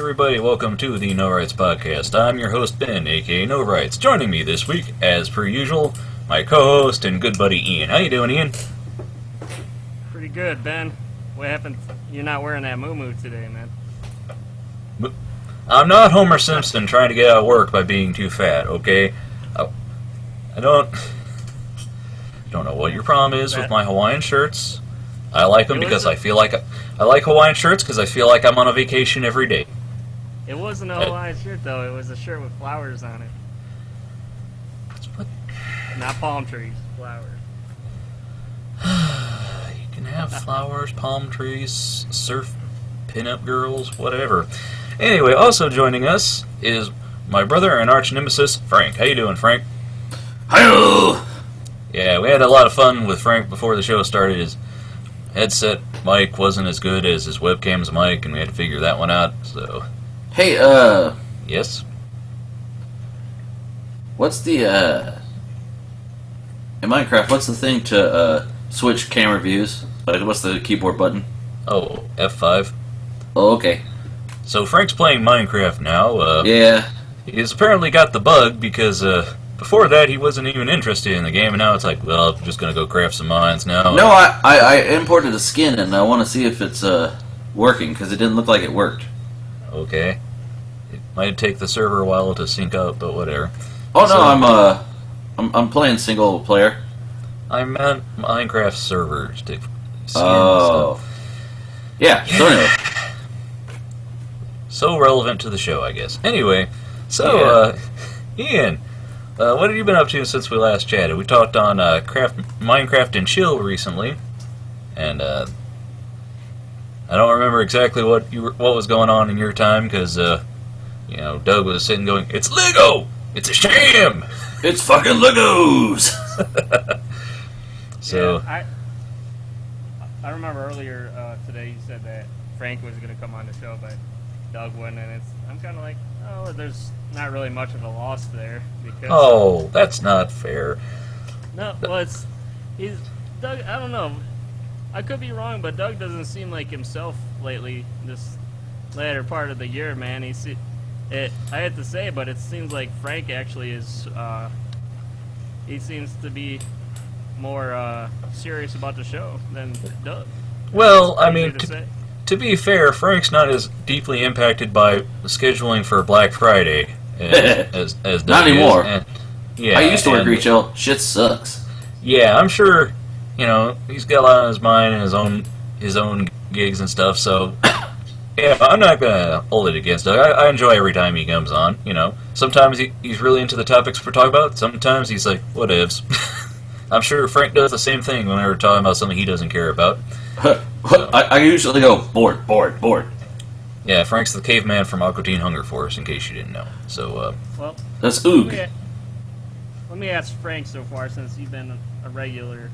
everybody, welcome to the NoRights Podcast. I'm your host, Ben, aka NoRights. Joining me this week, as per usual, my co-host and good buddy, Ian. How you doing, Ian? Pretty good, Ben. What happened? You're not wearing that moo-moo today, man. I'm not Homer Simpson trying to get out of work by being too fat, okay? I don't know what your problem is with my Hawaiian shirts. I like them because I like Hawaiian shirts because I feel like I'm on a vacation every day. It wasn't a Hawaiian shirt, though. It was a shirt with flowers on it. What? Not palm trees, flowers. You can have flowers, palm trees, surf, pin-up girls, whatever. Anyway, also joining us is my brother and arch nemesis, Frank. How you doing, Frank? Hi-yo! Yeah, we had a lot of fun with Frank before the show started. His headset mic wasn't as good as his webcam's mic, and we had to figure that one out, so... Hey, Yes? what's the, in Minecraft, what's the thing to, switch camera views? Like, what's the keyboard button? Oh, F5. Oh, okay. So Frank's playing Minecraft now. Yeah. He's apparently got the bug because, before that he wasn't even interested in the game, and now it's like, well, I'm just gonna go craft some mines now. No, I imported a skin, and I want to see if it's, working, because it didn't look like it worked. Okay. It might take the server a while to sync up, but whatever. Oh, no, I'm playing single player. I meant Minecraft servers to skin Oh. stuff. Yeah, so anyway. So relevant to the show, I guess. Anyway, so, Ian, what have you been up to since we last chatted? We talked on Minecraft and Chill recently, and I don't remember exactly what was going on in your time because Doug was sitting going, "It's Lego! It's a sham! It's fucking Legos!" So Yeah, I remember earlier today you said that Frank was going to come on the show, but Doug wouldn't, and I'm kind of like, oh, there's not really much of a loss there because... Oh, that's not fair. No, well, he's Doug. I don't know. I could be wrong, but Doug doesn't seem like himself lately. This latter part of the year, man. I have to say, but it seems like Frank actually is. He seems to be more serious about the show than Doug. Well, I mean, Easy to say. to be fair, Frank's not as deeply impacted by scheduling for Black Friday as Doug Not anymore. is. And, yeah, I used to work retail. Shit sucks. Yeah, I'm sure. He's got a lot on his mind and his own gigs and stuff. So, yeah, I'm not gonna hold it against Doug. I enjoy every time he comes on. Sometimes he's really into the topics we're talking about. Sometimes he's like, whatevs. I'm sure Frank does the same thing whenever we're talking about something he doesn't care about. I usually go, bored. Yeah, Frank's the caveman from Aqua Teen Hunger Force, in case you didn't know. So, Well, That's Oog. let me ask Frank so far, since you've been a regular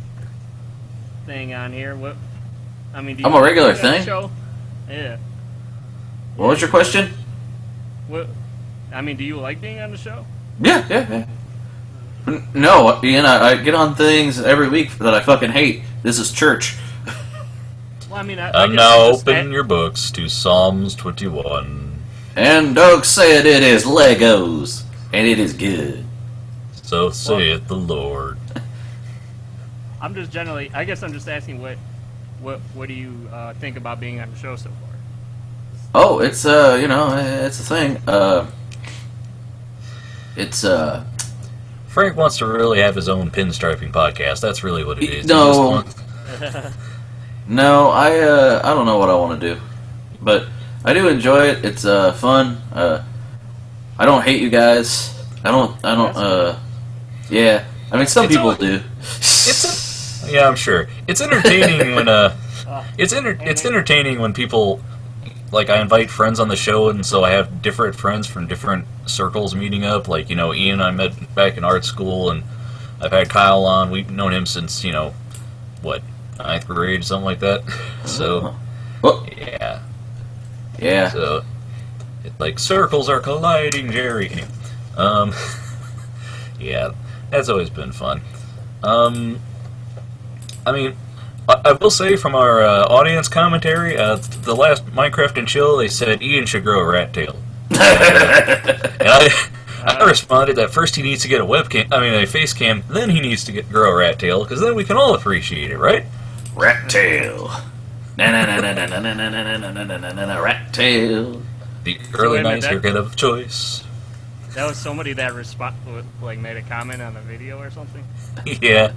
thing on here. Do you I'm a regular like being on the thing? show? Yeah. What was your question? Do you like being on the show? Yeah. No, Ian, I get on things every week that I fucking hate. This is church. Well, I and guess now I'm just open your books to Psalms 21. And Doug said it is Legos. And it is good. So saith the Lord. I'm just generally. I guess I'm just asking what do you think about being on the show so far? Oh, it's, it's a thing. Frank wants to really have his own pinstriping podcast. That's really what it is. No. No, I don't know what I want to do. But I do enjoy it. It's, fun. I don't hate you guys. I don't, yeah. Some people do. Yeah, I'm sure. It's entertaining when, it's entertaining when people, like, I invite friends on the show, and so I have different friends from different circles meeting up. Like, Ian I met back in art school, and I've had Kyle on. We've known him since, 9th grade, something like that. So, Well, yeah. yeah. So, it's like, circles are colliding, Jerry. Yeah, that's always been fun. I will say from our audience commentary, the last Minecraft and Chill, they said Ian should grow a rat tail. And I responded that first he needs to get a face cam, then he needs to grow a rat tail, because then we can all appreciate it, right? Rat tail. Rat tail. The early 90s haircut of choice. That was somebody that made a comment on the video or something? Yeah.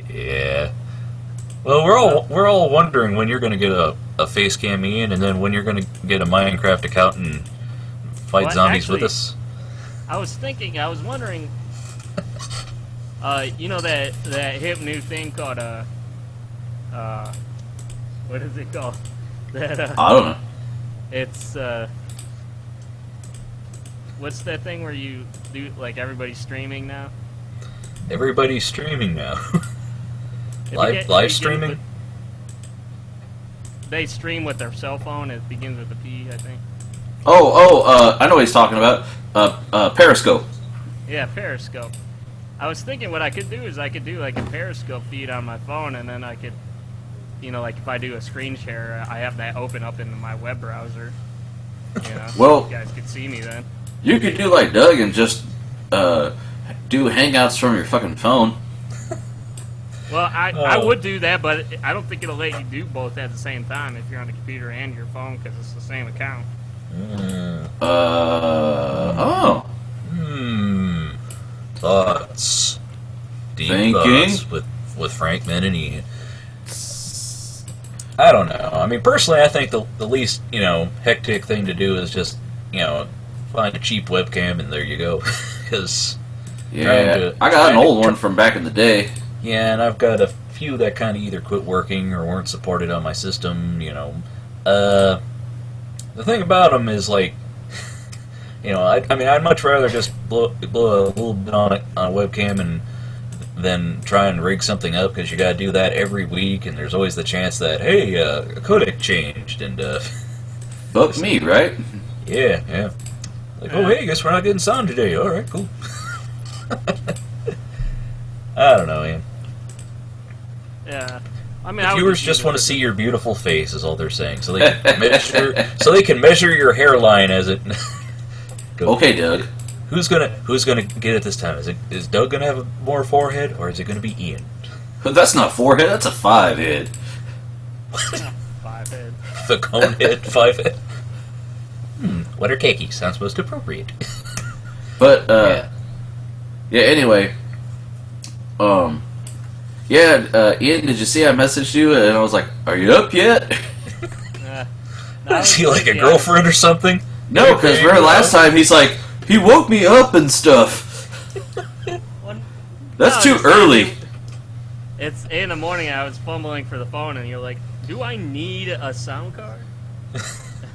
Yeah. Well, we're all wondering when you're going to get a face cam, Ian, and then when you're going to get a Minecraft account and fight zombies with us. I was wondering, you know that hip new thing called what is it called? That I don't know. It's what's that thing where you do like everybody's streaming now? Everybody's streaming now. Live streaming? They stream with their cell phone. It begins with a P, I think. I know what he's talking about. Periscope. Yeah, Periscope. I was thinking what I could do is I could do like a Periscope feed on my phone, and then I could, you know, like if I do a screen share, I have that open up in my web browser. You know, well, you guys could see me then. You could do like Doug and just do Hangouts from your fucking phone. Well, I would do that, but I don't think it'll let you do both at the same time if you're on the computer and your phone because it's the same account. Thoughts. Deep Thinking. Thoughts with Frank Menini. I don't know. I mean, personally, I think the least, hectic thing to do is just, find a cheap webcam and there you go. Because I got an old one from back in the day. Yeah, and I've got a few that kind of either quit working or weren't supported on my system, The thing about them is, like, I'd much rather just blow a little bit on a webcam and then try and rig something up, because you got to do that every week, and there's always the chance that, hey, a codec changed, and, Fuck me, right? Yeah. Like, oh, hey, guess we're not getting sound today. All right, cool. I don't know, man. Yeah. The viewers just want to see your beautiful face, is all they're saying. So they can measure your hairline as it goes. Okay, Doug. Who's gonna get it this time? Is Doug gonna have more forehead, or is it gonna be Ian? That's not forehead. That's a 5 head. 5 head. The cone head, 5 head. What are cakey? Sounds most appropriate. But yeah. Anyway, Ian, did you see I messaged you and I was like, "Are you up yet?" Is he like a girlfriend or something? No, because last time he's like, he woke me up and stuff. That's too early. It's 8 in the morning. I was fumbling for the phone, and you're like, "Do I need a sound card?"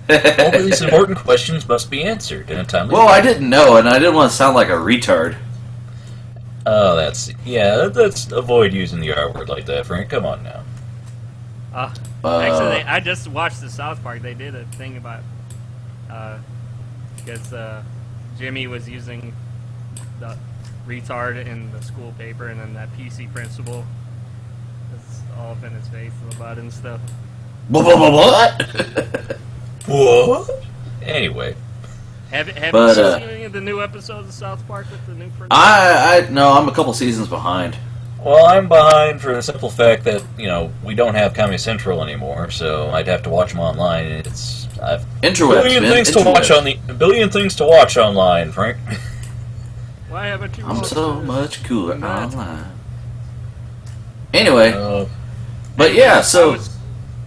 All these important questions must be answered in a timely Well, I didn't know, and I didn't want to sound like a retard. Oh, that's avoid using the R word like that, Frank. Come on now. Actually, I just watched the South Park. They did a thing about because Jimmy was using the retard in the school paper, and then that PC principal is all up in his face about it and stuff. What? What? Anyway. Have you seen any of the new episodes of South Park with the new friends? No, I'm a couple seasons behind. Well, I'm behind for the simple fact that, we don't have Comedy Central anymore, so I'd have to watch them online, and I've billion things to watch online, Frank. Why haven't you I'm so much cooler online. Anyway, but yeah, so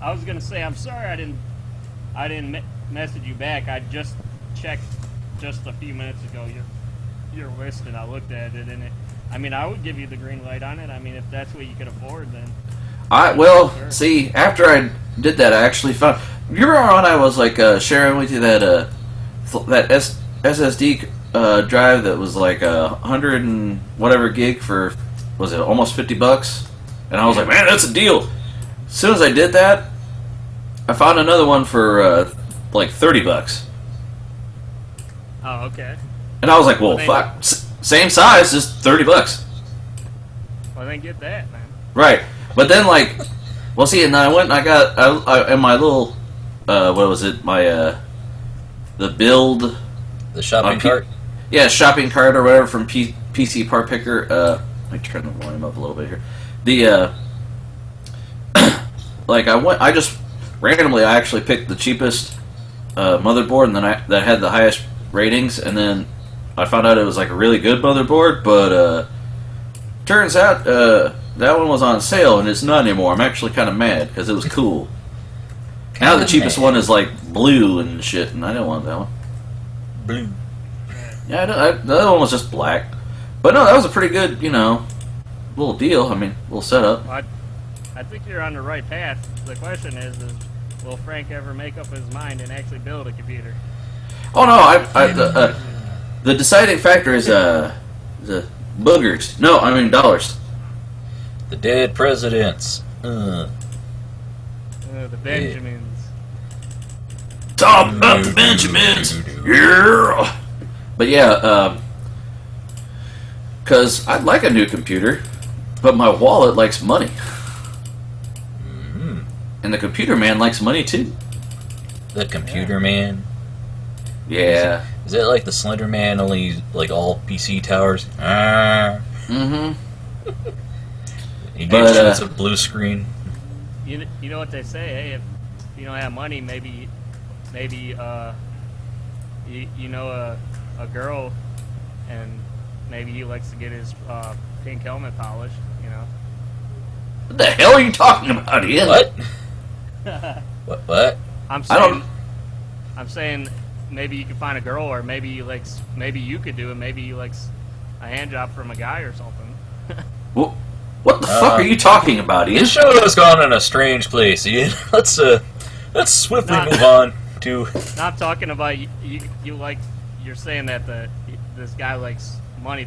I was gonna say I'm sorry I didn't message you back. I just checked just a few minutes ago your list, and I looked at it, and I would give you the green light on it. If that's what you could afford, then. Sure. See, after I did that, I actually found. You were on. I was like sharing with you that SSD drive that was like 100 and whatever gig for, was it almost $50? And I was like, man, that's a deal. As soon as I did that, I found another one for like $30. Oh, okay. And I was like, well, fuck, same size, just $30. Well, then get that, man. Right. But then, like, well, see, and I went and I got, I in my little, what was it, my, the build. The shopping cart? Yeah, shopping cart or whatever from PC Part Picker. Let me turn the volume up a little bit here. The, like, I just, randomly, I actually picked the cheapest motherboard, and then that had the highest ratings, and then I found out it was, like, a really good motherboard, but, turns out, that one was on sale, and it's not anymore. I'm actually kind of mad, because it was cool. Now the cheapest one is, like, blue and shit, and I didn't want that one. Blue. Yeah, the other one was just black. But no, that was a pretty good, little deal. I mean, little setup. Well, I think you're on the right path. The question is will Frank ever make up his mind and actually build a computer? Oh no, the deciding factor is the boogers. No, I mean dollars. The dead presidents. The Benjamins. Talk about the Benjamins. Yeah. But yeah, because I'd like a new computer, but my wallet likes money. Mm-hmm. And the computer man likes money too. The computer man? Yeah. Is it like the Slender Man, only like all PC towers? Mm-hmm. He gives you a blue screen. You know what they say, hey, if you don't have money, maybe you know a girl, and maybe he likes to get his pink helmet polished, What the hell are you talking about, Ian? What? What? I'm saying maybe you could find a girl, or maybe you could do it. Maybe he likes a hand job from a guy or something. What the fuck are you talking about, Ian? This show has gone in a strange place, Ian. Let's swiftly move on to. Not talking about you like. You're saying that this guy likes money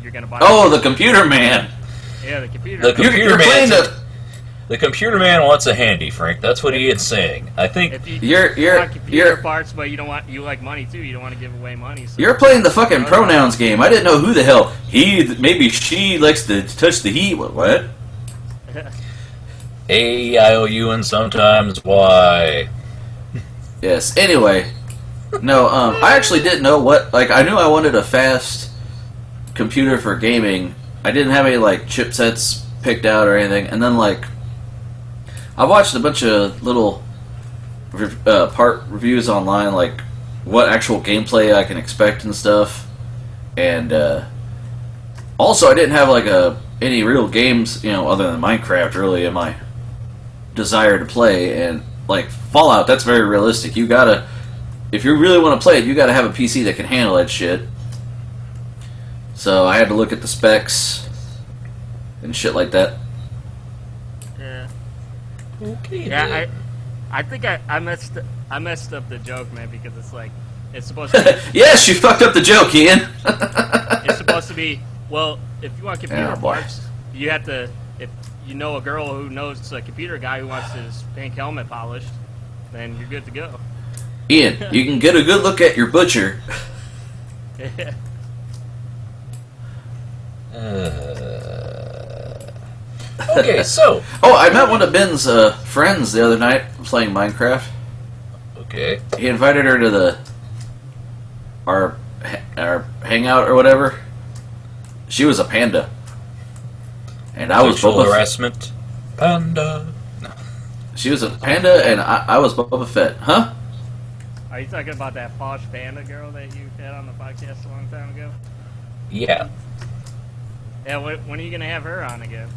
you're gonna buy. Oh, the computer man. Yeah, the computer. The computer You're man. playing The computer man wants a handy, Frank. That's what he is saying. I think if you you're want computer parts, but you like money too. You don't want to give away money. So you're playing the fucking pronouns game. I didn't know who the hell maybe she likes to touch the he. What? A, I, O, U, and sometimes Y. Yes. Anyway, no. I actually didn't know what. Like, I knew I wanted a fast computer for gaming. I didn't have any like chipsets picked out or anything. And then like, I watched a bunch of little part reviews online, like what actual gameplay I can expect and stuff. And also, I didn't have like any real games, other than Minecraft, really, in my desire to play. And like Fallout, that's very realistic. You gotta, if you really want to play it, you gotta have a PC that can handle that shit. So I had to look at the specs and shit like that. Yeah. Okay. Yeah, I think I messed up the joke, man, because it's supposed to be, Yes, you fucked up the joke, Ian. it's supposed to be, well, if you want computer parts, you have to, if you know a girl who knows a computer guy who wants his pink helmet polished, then you're good to go. Ian, you can get a good look at your butcher. Okay, so. Oh, I met one of Ben's friends the other night playing Minecraft. Okay. He invited her to our hangout or whatever. She was a panda, and I was Sexual Boba Fett. harassment. Panda. No. She was a panda, and I was Boba Fett. Huh? Are you talking about that posh panda girl that you had on the podcast a long time ago? Yeah. Yeah, when are you going to have her on again?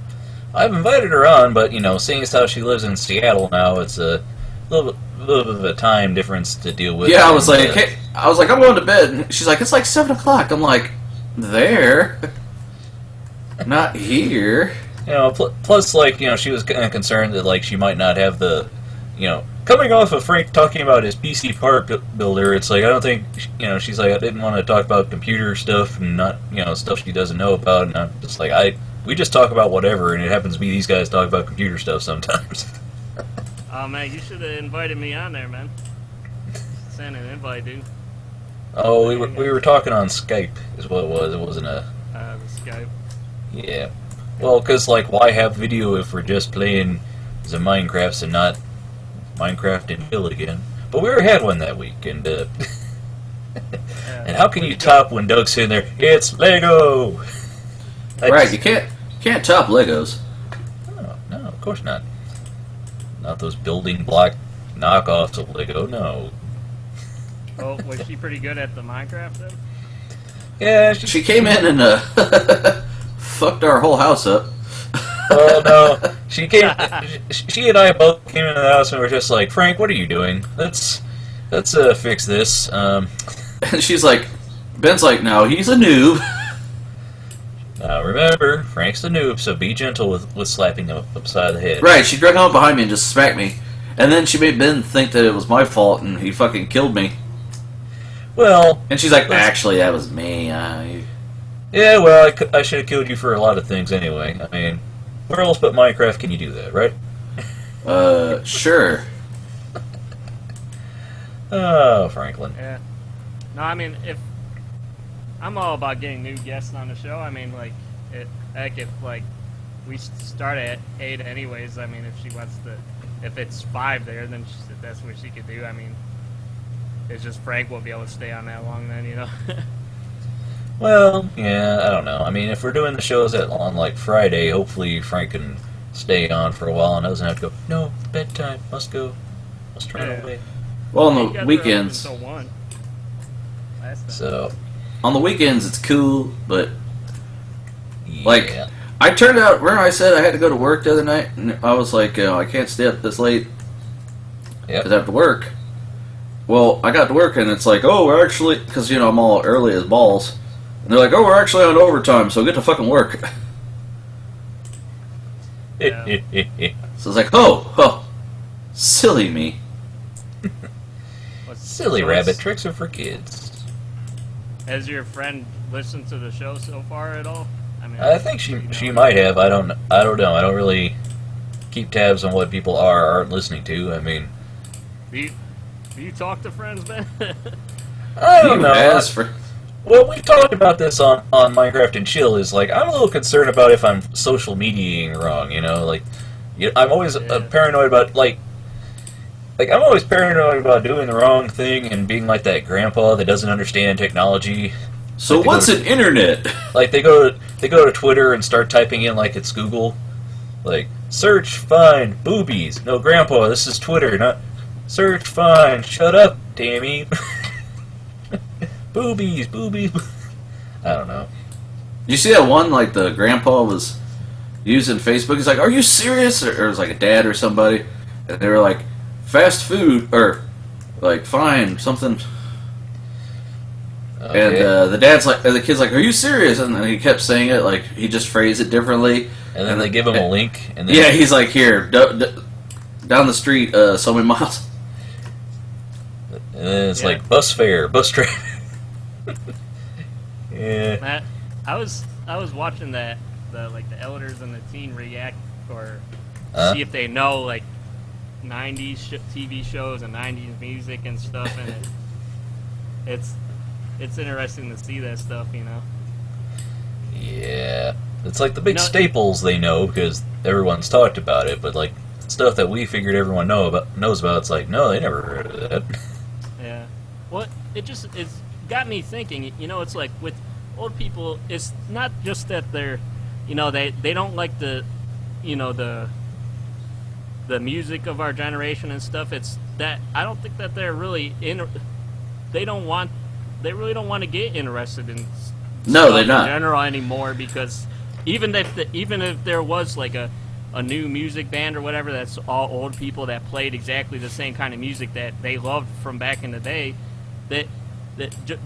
I've invited her on, but, seeing as how she lives in Seattle now, it's a little bit of a time difference to deal with. Yeah, I was like, I'm going to bed. And she's like, it's like 7 o'clock. I'm like, there, not here. Plus, she was kind of concerned that, she might not have the, coming off of Frank talking about his PC part builder, it's like, I don't think, she's like, I didn't want to talk about computer stuff and not, stuff she doesn't know about, and I'm just like, we just talk about whatever, and it happens to be these guys talk about computer stuff sometimes. Oh, man, you should have invited me on there, man. Send an invite, dude. Oh, we were talking on Skype, is what it was. It wasn't a... The Skype. Yeah. Well, because, like, why have video if we're just playing the Minecrafts and not Minecraft and Hill again? But we already had one that week, and and how can you top when Doug's sitting there, it's Lego! Right, you can't top Legos. No, of course not. Not those building block knockoffs of Lego, no. Oh, was she pretty good at the Minecraft then? Yeah, She came in and fucked our whole house up. well, no, she and I both came into the house and were just like, Frank, what are you doing? Let's fix this. And she's like, Ben's like, no, he's a noob. Now remember, Frank's the noob, so be gentle with slapping him upside the head. Right, she dragged him up behind me and just smacked me. And then she made Ben think that it was my fault and he fucking killed me. Well... And she's like, actually, that was me. Yeah, well, I should have killed you for a lot of things anyway. I mean, where else but Minecraft can you do that, right? Sure. Oh, Franklin. Yeah. No, I mean, if I'm all about getting new guests on the show. I mean, like, if we start at 8 anyways. I mean, if she wants to, if it's 5 there, then that's what she could do. I mean, it's just Frank won't be able to stay on that long then, you know. Well, yeah, I don't know. I mean, if we're doing the shows on like Friday, hopefully Frank can stay on for a while and doesn't have to go, no, bedtime, must go, must run away. Well, on the weekends. Until 1. So, on the weekends, it's cool, but yeah. like, I turned out. Remember, I said I had to go to work the other night, and I was like, I can't stay up this late because I have to work. Well, I got to work, and it's like, oh, we're actually, because I'm all early as balls, and they're like, oh, we're actually on overtime, so get to fucking work. Yeah. So it's like, oh, silly me. Silly rabbit tricks are for kids. Has your friend listened to the show so far at all? I mean, I think she might have. I don't know. I don't really keep tabs on what people are or aren't listening to. I mean, do you talk to friends, Ben? I don't know. Well, we've talked about this on Minecraft and Chill. Is like I'm a little concerned about if I'm social mediating wrong. I'm always paranoid about like I'm always paranoid about doing the wrong thing and being like that grandpa that doesn't understand technology. So like what's an internet? Like they go to Twitter and start typing in like it's Google, like search find boobies. No, grandpa, this is Twitter, not search find. Shut up, Tammy. boobies. I don't know. You see that one like the grandpa was using Facebook? He's like, "Are you serious?" Or it was like a dad or somebody, and they were like, "Fast food," or like, "Fine something." Okay. And the dad's like, the kid's like, "Are you serious?" And then he kept saying it like he just phrased it differently. And then they give him a link. And then he's like, "Here, down the street, so many miles." And then it's like bus fare, bus traffic. Yeah. Matt, I was watching the elders and the teen react or see if they know like 90s TV shows and 90s music and stuff, and it's interesting to see that stuff, Yeah, it's like the big staples they know because everyone's talked about it, but like stuff that we figured everyone knows about, it's like no, they never heard of that. Yeah, well, it's got me thinking. It's like with old people, it's not just that they're, they don't like the music of our generation and stuff. It's that I don't think that they're really they really don't want to get interested in they're not in general anymore, because even if there was like a new music band or whatever that's all old people that played exactly the same kind of music that they loved from back in the day, that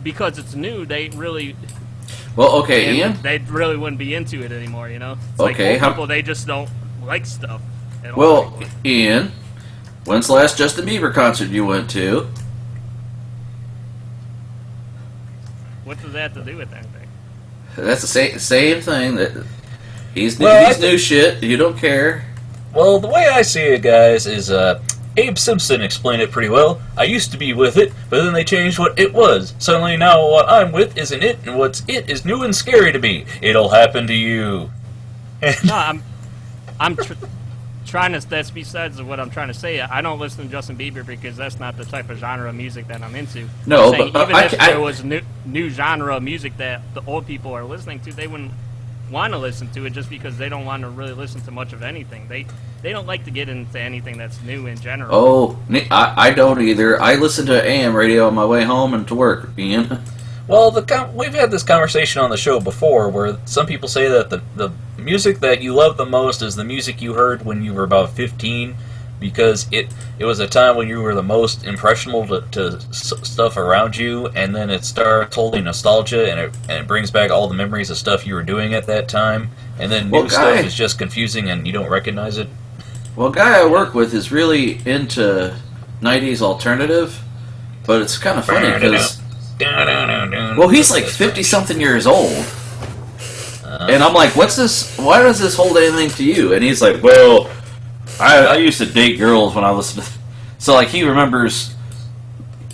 because it's new, they really Ian, they really wouldn't be into it anymore. It's okay, like old people, they just don't like stuff at all well anymore. Ian, when's the last Justin Bieber concert you went to? What does that have to do with anything? That's the same thing. That he's new shit. You don't care. Well, the way I see it, guys, is Abe Simpson explained it pretty well. I used to be with it, but then they changed what it was. Suddenly now what I'm with isn't it, and what's it is new and scary to me. It'll happen to you. No, I'm trying to. That's besides what I'm trying to say. I don't listen to Justin Bieber because that's not the type of genre of music that I'm into. No, saying, but even if there was new genre of music that the old people are listening to, they wouldn't want to listen to it just because they don't want to really listen to much of anything. They don't like to get into anything that's new in general. Oh, I don't either. I listen to AM radio on my way home and to work, Ian. Well, we've had this conversation on the show before where some people say that the music that you love the most is the music you heard when you were about 15 because it was a time when you were the most impressionable to stuff around you, and then it starts holding nostalgia and it brings back all the memories of stuff you were doing at that time, and then new stuff is just confusing and you don't recognize it. Well, a guy I work with is really into 90s alternative, but it's kind of funny because... Well, he's like 50-something years old. And I'm like, what's this? Why does this hold anything to you? And he's like, well, I used to date girls when I listened to... So, like, he remembers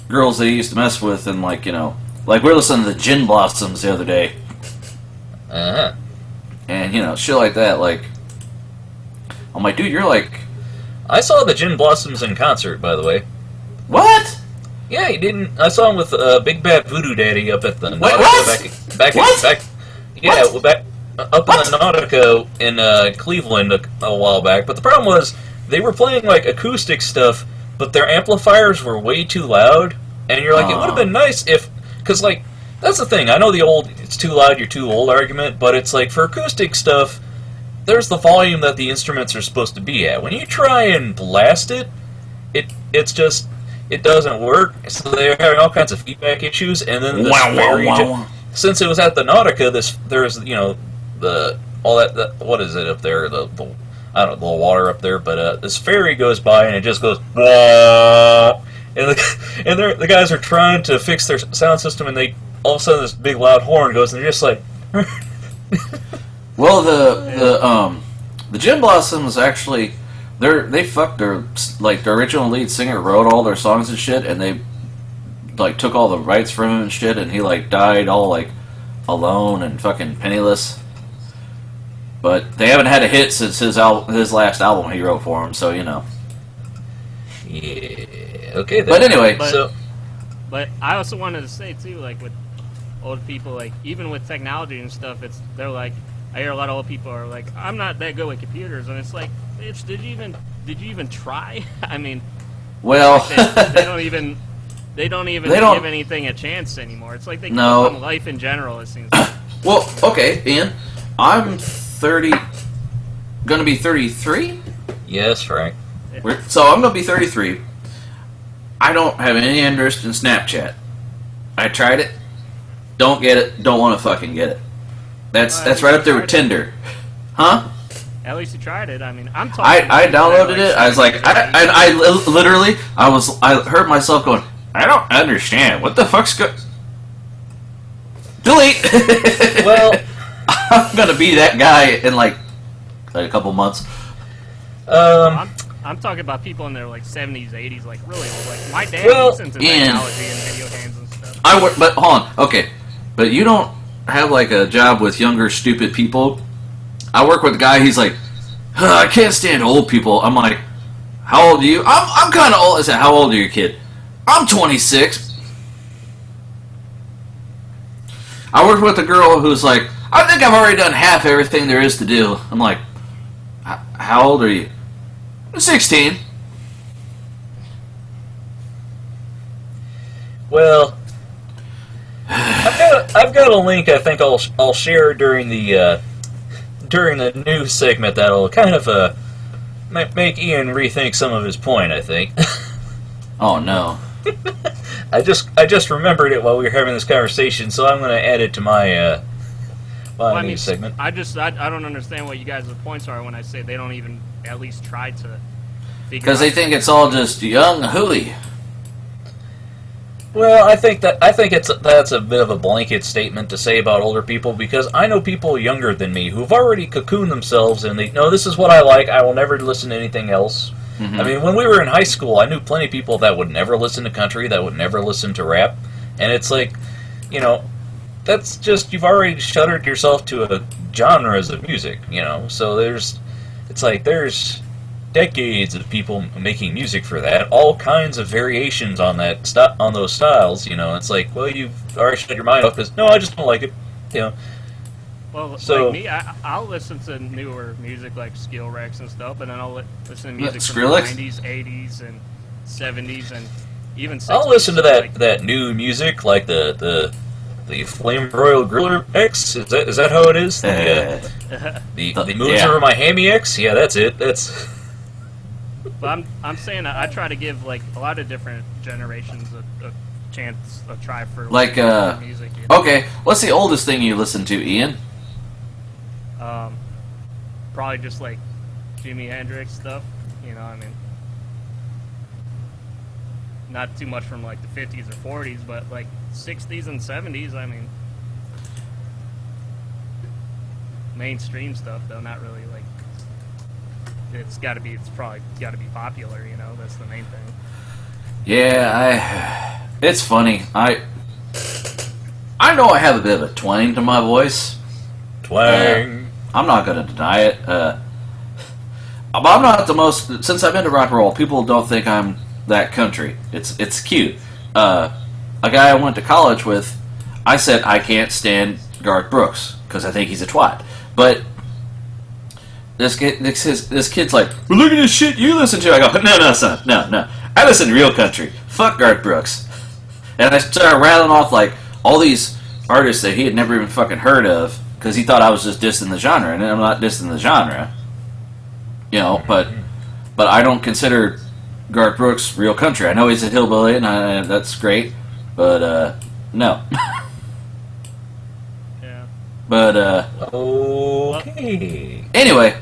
girls that he used to mess with and, like, you know... Like, we were listening to the Gin Blossoms the other day. Uh-huh. And, you know, shit like that, like... I'm like, dude, you're like... I saw the Gin Blossoms in concert, by the way. What? Yeah, he didn't. I saw him with Big Bad Voodoo Daddy up at the Nautica what? back up What? in the Nautica in Cleveland a while back. But the problem was they were playing like acoustic stuff, but their amplifiers were way too loud. And you're like, it would have been nice if, because like that's the thing. I know the old "it's too loud, you're too old" argument, but it's like for acoustic stuff, there's the volume that the instruments are supposed to be at. When you try and blast it, it's just. It doesn't work, so they're having all kinds of feedback issues, and then since it was at the Nautica, there's what is it up there, the I don't know, the water up there, but this ferry goes by and it just goes wah, and the guys are trying to fix their sound system, and they all of a sudden this big loud horn goes, and they're just like. Well, the Gin Blossoms actually. They fucked their original lead singer wrote all their songs and shit, and they like took all the rights from him and shit, and he like died all like alone and fucking penniless. But they haven't had a hit since his last album he wrote for him, so you know. Yeah. Okay. Then. But anyway, But I also wanted to say too, like with old people, like even with technology and stuff, they're like. I hear a lot of old people are like, I'm not that good with computers, and it's like, bitch, did you even try? I mean, well, they don't even give anything a chance anymore. It's like they give up on life in general. It seems. Well, okay, Ian, I'm 30, gonna be 33. Yes, Frank. So I'm gonna be 33. I don't have any interest in Snapchat. I tried it, don't get it, don't want to fucking get it. That's right up there with Tinder. Huh? At least you tried it. I mean, I'm talking... I downloaded it. I was like... I literally... I heard myself going, I don't understand. What the fuck's Delete! Well... I'm gonna be that guy in like a couple months. I'm talking about people in their like 70s, 80s, like really old. Like my dad listens to technology and video games and stuff. But hold on. Okay. But you don't... have like a job with younger stupid people. I work with a guy, he's like, I can't stand old people. I'm like, how old are you? I'm kind of old. I said, how old are you, kid? I'm 26. I worked with a girl who's like, I think I've already done half everything there is to do. I'm like, how old are you? I'm 16. Well, I've got a link I think I'll share during the news segment that'll kind of make Ian rethink some of his point, I think. Oh no. I just remembered it while we were having this conversation, so I'm going to add it to my news segment. I don't understand what you guys' points are when I say they don't even at least try to figure out. Because they think it's all just young hooey. Well, I think that's a bit of a blanket statement to say about older people, because I know people younger than me who've already cocooned themselves and they know this is what I like. I will never listen to anything else. Mm-hmm. I mean, when we were in high school, I knew plenty of people that would never listen to country, that would never listen to rap, and it's like, you know, that's just, you've already shuttered yourself to a genres of music, so there's decades of people making music for that, all kinds of variations on on those styles, it's like, well, you've already shut your mind off because, no, I just don't like it, Well, so, like me, I'll listen to newer music like Skill Rex and stuff, and then I'll listen to music from Skrillex? the 90s, 80s, and 70s, and even 60s. I'll listen to that new music, like the Flame Royal Griller X. Is that how it is? The moves over my hammy X. Yeah, that's it. That's. But I'm saying I try to give like a lot of different generations a chance, a try for like music. Okay, what's the oldest thing you listen to, Ian? Probably just like Jimi Hendrix stuff. I mean, not too much from like the 50s or 40s, but like 60s and 70s. I mean, mainstream stuff though, not really like. It's probably got to be popular. That's the main thing. Yeah, it's funny. I know I have a bit of a twang to my voice. Twang. I'm not going to deny it. But I'm not the most. Since I've been to rock and roll, people don't think I'm that country. It's cute. A guy I went to college with, I said I can't stand Garth Brooks because I think he's a twat. But this kid's like, well, look at this shit you listen to. I go, no, son, no. I listen to real country. Fuck Garth Brooks. And I started rattling off like all these artists that he had never even fucking heard of because he thought I was just dissing the genre, and I'm not dissing the genre. But I don't consider Garth Brooks real country. I know he's a hillbilly, and that's great, but no. Yeah. But okay. Anyway,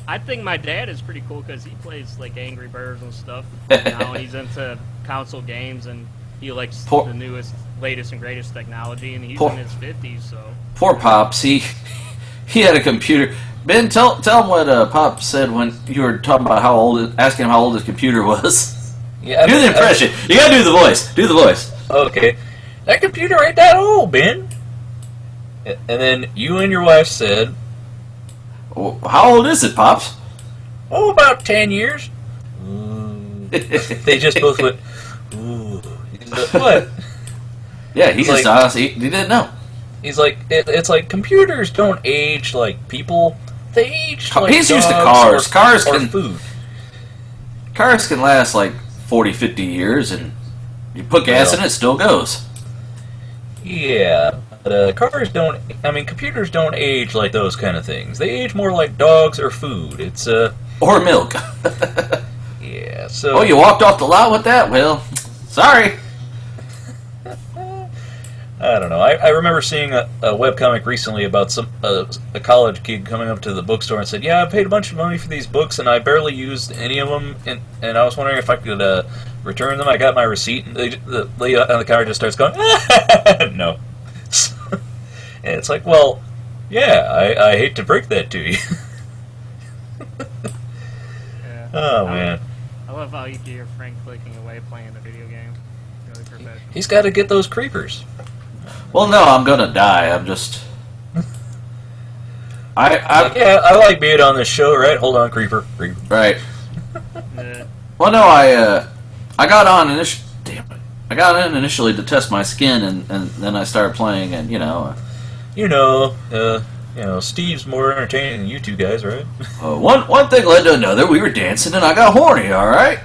I think my dad is pretty cool because he plays like Angry Birds and stuff. Now he's into console games and he likes the newest, latest, and greatest technology. And he's in his 50s, so. Poor Pops, he had a computer. Ben, tell him what Pop said when you were talking about asking him how old his computer was. Yeah, do the impression. You gotta do the voice. Do the voice. Okay, that computer ain't that old, Ben. And then you and your wife said, how old is it, Pops? Oh, about 10 years. They just both went, ooh. What? Yeah, he just honestly, he didn't know. He's like, it's like computers don't age like people. They age like he's used to dogs cars. Or food. Cars can last like 40, 50 years, and you put gas in it, still goes. Yeah. But computers don't age like those kind of things. They age more like dogs or food. It's or milk. Yeah. So. Oh, you walked off the lot with that? Well, sorry. I don't know. I remember seeing a webcomic recently about a college kid coming up to the bookstore and said, "Yeah, I paid a bunch of money for these books and I barely used any of them, and I was wondering if I could return them. I got my receipt." And the lady on the counter just starts going, "No." And it's like, well, yeah, I hate to break that to you. Yeah. Oh, man. I love how you can hear Frank clicking away playing the video game. Really professional. He's got to get those creepers. Well, no, I'm gonna die. I'm just. I like being on this show, right? Hold on, creeper. Right. Yeah. Well, no, I got on initially. Damn it! I got in initially to test my skin, and then I started playing, and Steve's more entertaining than you two guys, right? One thing led to another. We were dancing, and I got horny. All right.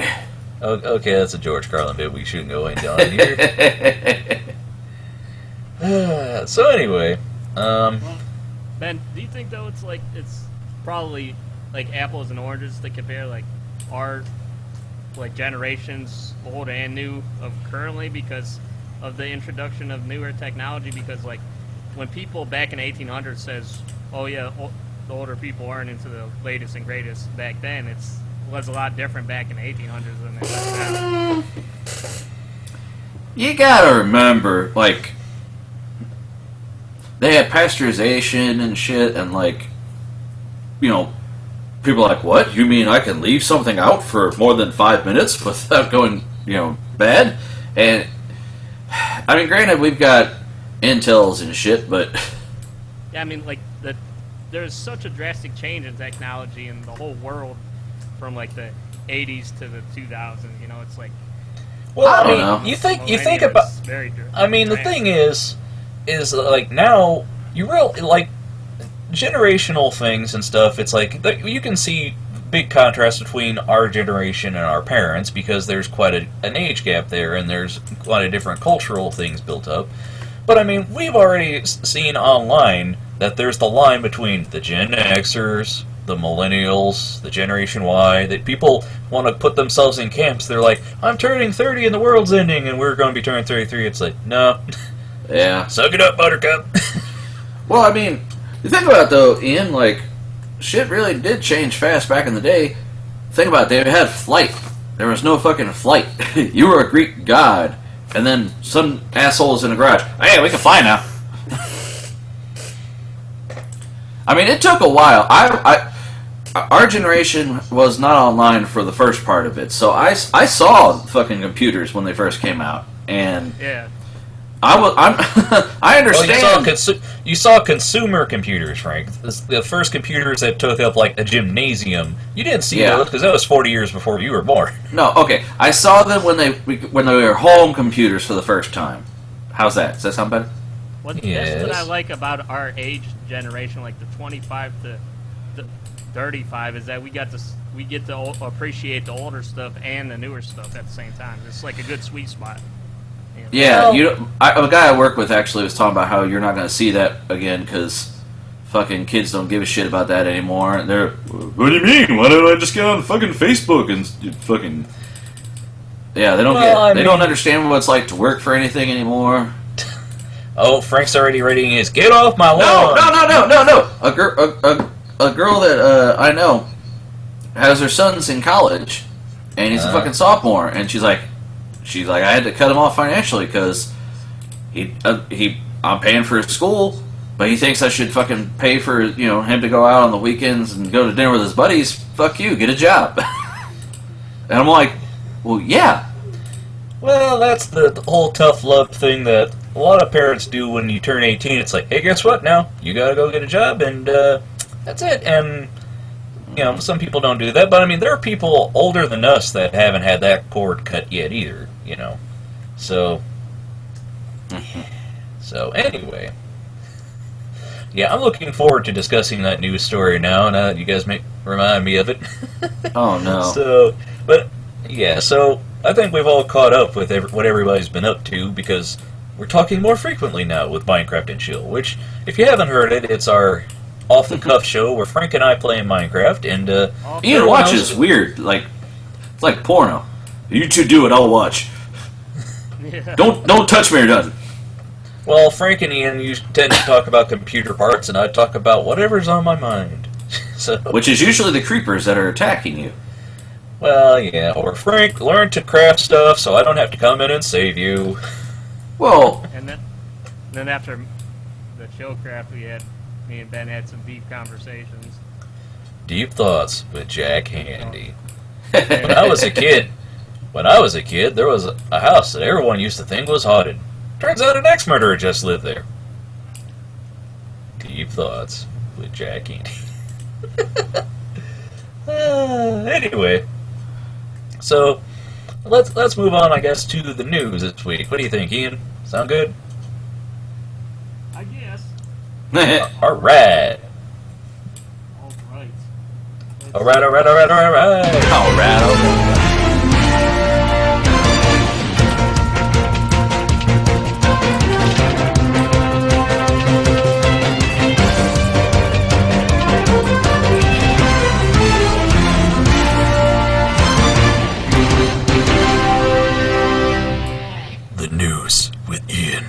Okay, that's a George Carlin bit. We shouldn't go into on here. So anyway, Ben, do you think though it's probably like apples and oranges to compare like our like generations old and new of currently because of the introduction of newer technology? Because like when people back in 1800s says, "Oh yeah, the older people aren't into the latest and greatest," back then it was a lot different back in the 1800s than it is now. You gotta remember, like. They had pasteurization and shit, and people are like, what? You mean I can leave something out for more than 5 minutes without going, bad? And, I mean, granted, we've got Intels and shit, but Yeah, I mean, like, there's such a drastic change in technology in the whole world from, like, the 80s to the 2000s, you know, it's like... Well, I I don't mean, know. you think millennium about. is very I mean, the drastic. thing is like now you really like generational things and stuff. It's like you can see big contrast between our generation and our parents because there's quite an age gap there, and there's quite a different cultural things built up. But I mean, we've already seen online that there's the line between the Gen Xers, the Millennials, the Generation Y, that people want to put themselves in camps. They're like, I'm turning 30 and the world's ending, and we're going to be turning 33. It's like, no. yeah. Suck it up, Buttercup. Well, I mean, you think about it, though, Ian, like, shit really did change fast back in the day. Think about it, they had flight. There was no fucking flight. You were a Greek god, and then some assholes in the garage, hey, we can fly now. I mean, it took a while. Our generation was not online for the first part of it, so I saw fucking computers when they first came out, and Yeah. I understand. Well, you saw consumer computers, Frank. The first computers that took up like a gymnasium. You didn't see those because that was 40 years before you were born. No, okay. I saw them when they were home computers for the first time. How's that? Does that sound better? That's Yes. what I like about our age generation, like the 25 to the 35, is that we get to appreciate the older stuff and the newer stuff at the same time. It's like a good sweet spot. You know? Yeah, Well- a guy I work with actually was talking about how you're not going to see that again because fucking kids don't give a shit about that anymore. And they're, what do you mean? Why don't I just get on fucking Facebook and fucking... Yeah, they don't understand what it's like to work for anything anymore. Oh, Frank's already reading his "Get off my lawn." No. A girl that I know has her sons in college, and he's a fucking sophomore, and she's like, I had to cut him off financially because I'm paying for his school, but he thinks I should fucking pay for him to go out on the weekends and go to dinner with his buddies. Fuck you, get a job. And I'm like, well, yeah. Well, that's the whole tough love thing that a lot of parents do when you turn 18. It's like, hey, guess what? Now you gotta go get a job, and that's it. And some people don't do that, but I mean, there are people older than us that haven't had that cord cut yet either. So anyway, yeah, I'm looking forward to discussing that news story now that you guys remind me of it. Oh no. So I think we've all caught up with what everybody's been up to because we're talking more frequently now with Minecraft and Chill, which, if you haven't heard it, it's our off-the-cuff show where Frank and I play Minecraft, and Ian watches weird, it's like porno. You two do it, I'll watch. Yeah. Don't touch me or nothing. Well, Frank and Ian tend to talk about computer parts, and I talk about whatever's on my mind. Which is usually the creepers that are attacking you. Well, yeah, or Frank, learn to craft stuff so I don't have to come in and save you. Well, And then after the chill craft, me and Ben had some deep conversations. Deep thoughts with Jack Handy. When I was a kid, there was a house that everyone used to think was haunted. Turns out an ex-murderer just lived there. Deep thoughts with Jack Handy. Anyway, so let's move on, I guess, to the news this week. What do you think, Ian? Sound good? I guess. All right. All right. Colorado. The news with Ian.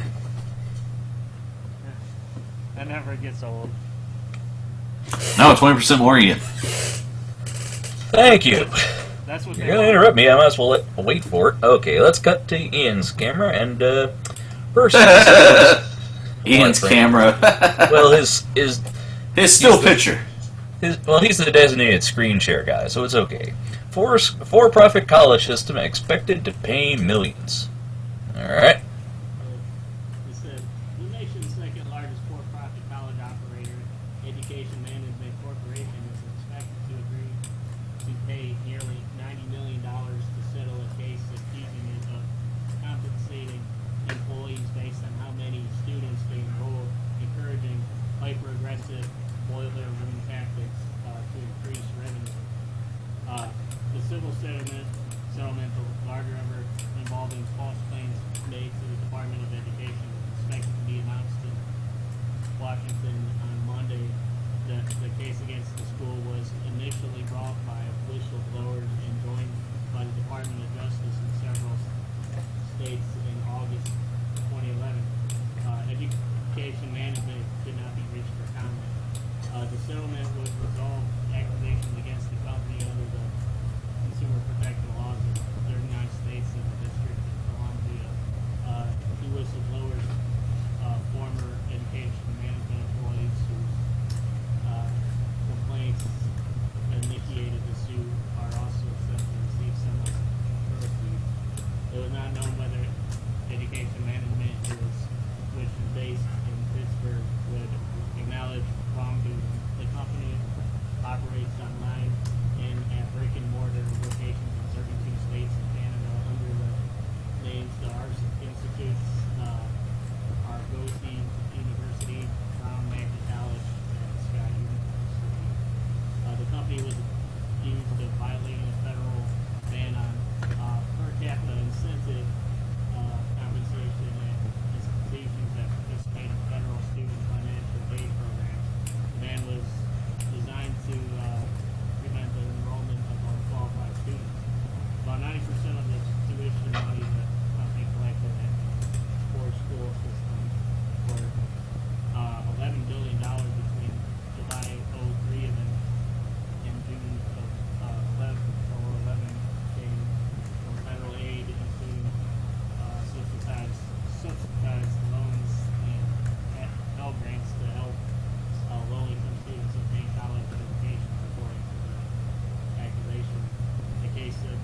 That never gets old. Now 20% more Ian. Thank you. That's what You're they going to want. interrupt me. I might as well wait for it. Okay, let's cut to Ian's camera, and first... Ian's Frank? camera. Well, his still picture. he's the designated screen share guy, so it's okay. For-profit college system expected to pay millions. All right. He said, we make expensive boiler room tactics to increase revenue. The civil settlement, the larger effort involving false claims made to the Department of Education, is expected to be announced in Washington on Monday. The case against the school was initially brought by whistleblowers and joined by the Department of Justice in several states in August 2011. Education management could not be reached for comment. The settlement would resolve accusations against the company under the consumer protection laws of 39 states and the District of Columbia. Two whistleblowers, former education management employees whose complaints initiated the suit, are also set to receive similar proceeds. It was not known whether education management, which is based in Pittsburgh, would acknowledge wrongdoing. The company operates online and at brick-and-mortar locations in 32 states and Canada under the names the Arts Institutes, Argosy University, Brown Magna College, and Scott University. The company was accused of violating a federal ban on per capita incentive compensation at institutions that participate in federal student financial aid programs. The ban was designed to prevent the enrollment of unqualified students. About 90% of the tuition money that the company collected at four school systems for $11 billion between July 2003 and June of 11 came from federal aid, including subsidized loans and Pell Grants to help low-income students obtain college educations, according to the accusation. The case said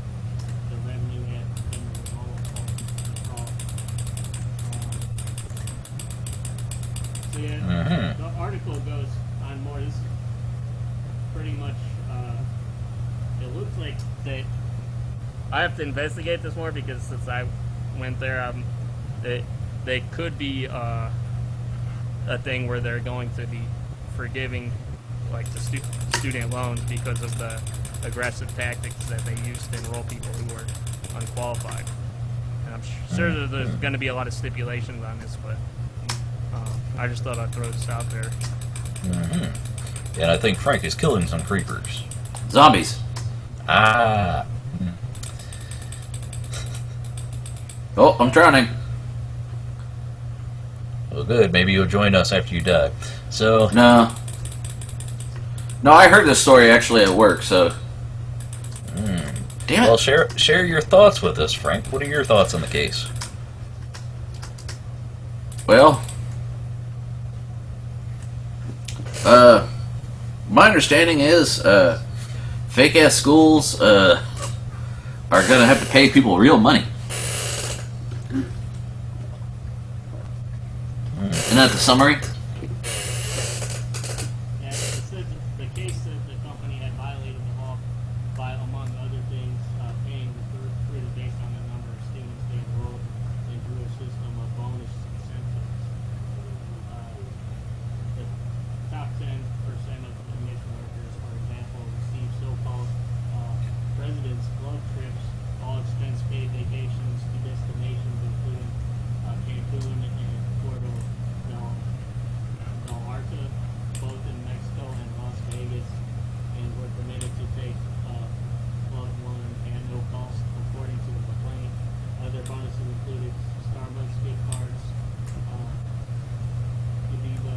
the revenue had been the result of fraud. So yeah, the article goes on more. This is pretty much, it looks like they, I have to investigate this more because since I went there, they could be a thing where they're going to be forgiving like the student loans because of the aggressive tactics that they use to enroll people who are unqualified. And I'm sure that there's going to be a lot of stipulations on this, but I just thought I'd throw this out there. And I think Frank is killing some creepers. Zombies. Ah. Oh, I'm drowning. Well, good. Maybe you'll join us after you die. So. No, I heard this story actually at work, so. Damn it. Well, share your thoughts with us, Frank. What are your thoughts on the case? Well, my understanding is fake-ass schools are going to have to pay people real money. Isn't that the summary? Yeah, it said the case said the company had violated the law by, among other things, paying recruiters based on the number of students they enrolled and through a system of bonus incentives. The top 10% of admission workers, for example, receive so-called President's Club trips, all expense-paid vacations to destinations including Cancun and Puerto Vallarta, both in Mexico and Las Vegas, and were permitted to take loved one at no cost, according to the complaint. Other bonuses included Starbucks gift cards, Godiva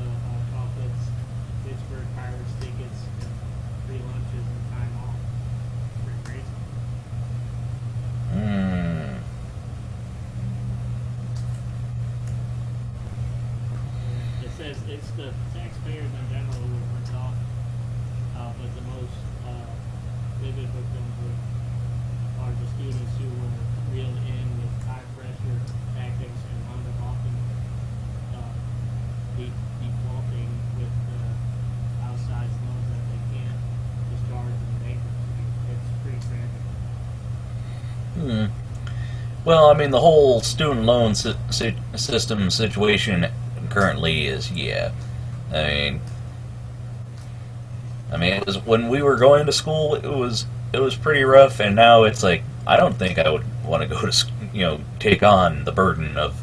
chocolates, Pittsburgh Pirates tickets, and free lunches and time off. Pretty crazy. It says it's the taxpayers in general who are ripped off, but the most vivid victims are the students who were reeled in with high-pressure tactics and wound up often defaulting with outsized loans that they can't discharge in bankruptcy. It's pretty tragic. Well, I mean, the whole student loan system situation currently is, I mean, I mean, it was, when we were going to school, it was pretty rough, and now it's like I don't think I would want to go to take on the burden of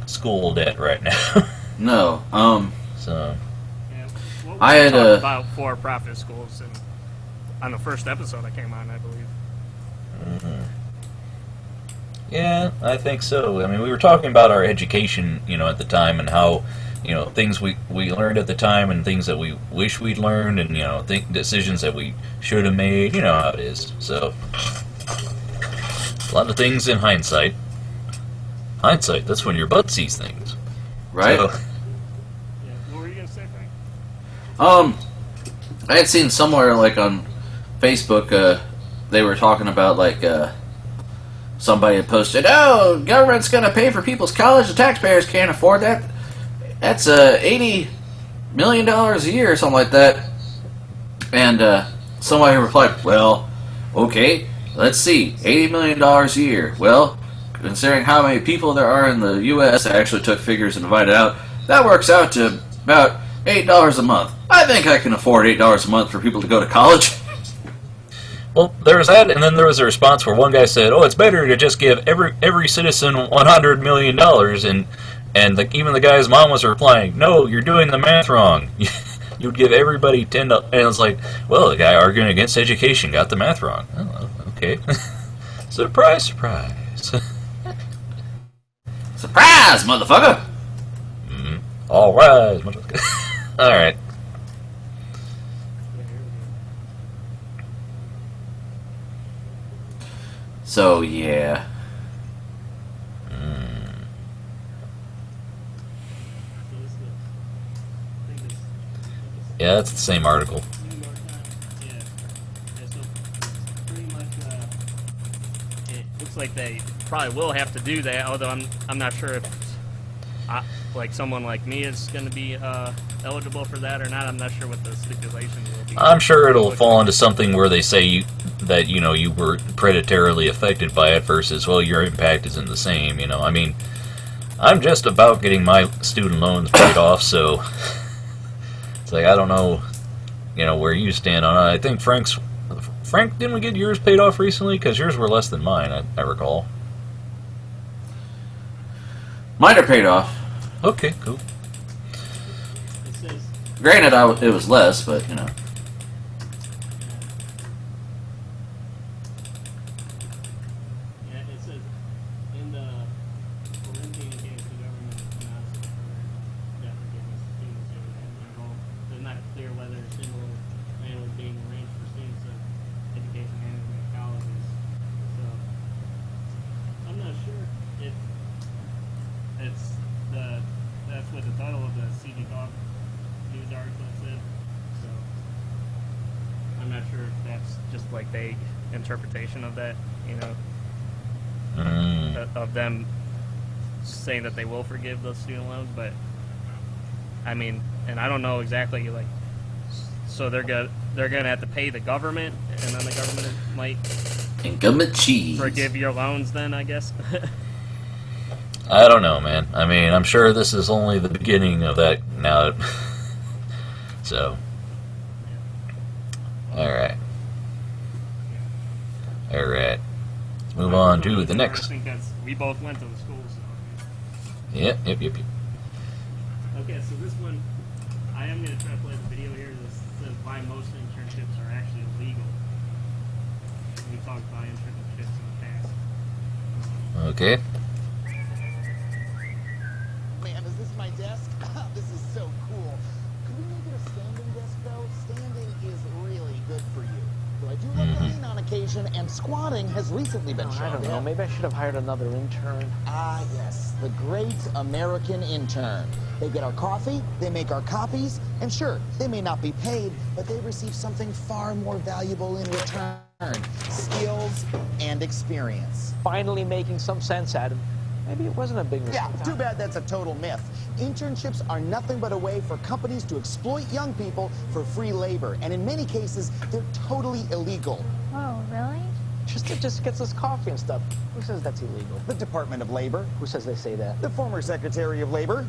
school debt right now. No. So. Yeah, well, I had talked about for-profit schools on the first episode I came on, I believe. Mm-hmm. Yeah, I think so. I mean, we were talking about our education, at the time, and how, things we learned at the time, and things that we wish we'd learned, and decisions that we should have made. You know how it is. So, a lot of things in hindsight. Hindsight, that's when your butt sees things. Right. So, Yeah. What were you gonna say, Frank? I had seen somewhere like on Facebook, they were talking about like somebody had posted, "Oh, government's gonna pay for people's college. The taxpayers can't afford that. That's $80 million a year or something like that." And somebody replied, "Well, okay, let's see, $80 million a year. Well, considering how many people there are in the U.S., I actually took figures and divided out. That works out to about $8 a month. I think I can afford $8 a month for people to go to college." well, there was that, and then there was a response where one guy said, "Oh, it's better to just give every citizen $100 million," and even the guy's mom was replying, "No, you're doing the math wrong. You would give everybody $10." And it was like, well, the guy arguing against education got the math wrong. Oh, okay. Surprise, surprise. Surprise, motherfucker! All right. All right. So, yeah. Yeah, that's the same article. It looks like they probably will have to do that, although I'm not sure if like someone like me is going to be eligible for that or not. I'm not sure what the stipulations will be. I'm sure it'll fall into something where they say that you were predatorily affected by it versus, well, your impact isn't the same. I mean, I'm just about getting my student loans paid off, so it's like I don't know, where you stand on it. I think Frank, didn't we get yours paid off recently? Because yours were less than mine, I recall. Mine are paid off. Okay, cool. It says, Granted, it was less, but, yeah, it says in the Olympian case, the government cannot support debt forgiveness to students who enroll. It's not clear whether a single plan was being arranged for students of education management colleges. So I'm not sure if that's what the title of the CD Talk news article said. So I'm not sure if that's just like vague interpretation of that, of them saying that they will forgive those student loans, but I mean, and I don't know exactly like, so they're gonna have to pay the government, and then the government might and government cheese. forgive your loans. Then I guess. I don't know, man. I mean, I'm sure this is only the beginning of that now. So, all right. Let's move on to the next. I think we both went to the school. So. Yep. Okay, so this one, I am going to try to play the video here. This says why most internships are actually illegal. We talked about internships in the past. Okay. Man, is this my desk? This is so cool. Could we make it a standing desk, though? Standing is really good for you. Though I do love to lean on occasion, and squatting has recently been shown. I don't know. Maybe I should have hired another intern. Ah, yes. The great American intern. They get our coffee, they make our copies, and sure, they may not be paid, but they receive something far more valuable in return. Skills and experience. Finally making some sense, Adam. Maybe it wasn't a big mistake. Yeah, too bad that's a total myth. Internships are nothing but a way for companies to exploit young people for free labor, and in many cases, they're totally illegal. Oh, really? It just gets us coffee and stuff. Who says that's illegal? The Department of Labor, Who says they say that? the former Secretary of Labor.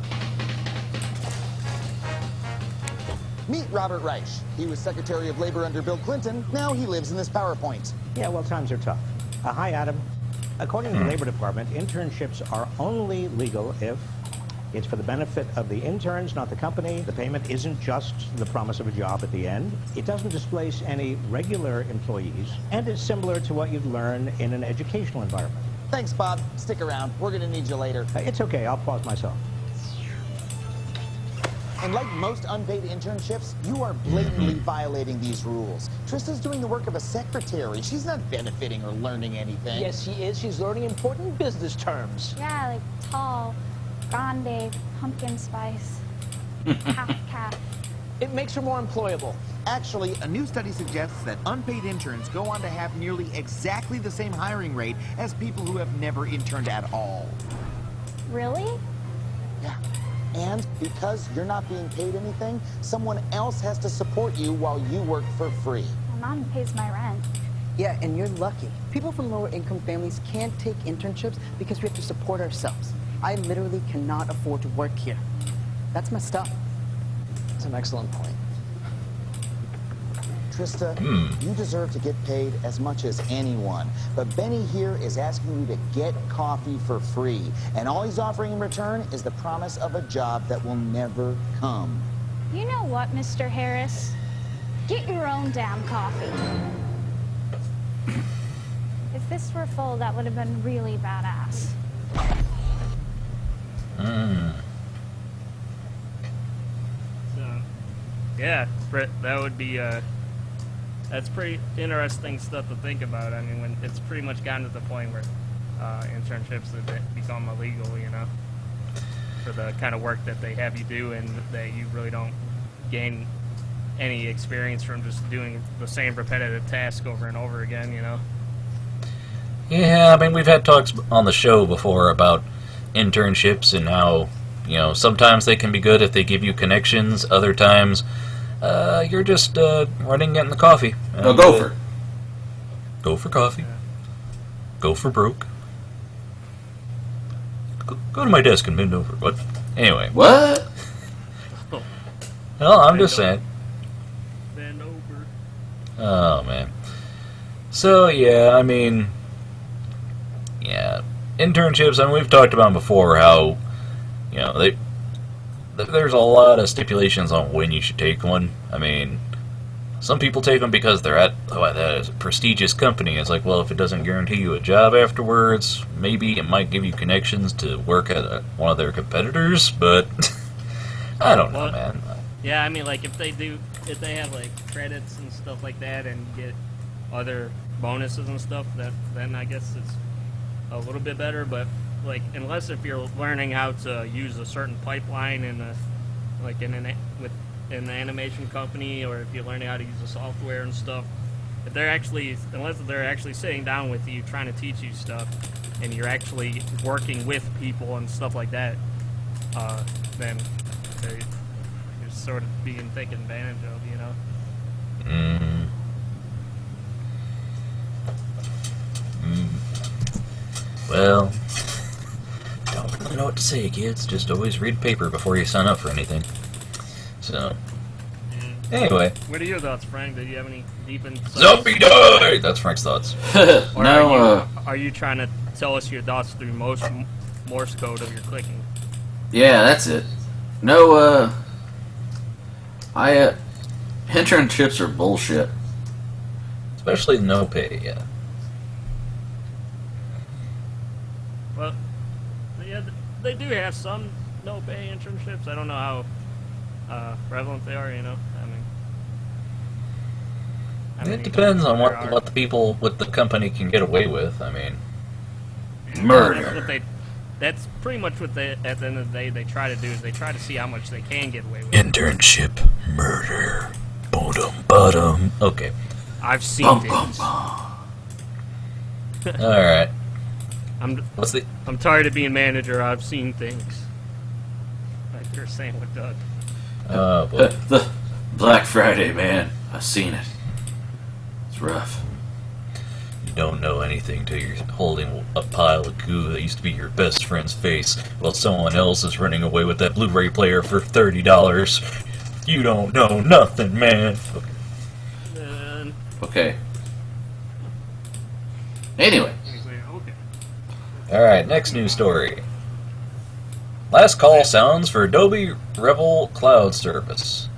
Meet Robert Reich. He was Secretary of Labor under Bill Clinton. Now he lives in this PowerPoint. Yeah, well, times are tough. Hi, Adam. According to the Labor Department, internships are only legal if it's for the benefit of the interns, not the company. The payment isn't just the promise of a job at the end. It doesn't displace any regular employees, and it's similar to what you'd learn in an educational environment. Thanks, Bob. Stick around. We're going to need you later. It's okay. I'll pause myself. And like most unpaid internships, you are blatantly violating these rules. Trista's doing the work of a secretary. She's not benefiting or learning anything. Yes, she is. She's learning important business terms. Yeah, like tall, grande, pumpkin spice, half. It makes her more employable. Actually, a new study suggests that unpaid interns go on to have nearly exactly the same hiring rate as people who have never interned at all. Really? Yeah. And because you're not being paid anything, someone else has to support you while you work for free. My mom pays my rent. Yeah, and you're lucky. People from lower income families can't take internships because we have to support ourselves. I literally cannot afford to work here. That's messed up. That's an excellent point. Trista, you deserve to get paid as much as anyone. But Benny here is asking you to get coffee for free. And all he's offering in return is the promise of a job that will never come. You know what, Mr. Harris? Get your own damn coffee. If this were full, that would have been really badass. So, yeah, that would be, that's pretty interesting stuff to think about. I mean, when it's pretty much gotten to the point where internships have become illegal, you know, for the kind of work that they have you do, and that you really don't gain any experience from just doing the same repetitive task over and over again, you know. Yeah, I mean, we've had talks on the show before about internships and how, you know, sometimes they can be good if they give you connections, other times you're just running getting the coffee. No, gopher. Go for coffee. Go for broke. Go to my desk and bend over. But anyway. What? Well, I'm just saying. Bend over. Oh, man. So, yeah, I mean, yeah, internships, I mean, we've talked about before how, you know, there's a lot of stipulations on when you should take one. I mean, some people take them because they're at that is a prestigious company. It's like, well, if it doesn't guarantee you a job afterwards, maybe it might give you connections to work at one of their competitors, but I don't know, man. Yeah, I mean, like, if they have, like, credits and stuff like that and get other bonuses and stuff, then I guess it's a little bit better, but, like, unless if you're learning how to use a certain pipeline in an animation company, or if you're learning how to use the software and stuff, unless they're actually sitting down with you trying to teach you stuff, and you're actually working with people and stuff like that, then you're sort of being taken advantage of, you know. Well, don't really know what to say, kids. Just always read paper before you sign up for anything. So, anyway. What are your thoughts, Frank? Do you have any deep insights? Zombie die! That's Frank's thoughts. Or No, are you trying to tell us your thoughts through Morse code of your clicking? yeah, that's it. No, internships are bullshit. Especially no pay, yeah. Well, yeah, they do have some no-pay internships. I don't know how prevalent they are, you know. I mean, It depends on what the people with the company can get away with. I mean, Murder. That's pretty much what they, at the end of the day, they try to do, is they try to see how much they can get away with. internship, murder, bottom. Okay, I've seen Bum, things. bum, bum. all right. I'm tired of being manager. I've seen things. Like you're saying with Doug. Oh boy. The Black Friday, man. I've seen it. It's rough. You don't know anything till you're holding a pile of goo that used to be your best friend's face while someone else is running away with that Blu-ray player for $30. You don't know nothing, man. Okay. Anyway. Okay. Alright, next news story. Last call sounds for Adobe Revel Cloud Service.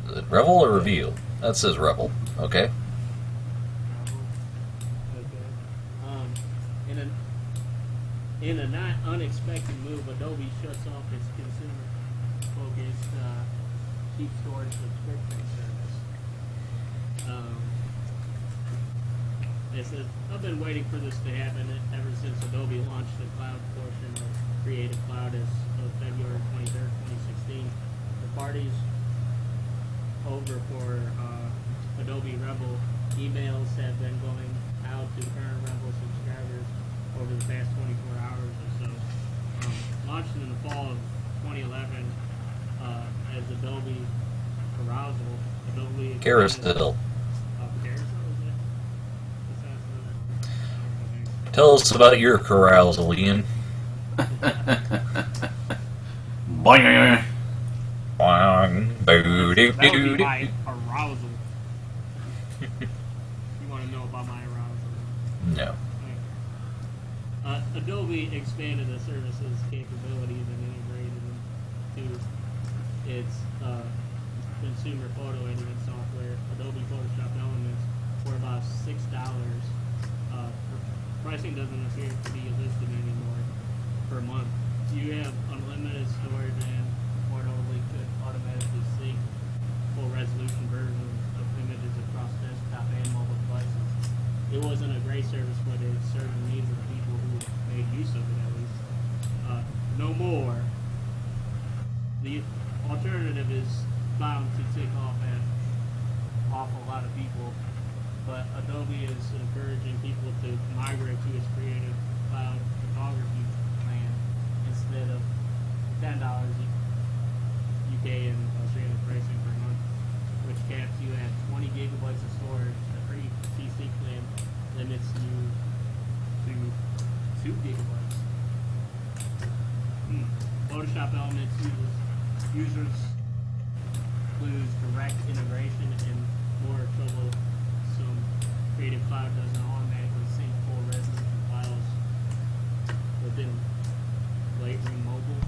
Is it Revel or Reveal? That says Revel. Okay. In a not unexpected move, Adobe shuts off its consumer-focused cheap storage subscription service. It says, I've been waiting for this to happen ever since Adobe launched the cloud portion of Creative Cloud as of February 23rd, 2016. The parties over for Adobe Revel emails have been going out to current Revel subscribers over the past 24 hours or so. Launched in the fall of 2011 as Adobe Carousel. Adobe Carousel. Carousel, is it? Tell us about your carousel, Ian. Boing. Boing, boo, doo, That would doo, be doo. my arousal. You want to know about my arousal? No. Adobe expanded the service's capabilities and integrated them to its consumer photo editing software, Adobe Photoshop Elements, for about $6. Pricing doesn't appear to be listed anymore per month. You have unlimited storage and portably could automatically sync full resolution versions of images across desktop and mobile devices. It wasn't a great service, but it served the needs of the people who made use of it at least. No more. The alternative is bound to tick off a lot of people, but Adobe is encouraging people to migrate to its Creative Cloud photography plan instead of $10 UK and Australian pricing per month, which caps you at 20 gigabytes of storage. The free PC plan limits you to 2 gigabytes. Photoshop Elements users includes direct integration and more troublesome. Creative Cloud doesn't automatically sync full resolution files within Lightroom Mobile,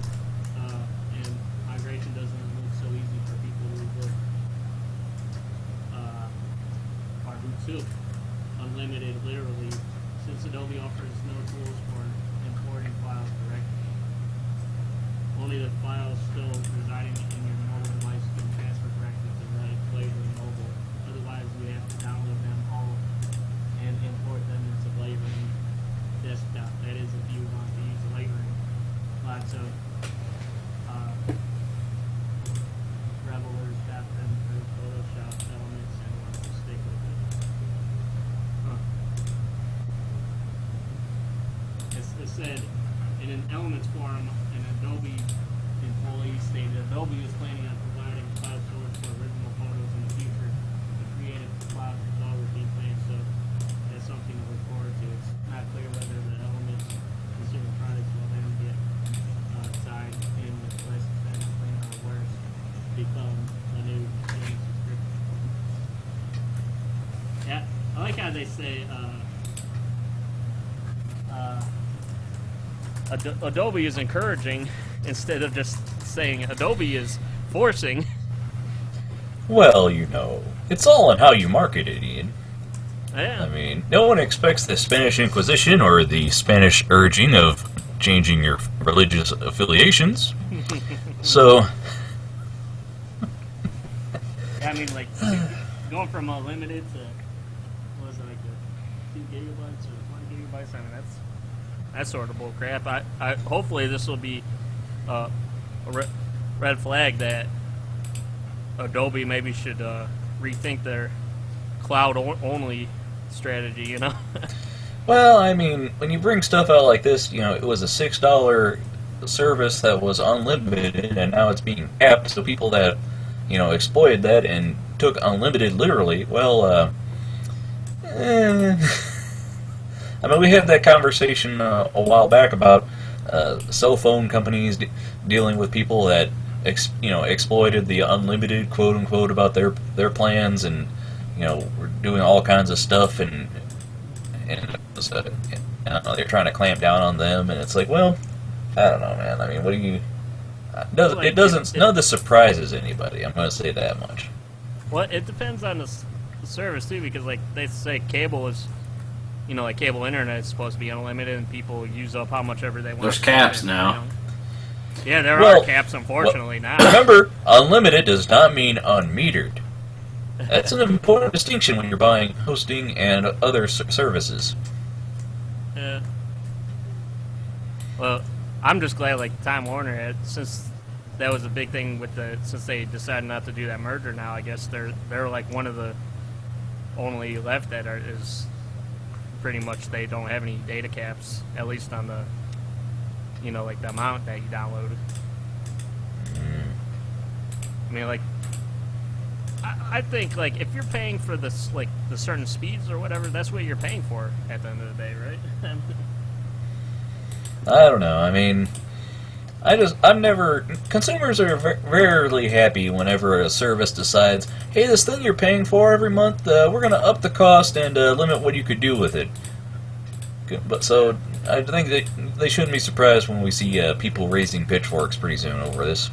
and migration doesn't look so easy for people who took unlimited literally, since Adobe offers no tools for importing files directly. Only the files still residing in your mobile device can transfer directly to Lightroom Mobile. Otherwise, you have to download them all and import them into Lightroom Desktop. That is, if you want to use Lightroom. Lots of revelers got them through Photoshop Elements and want to stick with it. It said in an Elements forum, an Adobe employee stated Adobe is planning on providing cloud storage for original photos in the future. The Creative Cloud photography plan, so that's something to look forward to. It's not clear whether the Elements consumer products will then get tied in with less expensive plan or worse, become a new payment subscription. Yeah, I like how they say Adobe is encouraging instead of just saying Adobe is forcing. Well, you know, it's all in how you market it, Ian. Yeah. I mean, no one expects the Spanish Inquisition or the Spanish urging of changing your religious affiliations. So... I mean, like, going from limited to, what was it, like 2 gigabytes or 20 gigabytes? I mean, that's sort of bull crap. I hopefully this will be a red flag that Adobe maybe should rethink their cloud-only strategy, you know? Well, I mean, when you bring stuff out like this, you know, it was a $6 service that was unlimited, and now it's being capped, so people that, you know, exploited that and took unlimited literally, well, I mean, we had that conversation a while back about cell phone companies dealing with people that exploited the unlimited quote unquote about their plans, and we're doing all kinds of stuff, and I don't know, they're trying to clamp down on them, and it's like, well, I don't know, man. I mean, what do you? It doesn't. None of this surprises anybody. I'm going to say that much. Well, it depends on the service too, because like they say, cable is, like cable internet is supposed to be unlimited, and people use up how much ever they want. There's caps now. Yeah, there are caps, unfortunately, now. Remember, unlimited does not mean unmetered. That's an important distinction when you're buying hosting and other services. Yeah. Well, I'm just glad, like, Time Warner, since that was a big thing since they decided not to do that merger now, I guess they're like one of the only left that is pretty much, they don't have any data caps, at least on the, like the amount that you downloaded. I mean, like, I think, like, if you're paying for this, like, the certain speeds or whatever, that's what you're paying for at the end of the day, right? I don't know. I mean, consumers are rarely happy whenever a service decides, hey, this thing you're paying for every month, we're going to up the cost and limit what you could do with it. But so, I think they shouldn't be surprised when we see people raising pitchforks pretty soon over this.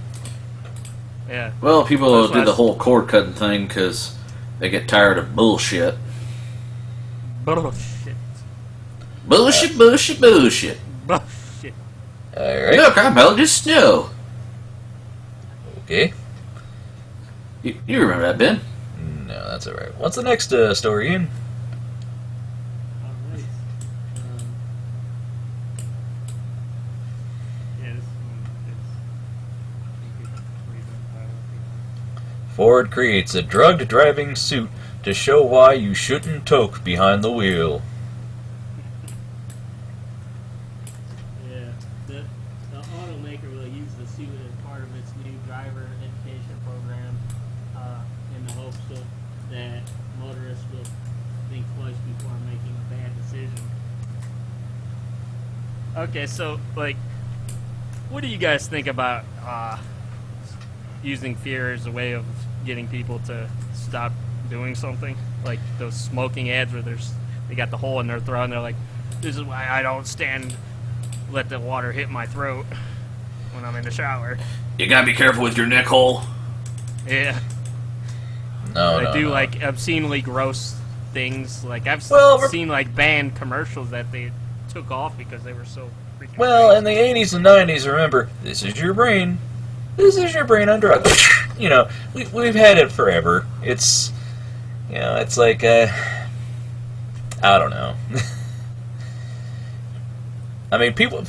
Yeah. Well, people do the whole cord cutting thing because they get tired of bullshit. Bullshit. Bullshit, bullshit, bullshit. Bullshit. Alright. Look, I melted snow. Okay. You remember that, Ben? No, that's alright. What's the next story, Ian? Ford creates a drugged driving suit to show why you shouldn't toke behind the wheel. Yeah, the automaker will use the suit as part of its new driver education program in the hopes that motorists will think twice before making a bad decision. Okay, so, like, what do you guys think about using fear as a way of getting people to stop doing something? Like those smoking ads where they got the hole in their throat and they're like, this is why I don't let the water hit my throat when I'm in the shower. You gotta be careful with your neck hole. Yeah. No, They do like obscenely gross things. Like I've seen like banned commercials that they took off because they were so freaking crazy. In the 80s and 90s, remember, this is your brain. This is your brain on drugs. We've had it forever. It's, it's like, I don't know. I mean, people,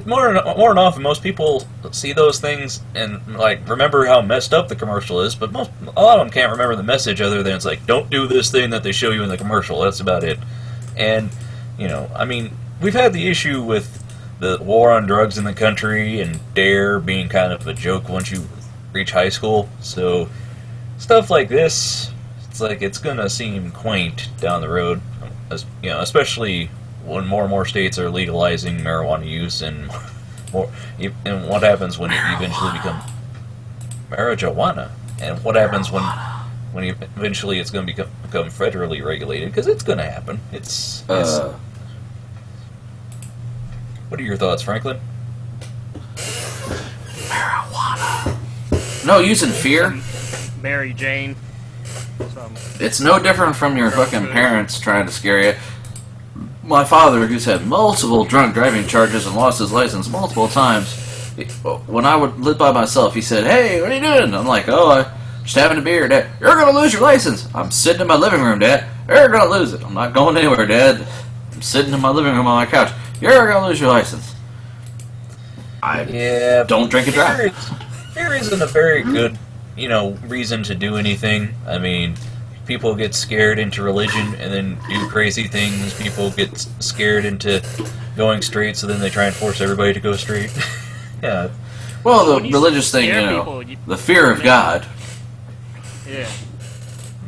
more and often, most people see those things and, like, remember how messed up the commercial is, but a lot of them can't remember the message other than it's like, don't do this thing that they show you in the commercial. That's about it. And, I mean, we've had the issue with the war on drugs in the country and DARE being kind of a joke once you reach high school. So stuff like this, it's like it's gonna seem quaint down the road, especially when more and more states are legalizing marijuana use, and what happens when it eventually becomes marijuana, and what happens when eventually it's going to become federally regulated, because it's going to happen. It's what are your thoughts, Franklin? Marijuana. No, using fear. Mary Jane. It's no different from your fucking parents trying to scare you. My father, who's had multiple drunk driving charges and lost his license multiple times, when I would live by myself, he said, "Hey, what are you doing?" I'm like, "Oh, I'm just having a beer, Dad." "You're going to lose your license." "I'm sitting in my living room, Dad." "You're going to lose it." "I'm not going anywhere, Dad. I'm sitting in my living room on my couch." "You're going to lose your license." Don't drink and drive. Fear isn't a very good, reason to do anything. I mean, people get scared into religion and then do crazy things. People get scared into going straight, so then they try and force everybody to go straight. Yeah. Well, the religious thing, the fear of God. Yeah.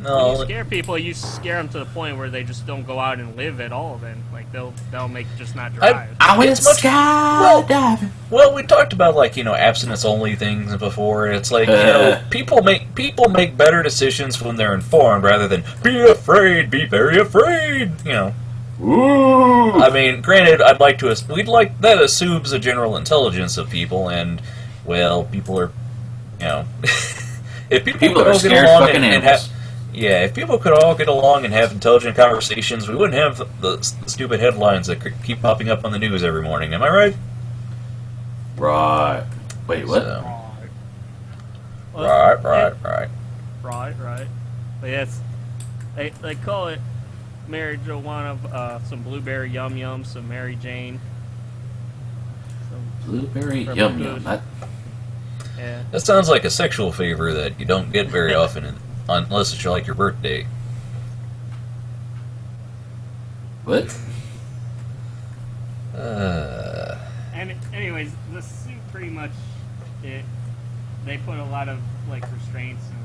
No. When you scare people, you scare them to the point where they just don't go out and live at all. Then, like they'll make just not drive. I went skydiving. Well, we talked about abstinence-only things before. It's like people make better decisions when they're informed rather than be afraid, be very afraid. Ooh. I mean, granted, that assumes a general intelligence of people, and well, people are, if people could are all scared get along fucking and animals. if people could all get along and have intelligent conversations, we wouldn't have the stupid headlines that keep popping up on the news every morning. Am I right? Right. Wait, what? Right. Right. But yes, they call it Mary Joanna, some blueberry yum yum, some Mary Jane. Blueberry From yum good. yum. Yeah. That sounds like a sexual favor that you don't get very often, unless it's your birthday. What? And anyways, the suit pretty much they put a lot of restraints and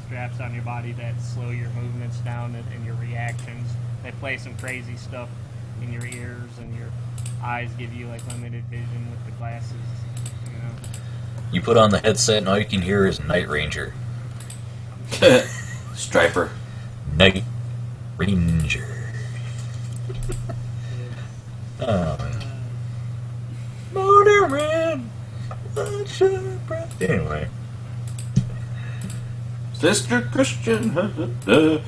straps on your body that slow your movements down and your reactions. They play some crazy stuff in your ears, and your eyes give you limited vision with the glasses. You put on the headset, and all you can hear is Night Ranger. Striper. Night Ranger. Oh, man. Motor Man. Anyway. Sister Christian. It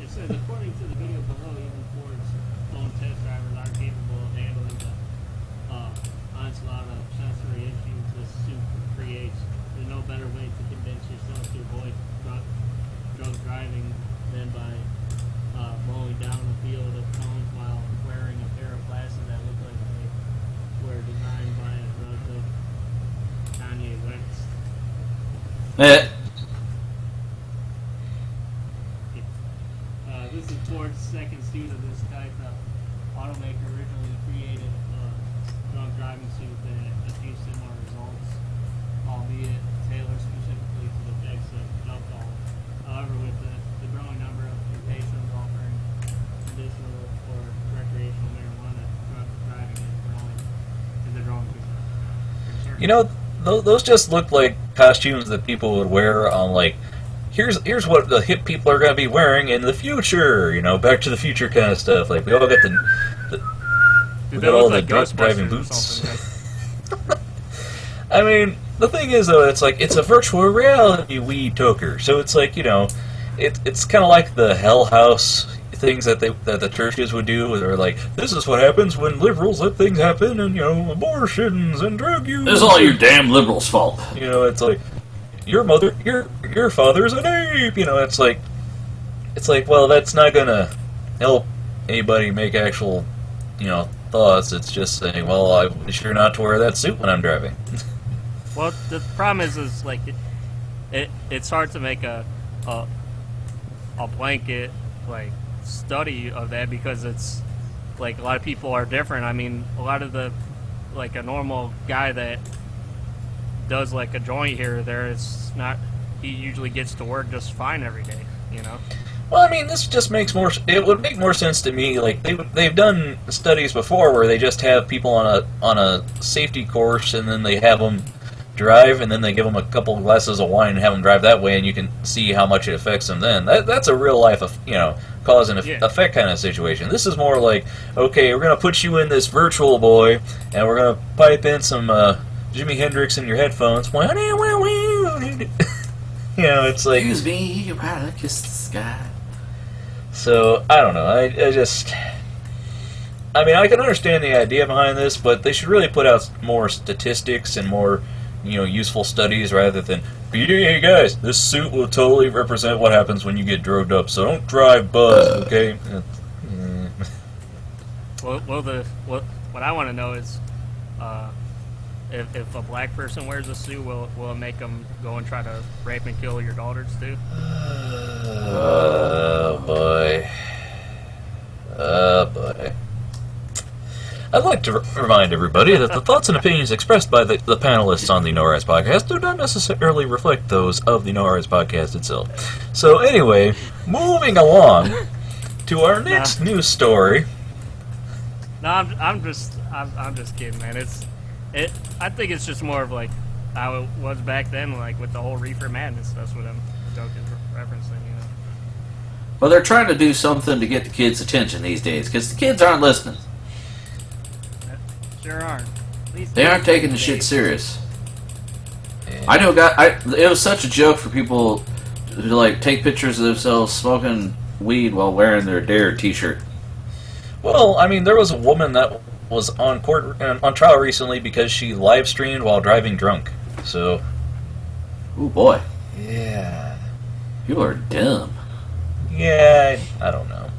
says, according to the video below, even Ford's own test drivers aren't capable of handling the onslaught of sensory issues this suit creates. There's no better way to convince yourself to avoid drunk driving than by mowing down a field of cones while wearing a pair of glasses that look like they were designed by a drugged Kanye West. This is Ford's second suit of this type. The automaker originally created a drunk driving suit that achieved similar results, albeit tailored specifically to the effects of alcohol. However, with the growing number of patients offering medicinal or recreational marijuana, drunk driving is a growing concern. Those just look like costumes that people would wear on here's what the hip people are going to be wearing in the future. Back to the Future kind of stuff. We all got we got all the drunk driving boots. I mean, the thing is though, it's a virtual reality weed toker. So it's it's kind of like the Hell House things that the churches would do, where they're this is what happens when liberals let things happen, and abortions and drug use. This is all your damn liberals' fault. It's your father's an ape. It's well, that's not gonna help anybody make actual thoughts. It's just saying, well, I be sure not to wear that suit when I'm driving. Well, the problem is it's hard to make a blanket study of that, because it's a lot of people are different. I mean, a lot of the a normal guy that does a joint here or there, it's not, he usually gets to work just fine every day. Well, I mean, this just it would make more sense to me. They've done studies before where they just have people on a safety course, and then they have them drive, and then they give them a couple of glasses of wine and have them drive that way, and you can see how much it affects them then. That's a real life of cause and effect kind of situation. This is more okay, we're gonna put you in this virtual boy, and we're gonna pipe in some Jimi Hendrix in your headphones. It's Excuse me, you're about to kiss the sky. So, I don't know. I mean, I can understand the idea behind this, but they should really put out more statistics and more, useful studies rather than, hey guys, this suit will totally represent what happens when you get drugged up, so don't drive buzzed, okay? Well, what I want to know is, if a black person wears a suit, will it make them go and try to rape and kill your daughters too? Oh boy. I'd like to remind everybody that the thoughts and opinions expressed by the panelists on the NoRights Podcast do not necessarily reflect those of the NoRights Podcast itself. So anyway, moving along to our next news story. No, I'm just kidding, man. I think it's just more of like how it was back then, like with the whole reefer madness. That's what I'm joking, referencing, you know. Well, they're trying to do something to get the kids' attention these days because the kids aren't listening. Sure aren't. At least They aren't taking the shit serious. I know a guy. It was such a joke for people to like take pictures of themselves smoking weed while wearing their Dare T-shirt. Well, I mean, there was a woman that was on trial recently because she live streamed while driving drunk. So, Ooh boy, yeah, you are dumb. yeah, I don't know.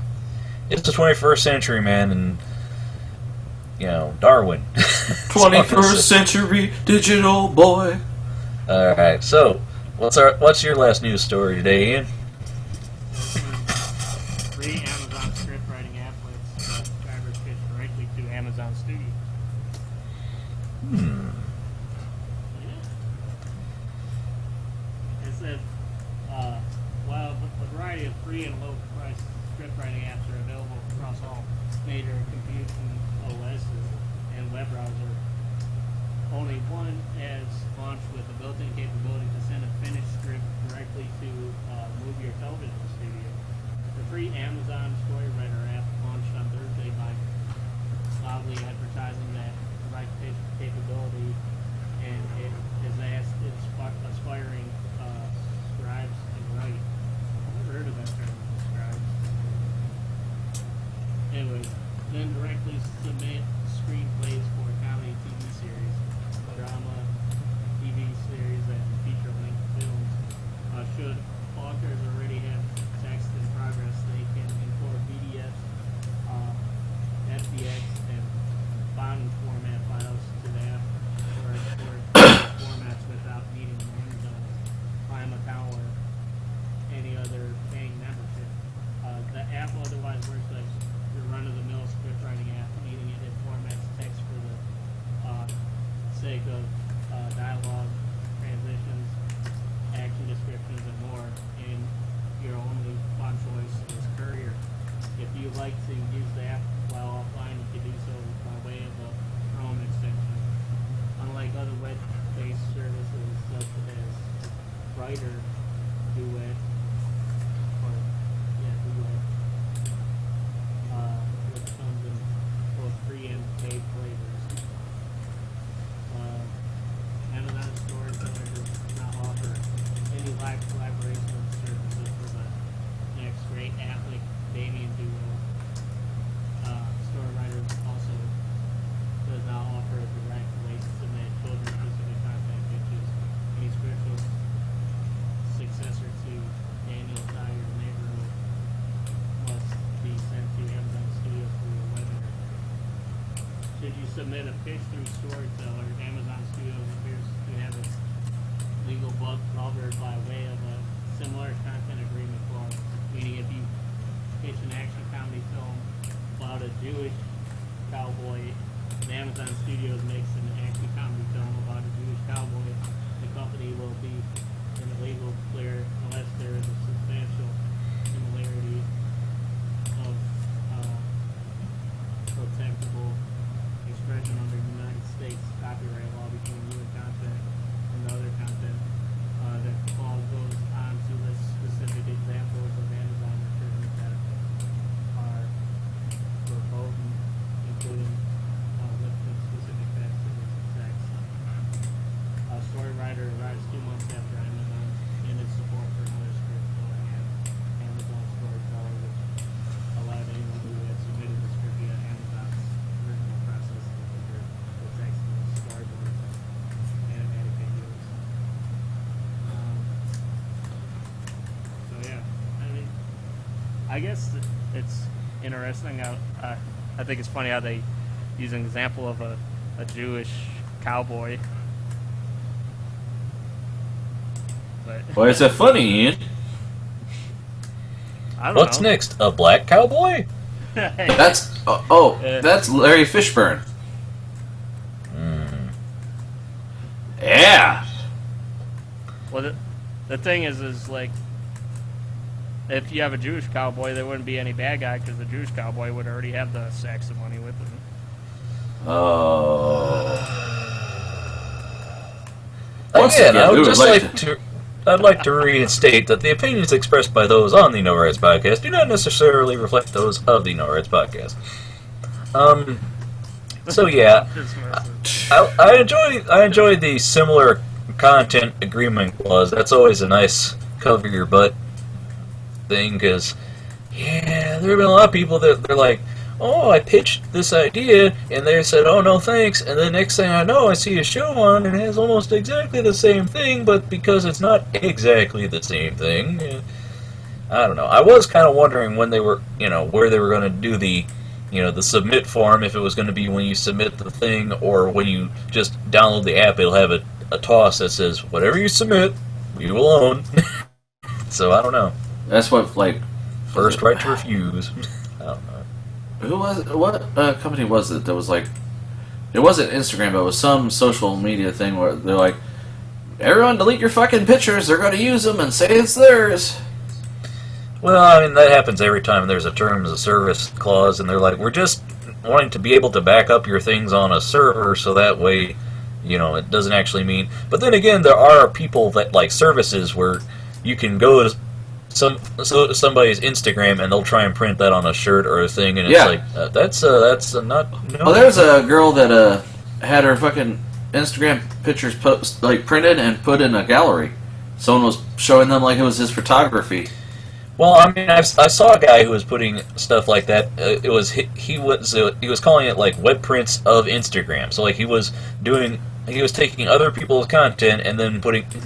It's the 21st century, man, and you know, Darwin. 21st century digital boy. All right, so what's your last news story today, Ian? Free Amazon script writing app lets drivers pitch directly to Amazon Studio. Yeah. It says, while a variety of free and low-priced script writing apps are available across all major computing OSs and web browser, only one has launched with the built-in capability to send a finished script directly to movie or television studio. The free Amazon Storywriter app launched on Thursday by loudly advertising that right pitch capability, and it has asked its aspiring scribes to write. I've never heard of that term, scribes. Anyways, then directly submit screenplays for comedy TV series, drama, TV series, and feature-length films. Should authors already have text in progress, they can import PDFs, FBX, and bond format files to the app or export formats without needing an Amazon Prime account or any other paying membership. The app otherwise works like your run-of-the-mill script writing app, meaning it formats text for the sake of dialogue, transitions, action descriptions, and more, and your only font choice is Courier. If you like to use the app while offline, you can do so by way of a Chrome extension. Unlike other web-based services such as Writer, Duet, which comes in both free and paid flavors. Amazon Storyteller does not offer any live collaboration services for the next great app like Damien Duo. Storywriter also does not offer a direct way to submit children-specific content, which is any spiritual successor to Daniel Tired Neighborhood must be sent to Amazon Studio through a webinar. Should you submit a pitch through Storyteller, Amazon Studios appears to have its legal book covered by way of a similar content agreement clause, meaning if you pitch an action comedy film about a Jewish cowboy, and Amazon Studios makes an action comedy film about a Jewish cowboy, the company will be in the legal clear unless there is a substantial similarity of protectable expression under United States copyright law between you and content and the other content. That clause goes on to list specific examples of Amazon returns that are verboten, including listing specific text and text. Storywriter arrives 2 months after Amazon ended support for another script building app, Amazon Storyteller, which allowed anyone who had submitted the script via Amazon's original process to convert the text into storyboards and animated videos. So yeah, I mean, I guess it's interesting. I think it's funny how they use an example of a Jewish cowboy. But Why is that funny, Ian? I don't What's know. next? A black cowboy? That's that's Larry Fishburne. Yeah. Well, the thing is like, if you have a Jewish cowboy, there wouldn't be any bad guy because the Jewish cowboy would already have the sacks of money with him. Oh. Again, I'd like to reinstate that the opinions expressed by those on the NoRights Podcast do not necessarily reflect those of the NoRights Podcast. So yeah, I enjoy the similar content agreement clause. That's always a nice cover your butt thing, because yeah, there have been a lot of people that they're like, oh, I pitched this idea, and they said, oh, no thanks, and then next thing I know, I see a show on, and it has almost exactly the same thing, but because it's not exactly the same thing, I don't know. I was kind of wondering when they were, where they were going to do the, the submit form, if it was going to be when you submit the thing, or when you just download the app, it'll have a toss that says, whatever you submit, we will own. So, I don't know. That's what, like... First right to refuse. I don't know. Who was it? What company was it that was like... It wasn't Instagram, but it was some social media thing where they're like, everyone delete your fucking pictures, they're going to use them and say it's theirs. Well, I mean, that happens every time there's a terms of service clause, and they're like, we're just wanting to be able to back up your things on a server so that way, it doesn't actually mean... But then again, there are people that like services where you can go to somebody's Instagram and they'll try and print that on a shirt or a thing, and it's like that's not. No. Well, there's a girl that had her fucking Instagram pictures printed and put in a gallery. Someone was showing them like it was his photography. Well, I mean, I saw a guy who was putting stuff like that. He was calling it like web prints of Instagram. So like he was taking other people's content and then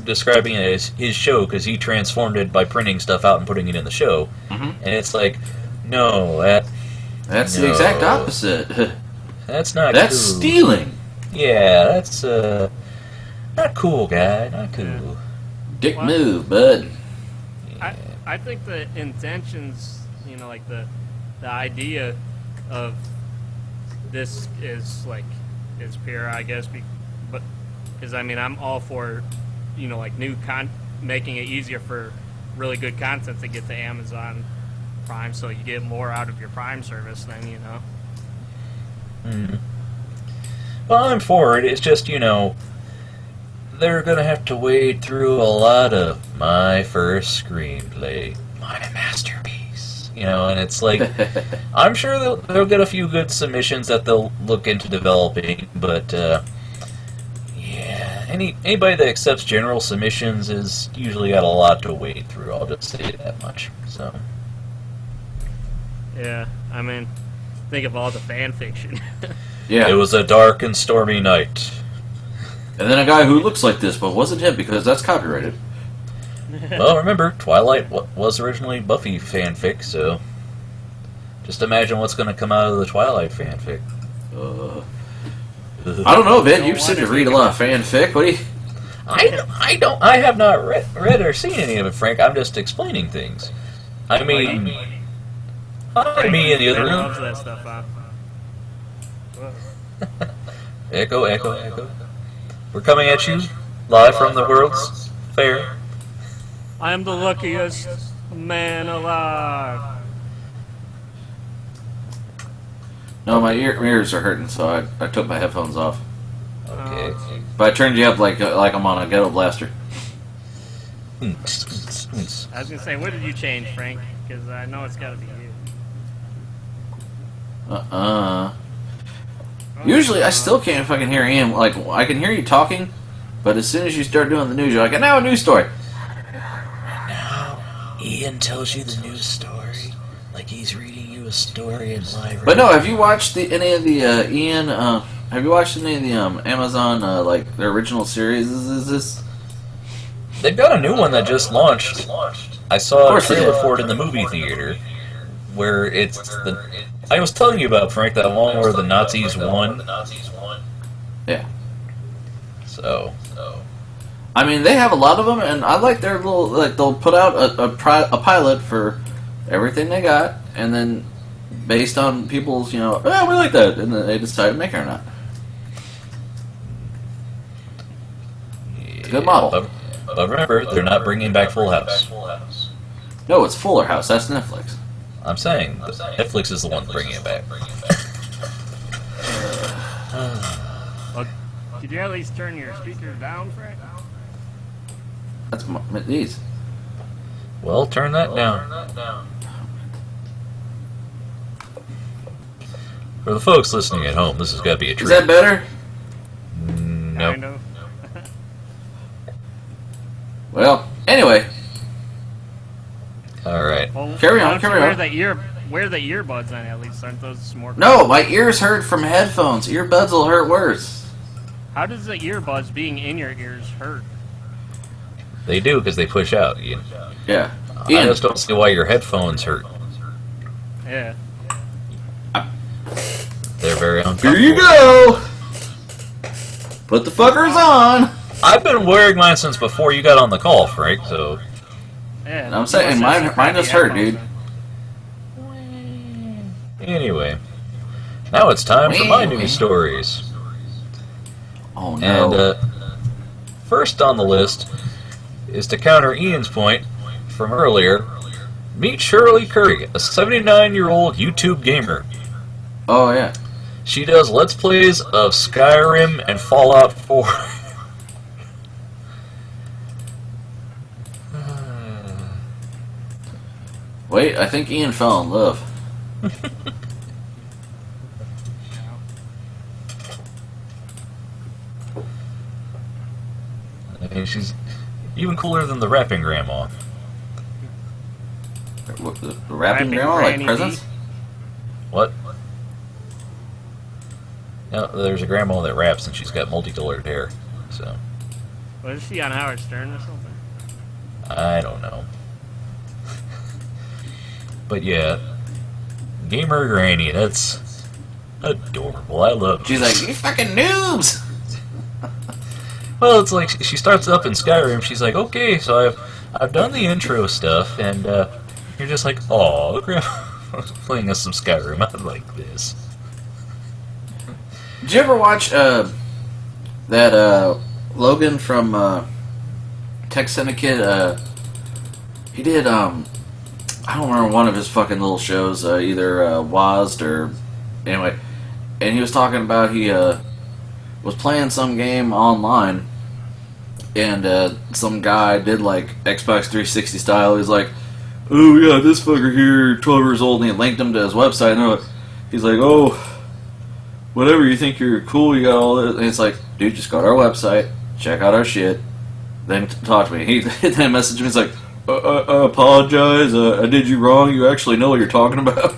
describing it as his show, because he transformed it by printing stuff out and putting it in the show. Mm-hmm. And it's like, no, that's the exact opposite. That's not. That's cool. Stealing. Yeah, that's not cool, guy. Not cool. Yeah. Dick move, bud. I think the intentions, like the idea of this is pure, I guess, but because I mean I'm all for, like making it easier for really good content to get to Amazon Prime, so you get more out of your Prime service then, Mm. Well, I'm for it. It's just, they're going to have to wade through a lot of my first screenplay, my masterpiece, and it's like, I'm sure they'll get a few good submissions that they'll look into developing, but, yeah, anybody that accepts general submissions is usually got a lot to wade through, I'll just say that much, so. Yeah, I mean, think of all the fan fiction. Yeah. It was a dark and stormy night. And then a guy who looks like this, but wasn't him because that's copyrighted. Well, remember, Twilight was originally Buffy fanfic, so just imagine what's going to come out of the Twilight fanfic. I don't know, Ben. You seem to read a lot of fanfic. What do you... I have not read or seen any of it, Frank. I'm just explaining things. I mean, me in the other room. Loves that stuff, huh? Echo, echo, echo. We're coming at you live from the World's Fair. I am the luckiest man alive. No, my ears are hurting, so I took my headphones off. Okay. But I turned you up like I'm on a ghetto blaster. I was gonna say, what did you change, Frank? Because I know it's got to be you. Usually, I still can't fucking hear Ian. Like, I can hear you talking, but as soon as you start doing the news, you're like, and now a news story. And now, Ian tells you the news story like he's reading you a story in live. But no, have you watched any of the Ian? Have you watched any of the Amazon like their original series? Is this? They've got a new one that just launched. I saw a trailer for it in the movie theater, where it's the. I was telling you about, Frank, that one where the Nazis won. Yeah. So. I mean, they have a lot of them, and I like their little, like, they'll put out a pilot for everything they got, and then based on people's, we like that, and then they decide to make it or not. It's a good model. But remember, they're not bringing back Full House. No, it's Fuller House. That's Netflix. I'm saying Netflix is the one bringing it back. Could you at least turn your speakers down, Frank? That's these. Well, turn that down. For the folks listening at home, this has got to be a treat. Is that better? No. Kind of. Well, anyway. All right. Well, Carry on, why don't you carry on. Wear the earbuds on at least. Aren't those more? No, my ears hurt from headphones. Earbuds will hurt worse. How does the earbuds being in your ears hurt? They do because they push out. Ian. Yeah. I Ian, just don't see why your headphones hurt. Yeah. They're very uncomfortable. here you go. Put the fuckers on. I've been wearing mine since before you got on the call, Frank. So Yeah. I'm saying mine just hurt, dude. anyway, now it's time for my news stories. Oh no. And first on the list is to counter Ian's point from earlier. Meet Shirley Curry, a 79-year-old YouTube gamer. Oh yeah. She does Let's Plays of Skyrim and Fallout 4. Wait, I think Ian fell in love. I mean, she's even cooler than the rapping grandma. What, the rapping Rapping grandma, like Granny presents? D? What? No, there's a grandma that raps and she's got multicolored hair. So Was she on Howard Stern or something? I don't know. But yeah, gamer granny. That's adorable. I love. She's like, you fucking noobs. Well, it's like she starts up in Skyrim. She's like, okay, so I've done the intro stuff, and you're just like, oh, grandma's playing us some Skyrim. I like this. Did you ever watch that Logan from Tech Syndicate? He did I don't remember one of his fucking little shows, either WASD or anyway, and he was talking about he was playing some game online, and some guy did like Xbox 360 style. He's like, oh yeah, this fucker here, 12 years old, and he linked him to his website. And he's like, oh, whatever, you think you're cool, you got all this. And it's like, dude, just go to our website, check out our shit, then talk to me. He then messaged me, he's like, I apologize, I did you wrong, you actually know what you're talking about.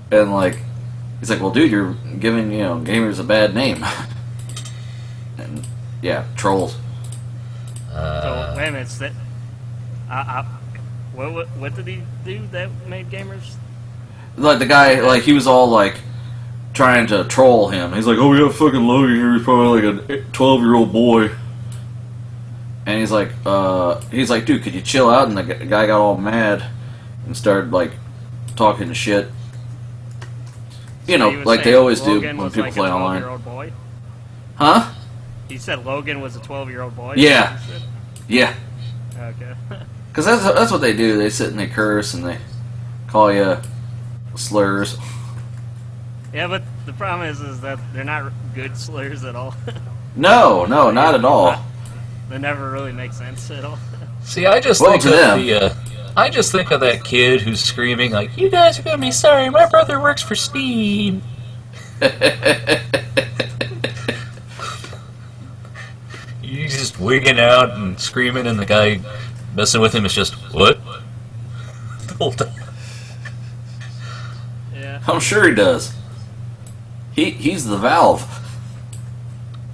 And like, he's like, well dude, you're giving, gamers a bad name. And yeah, trolls. So wait a minute. What did he do that made gamers? Like the guy, like he was all like trying to troll him. He's like, oh yeah, fucking Logan here, he's probably like a 12-year-old boy. And he's like, dude, could you chill out? And the guy got all mad and started like talking shit. You know, like they always do when people play online. 12-year-old boy? Huh? He said Logan was a 12-year-old boy? Yeah. Yeah. Okay. Because that's what they do. They sit and they curse and they call you slurs. Yeah, but the problem is that they're not good slurs at all. No, not at all. They never really make sense at all. See, I just think of that kid who's screaming like, "You guys are gonna be sorry. My brother works for Steam." He's just wigging out and screaming, and the guy messing with him is just what? The whole time. Yeah. I'm sure he does. He's the Valve.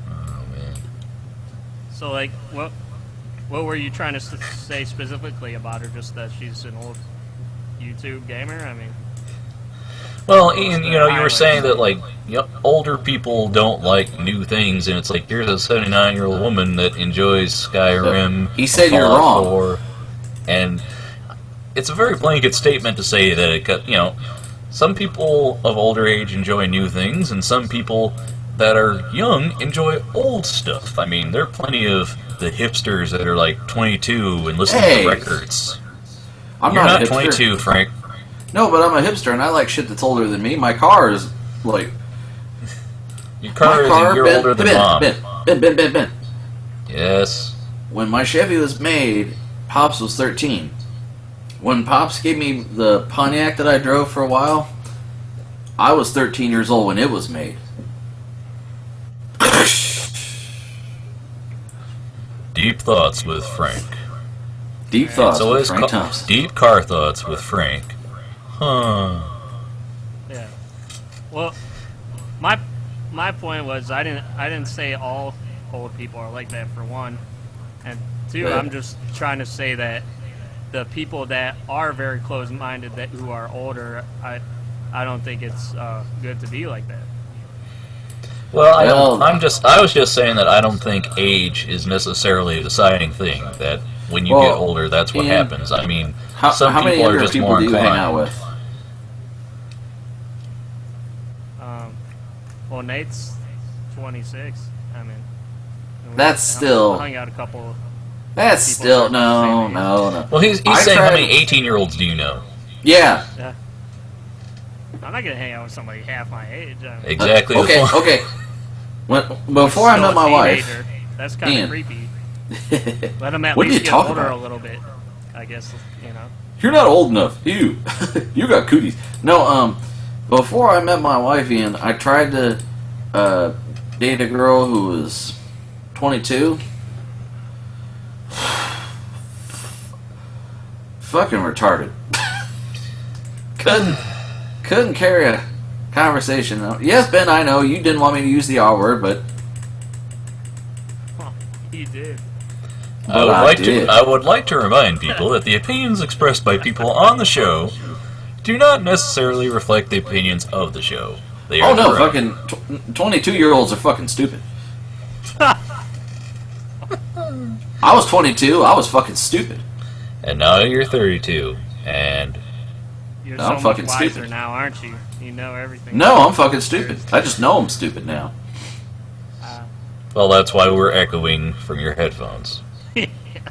Oh man. So, like, what were you trying to say specifically about her? Just that she's an old YouTube gamer? I mean... Well, Ian, you were saying that, like, older people don't like new things, and it's like, here's a 79-year-old woman that enjoys Skyrim. He said you're Fallout wrong. 4, and it's a very blanket statement to say that it, some people of older age enjoy new things, and some people that are young enjoy old stuff. I mean, there are plenty of the hipsters that are like 22 and listen to records. You're not 22, Frank. No, but I'm a hipster and I like shit that's older than me. My car is like... Your car is a year older than Mom. Ben. Yes. When my Chevy was made, Pops was 13. When Pops gave me the Pontiac that I drove for a while, I was 13 years old when it was made. Deep thoughts with Frank. Deep thoughts So with it's Frank Thompson. deep car thoughts with Frank. Huh. Yeah. Well, my point was I didn't say all old people are like that, for one, and two, Right. I'm just trying to say that the people that are very closed-minded, that who are older, I don't think it's good to be like that. Well, I Well- I was just saying that I don't think age is necessarily a deciding thing. That when you Well, get older, that's what and happens. I mean, How some many people are younger just people more do you hang inclined. out with? Well, Nate's 26. I mean, That's still- I hung out a couple. That's People still are the same age. no. Well, he's I saying how tried- many 18-year-olds do you know? Yeah. Yeah. I'm not gonna hang out with somebody half my age. I mean, Exactly. the Okay. point. Okay. Before I still met a my wife, teenager. That's kind Ian. of creepy. Let them at What are least you get talking older about? a little bit. I guess, you know. you're not old enough. You got cooties. No. Before I met my wife, Ian, I tried to date a girl who was 22. Fucking retarded. couldn't carry a conversation. Yes, Ben, I know you didn't want me to use the R word, but He did. I did. would like to remind people that the opinions expressed by people on the show do not necessarily reflect the opinions of the show. They are oh no, correct. fucking 22-year-olds are fucking stupid. I was 22. I was fucking stupid. And now you're 32, and You're I'm so fucking much wiser stupid. now, aren't you? You know everything. No, I'm fucking stupid. I just know I'm stupid now. well, that's why we're echoing from your headphones.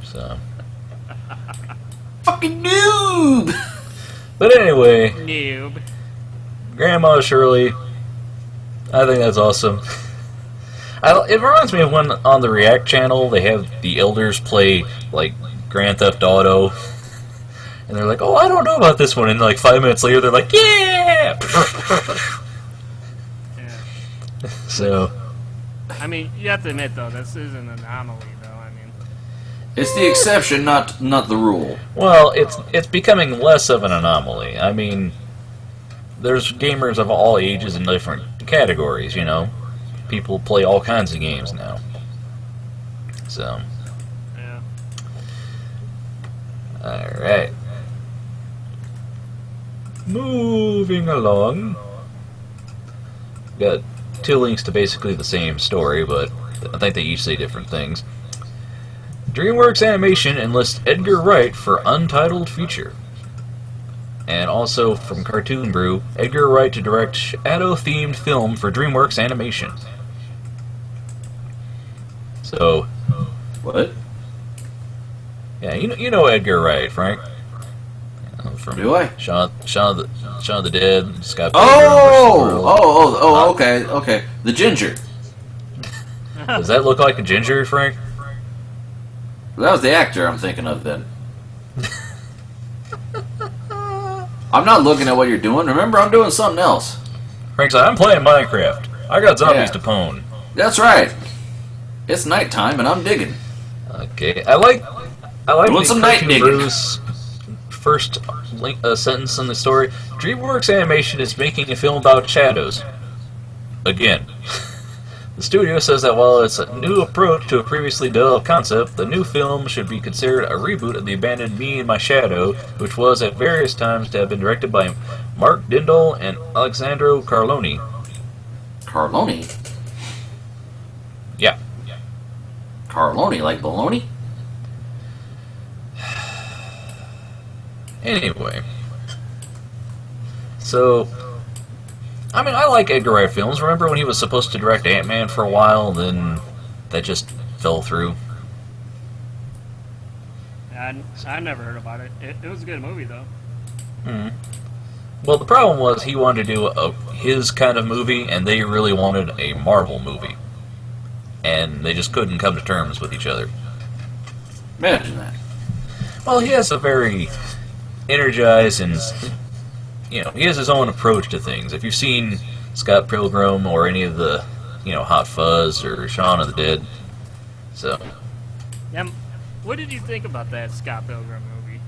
So, Fucking noob. but anyway, Noob. Grandma Shirley, I think that's awesome. It reminds me of when on the React channel they have the elders play like Grand Theft Auto, and they're like, "Oh, I don't know about this one," and like 5 minutes later they're like, "Yeah!" Yeah. So, I mean, you have to admit though, this is an anomaly, though. I mean, It's the exception, not the rule. well, it's becoming less of an anomaly. I mean, there's gamers of all ages in different categories. You know, people play all kinds of games now. So, yeah. all right. Moving along. Got two links to basically the same story, but I think they each say different things. DreamWorks Animation enlists Edgar Wright for untitled feature. And also from Cartoon Brew, Edgar Wright to direct shadow-themed film for DreamWorks Animation. So, What? yeah, you know Edgar Wright, Frank. From Do I? Shaun of the Dead, Scott Oh, okay. The ginger. Does that look like a ginger, Frank? That was the actor I'm thinking of then. I'm not looking at what you're doing. Remember, I'm doing something else. Frank's like, I'm playing Minecraft. I got zombies Yeah. to pwn. That's right. It's nighttime and I'm digging. Okay, I like Doing the some night Cartoon digging. Brew's first sentence in the story. DreamWorks Animation is making a film about shadows. Again. The studio says that while it's a new approach to a previously developed concept, the new film should be considered a reboot of the abandoned Me and My Shadow, which was at various times to have been directed by Mark Dindal and Alexandro Carloni. Carloni? Yeah. Carloni, like baloney? Anyway. So, I mean, I like Edgar Wright films. Remember when he was supposed to direct Ant-Man for a while, then that just fell through? I never heard about it. It was a good movie, though. Mm-hmm. Well, the problem was he wanted to do his kind of movie, and they really wanted a Marvel movie. and they just couldn't come to terms with each other. Imagine that. Well, he has a very energized and, he has his own approach to things. If you've seen Scott Pilgrim or any of the, Hot Fuzz or Shaun of the Dead, so. Yeah, what did you think about that Scott Pilgrim movie?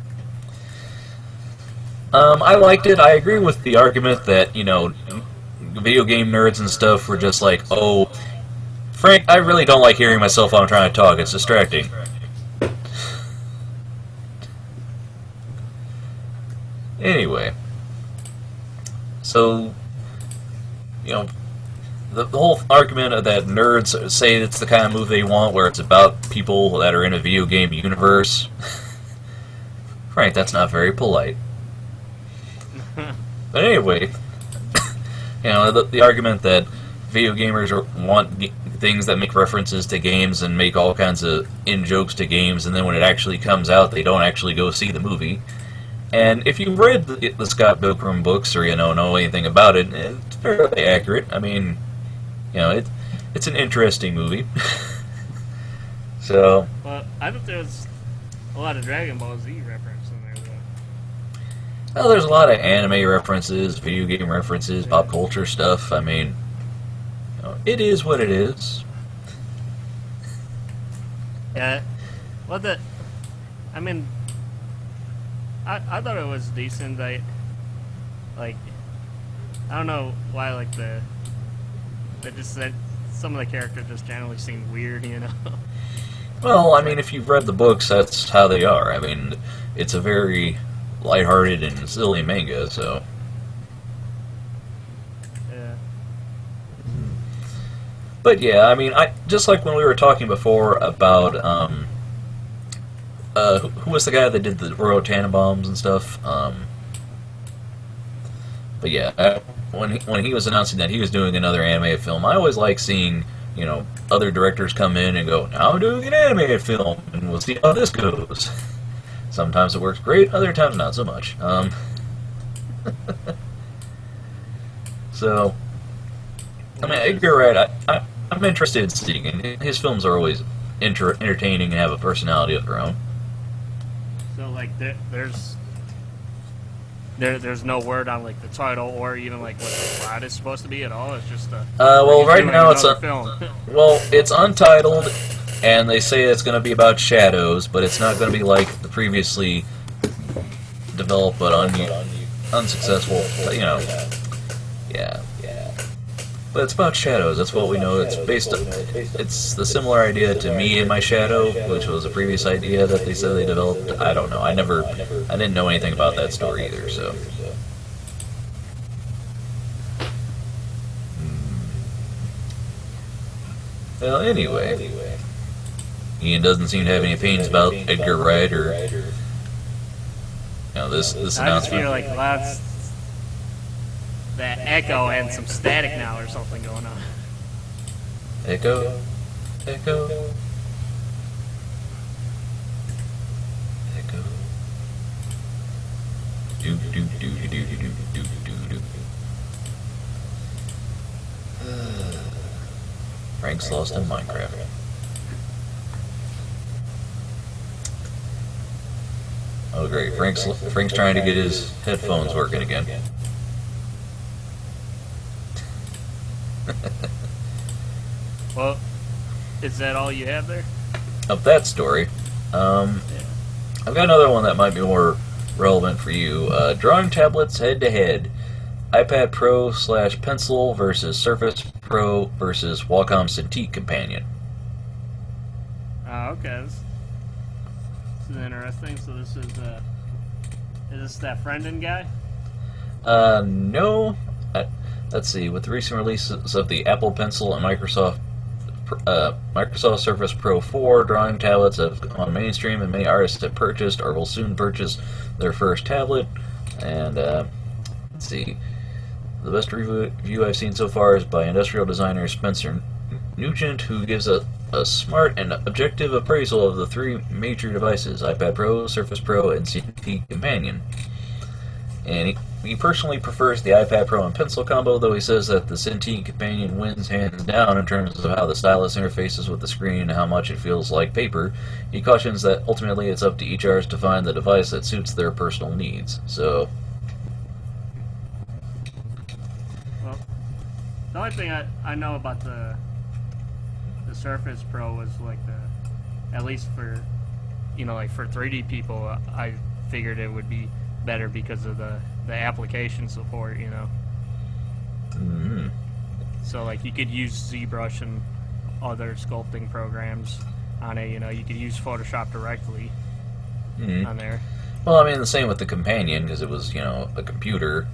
I liked it. I agree with the argument that, video game nerds and stuff were just like, oh, Frank, I really don't like hearing myself while I'm trying to talk. It's distracting. Anyway, so, the whole argument of that nerds say it's the kind of movie they want where it's about people that are in a video game universe. Frank, that's not very polite. But anyway, the argument that video gamers want things that make references to games and make all kinds of in-jokes to games, and then when it actually comes out, they don't actually go see the movie. And if you've read the Scott Pilgrim books or, know anything about it, it's fairly accurate. I mean, it's an interesting movie. So. Well, I thought there was a lot of Dragon Ball Z reference in there, though. Well, there's a lot of anime references, video game references, pop culture stuff. I mean, it is what it is. Yeah. Well, I thought it was decent. I don't know why, some of the characters just generally seem weird, Well, I mean, if you've read the books, that's how they are. I mean, it's a very lighthearted and silly manga, so. Yeah. But yeah, I mean, just like when we were talking before about, who was the guy that did the Royal Tannenbaums and stuff? But yeah, when he was announcing that he was doing another animated film, I always like seeing, other directors come in and go, now I'm doing an animated film, and we'll see how this goes. Sometimes it works great, other times not so much. So, I mean, you're right, I'm interested in seeing it. His films are always entertaining and have a personality of their own. So, there's no word on, the title or even, what the plot is supposed to be at all? It's just well, right now it's film. Well, it's untitled, and they say it's going to be about shadows, but it's not going to be like the previously developed but unsuccessful, yeah. But it's about shadows, that's what we know. It's it's the similar idea to Me and My Shadow, which was a previous idea that they said they developed. I don't know, I didn't know anything about that story either, so. Well, anyway, Ian doesn't seem to have any opinions about Edgar Wright or, this I just announcement. feel like lots that echo and some static now or something going on. Echo. Do do do do do do do do do. Frank's lost in Minecraft. Oh great, Frank's trying to get his headphones working again. Well, is that all you have there? Of that story, I've got another one that might be more relevant for you. Drawing tablets head-to-head. iPad Pro / Pencil versus Surface Pro versus Wacom Cintiq Companion. Oh, okay. This is interesting. So this is this that Friendin guy? No. Let's see. With the recent releases of the Apple Pencil and Microsoft Surface Pro 4, drawing tablets have gone mainstream, and many artists have purchased or will soon purchase their first tablet. And let's see. The best review I've seen so far is by industrial designer Spencer Nugent, who gives a smart and objective appraisal of the three major devices: iPad Pro, Surface Pro, and Cintiq Companion. And he personally prefers the iPad Pro and Pencil combo, though he says that the Cintiq Companion wins hands down in terms of how the stylus interfaces with the screen and how much it feels like paper. He cautions that ultimately it's up to each artist to find the device that suits their personal needs. So, Well, the only thing I know about the Surface Pro was like at least for, like for 3D people, I figured it would be better because of the application support, mm-hmm. So like you could use ZBrush and other sculpting programs on it, you could use Photoshop directly Mm-hmm. on there. Well, I mean, the same with the Companion, because it was, a computer,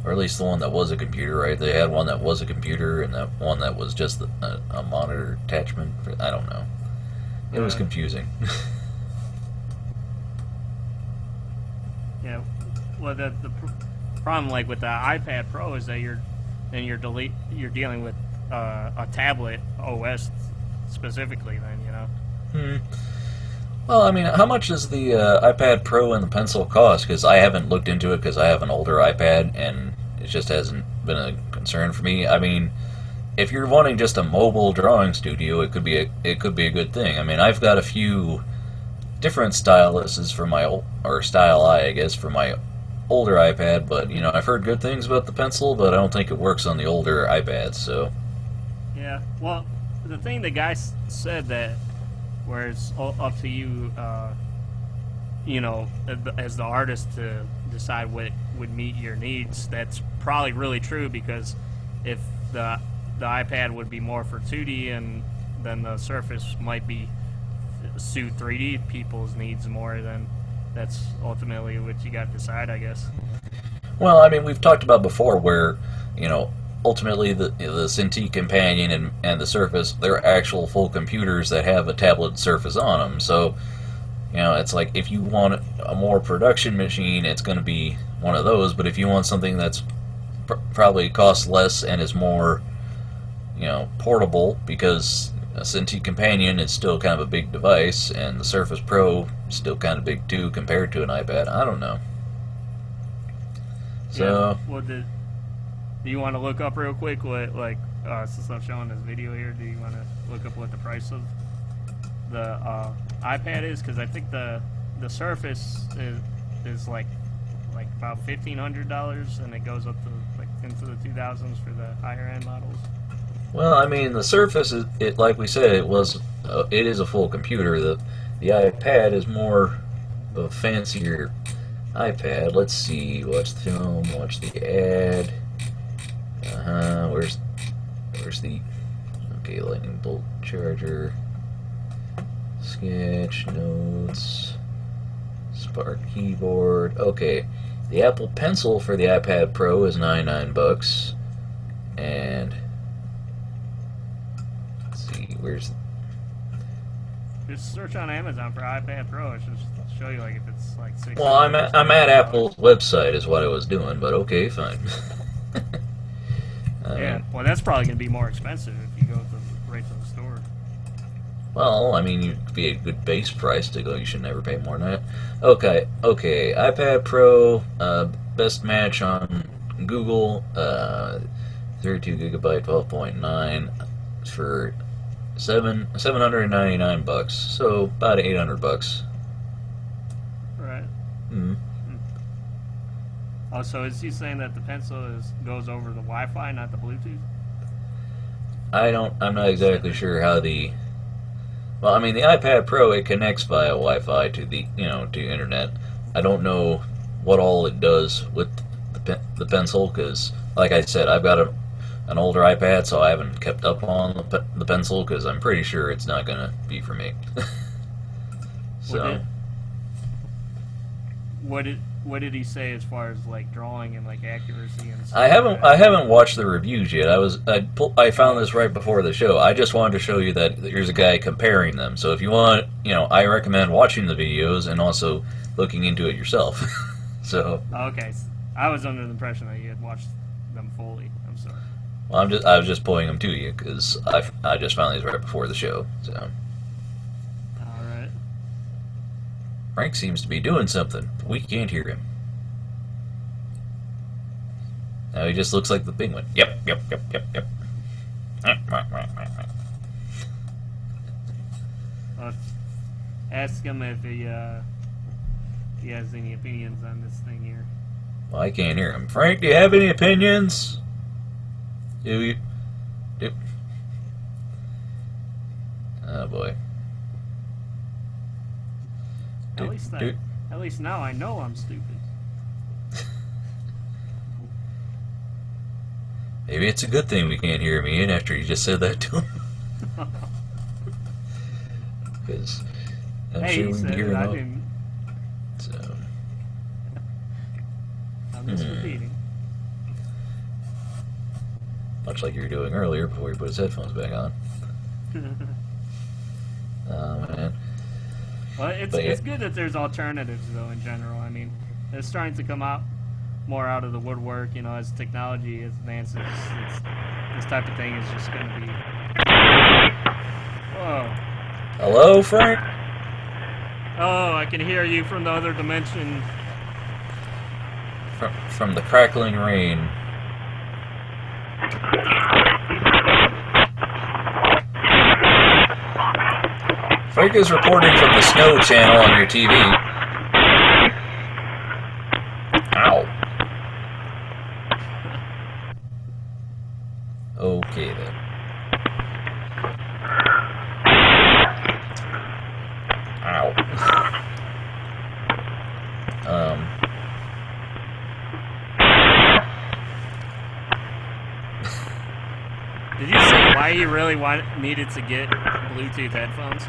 or at least the one that was a computer, right? They had one that was a computer, and that one that was just a monitor attachment. I don't know. It was confusing. Yeah, well, the problem, like with the iPad Pro, is that you're dealing with a tablet OS specifically. Then Well, I mean, how much does the iPad Pro and the Pencil cost? Because I haven't looked into it because I have an older iPad, and it just hasn't been a concern for me. I mean, if you're wanting just a mobile drawing studio, it could be a good thing. I mean, I've got a few different styluses for my Style I guess, for my older iPad, but I've heard good things about the Pencil, but I don't think it works on the older iPads. So yeah, well, the thing the guy said that where it's up to you, as the artist to decide what would meet your needs. That's probably really true, because if the iPad would be more for 2D, and then the Surface might be suit 3D people's needs more, then that's ultimately what you got to decide, I guess. Well, I mean, we've talked about before where, ultimately the Cintiq Companion and the Surface, they're actual full computers that have a tablet Surface on them. So, it's like if you want a more production machine, it's going to be one of those. But if you want something that's probably costs less and is more, portable, because a Cintiq Companion is still kind of a big device, and the Surface Pro is still kind of big too compared to an iPad. I don't know. So, yeah, well, do you want to look up real quick what, since I'm showing this video here, do you want to look up what the price of the iPad is? Because I think the Surface is like about $1,500, and it goes up to into the 2000s for the higher end models. well, I mean, the Surface is, like we said, it is a full computer. The iPad is more of a fancier iPad. Let's see. Watch the film. Watch the ad. Where's the lightning bolt charger? Sketch notes. Spark keyboard. Okay, the Apple Pencil for the iPad Pro is $99, and let's see, Just search on Amazon for iPad Pro. It should show you if it's like $6. well, I'm at Apple's website is what I was doing, but okay, fine. Yeah, well, that's probably going to be more expensive if you go right to the store. Well, I mean, you'd be a good base price to go. You should never pay more than that. Okay, iPad Pro, best match on Google, 32 gigabyte, 12.9 for $799, so about $800. Right. Mm-hmm. Oh, so is he saying that the Pencil goes over the Wi-Fi, not the Bluetooth? I'm not exactly sure how well, I mean, the iPad Pro, it connects via Wi-Fi to the, to internet. I don't know what all it does with the Pencil, because, like I said, I've got an older iPad, so I haven't kept up on the Pencil, because I'm pretty sure it's not going to be for me. So, what did he say as far as drawing and accuracy and stuff? I haven't watched the reviews yet. I found this right before the show. I just wanted to show you that here's a guy comparing them. So if you want, I recommend watching the videos and also looking into it yourself. So. Okay, I was under the impression that you had watched them fully. I'm sorry. Well, I was just pointing them to you because I just found these right before the show. So. All right. Frank seems to be doing something. We can't hear him. Now he just looks like the penguin. Yep. Ask him if he has any opinions on this thing here. Well, I can't hear him. Frank, do you have any opinions? Do you? Oh boy. At least now I know I'm stupid. Maybe it's a good thing we can't hear him, Ian, after you just said that to him. Because I'm Hey, sure he we can said hear it, him I out. didn't. So, I'm just repeating. much like you were doing earlier before he put his headphones back on. Oh, man. Well, it's good that there's alternatives, though, in general. I mean, they're starting to come out more out of the woodwork, you know, as technology advances. This type of thing is just going to be... Whoa. Hello, Frank? Oh, I can hear you from the other dimension. From the crackling rain. Frank is reporting from the Snow Channel on your TV. Ow. Okay, then. Ow. Did you say why you really needed to get Bluetooth headphones?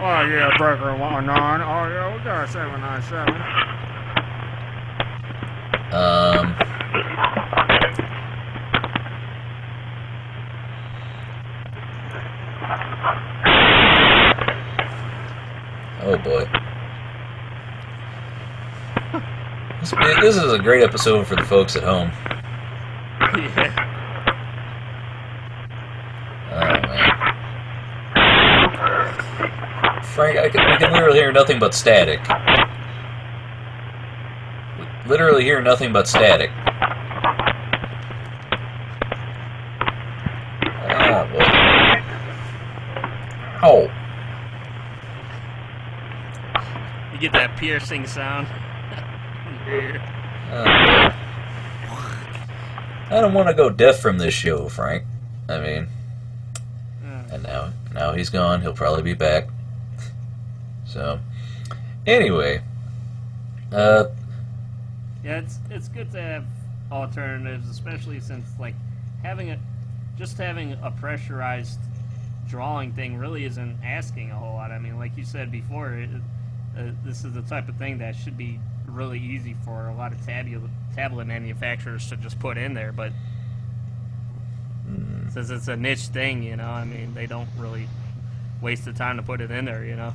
Oh yeah, Breaker 19. Oh yeah, we got a 797. Oh boy. This is a great episode for the folks at home. Yeah. Oh man. Frank, we can literally hear nothing but static. Literally hear nothing but static. Oh boy. Oh. You get that piercing sound. Oh boy. I don't want to go deaf from this show, Frank. I mean, and now he's gone. He'll probably be back. So, anyway, Yeah, it's good to have alternatives, especially since like having a pressurized drawing thing really isn't asking a whole lot. I mean, like you said before, this is the type of thing that should be really easy for a lot of tablet manufacturers to just put in there, but since it's a niche thing, you know, I mean, they don't really waste the time to put it in there, you know.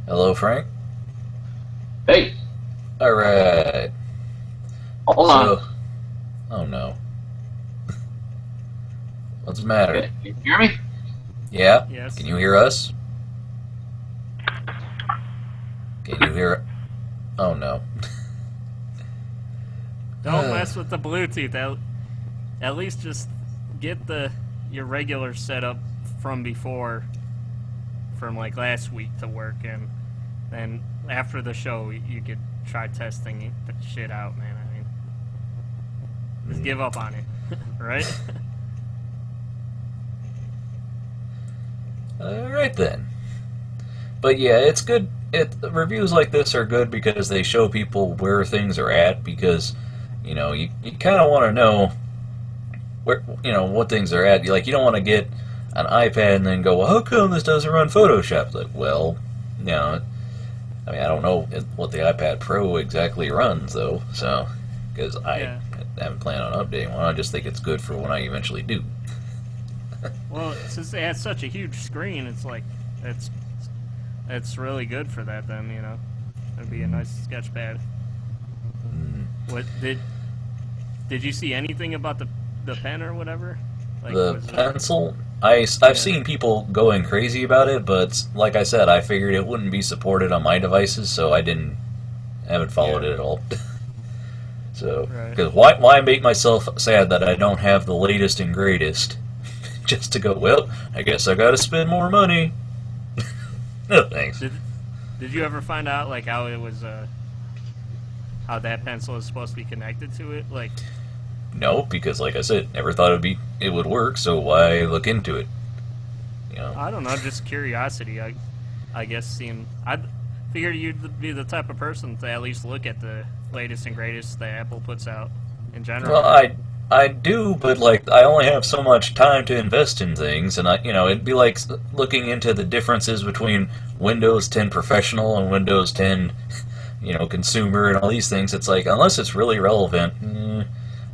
Hello, Frank. Hey, All right. hold on. Oh no. What's the matter? Okay, you hear me? Yeah. Yes. Can you hear us? Can you hear? Oh no. Don't mess with the Bluetooth. At least just get your regular setup from before, from like last week to work, and then after the show you could try testing the shit out, man. I mean, just give up on it, right? All right then. But yeah, it's good. Reviews like this are good because they show people where things are at, because you know you kind of want to know where, you know, what things are at. You don't want to get an iPad and then go, well, how come this doesn't run Photoshop? It's like, well, you know, I mean, I don't know what the iPad Pro exactly runs though, so because I haven't planned on updating one. I just think it's good for when I eventually do. Well, since it has such a huge screen, it's like it's really good for that. Then, you know, it'd be a nice sketch pad. What did you see anything about the pen or whatever? Like, The pencil? I've seen people going crazy about it, but like I said, I figured it wouldn't be supported on my devices, so I haven't followed it at all. So, because why make myself sad that I don't have the latest and greatest, just to go, well, I guess I got to spend more money. No thanks. Did you ever find out like how it was how that pencil is supposed to be connected to it? Like, no, because like I said, never thought it would work, so why look into it? You know? I don't know, just curiosity. I guess I figured you'd be the type of person to at least look at the latest and greatest that Apple puts out in general. Well, I do, but like I only have so much time to invest in things, and it'd be like looking into the differences between Windows 10 Professional and Windows 10, Consumer, and all these things. It's like unless it's really relevant.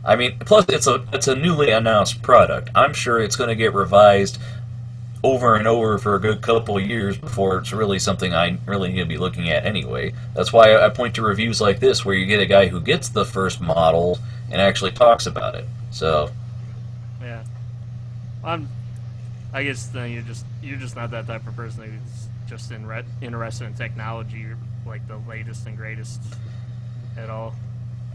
I mean, plus it's a newly announced product. I'm sure it's going to get revised over and over for a good couple of years before it's really something I really need to be looking at anyway. That's why I point to reviews like this, where you get a guy who gets the first model and actually talks about it. So, yeah, I guess then you're just not that type of person who's just interested in technology, like the latest and greatest at all.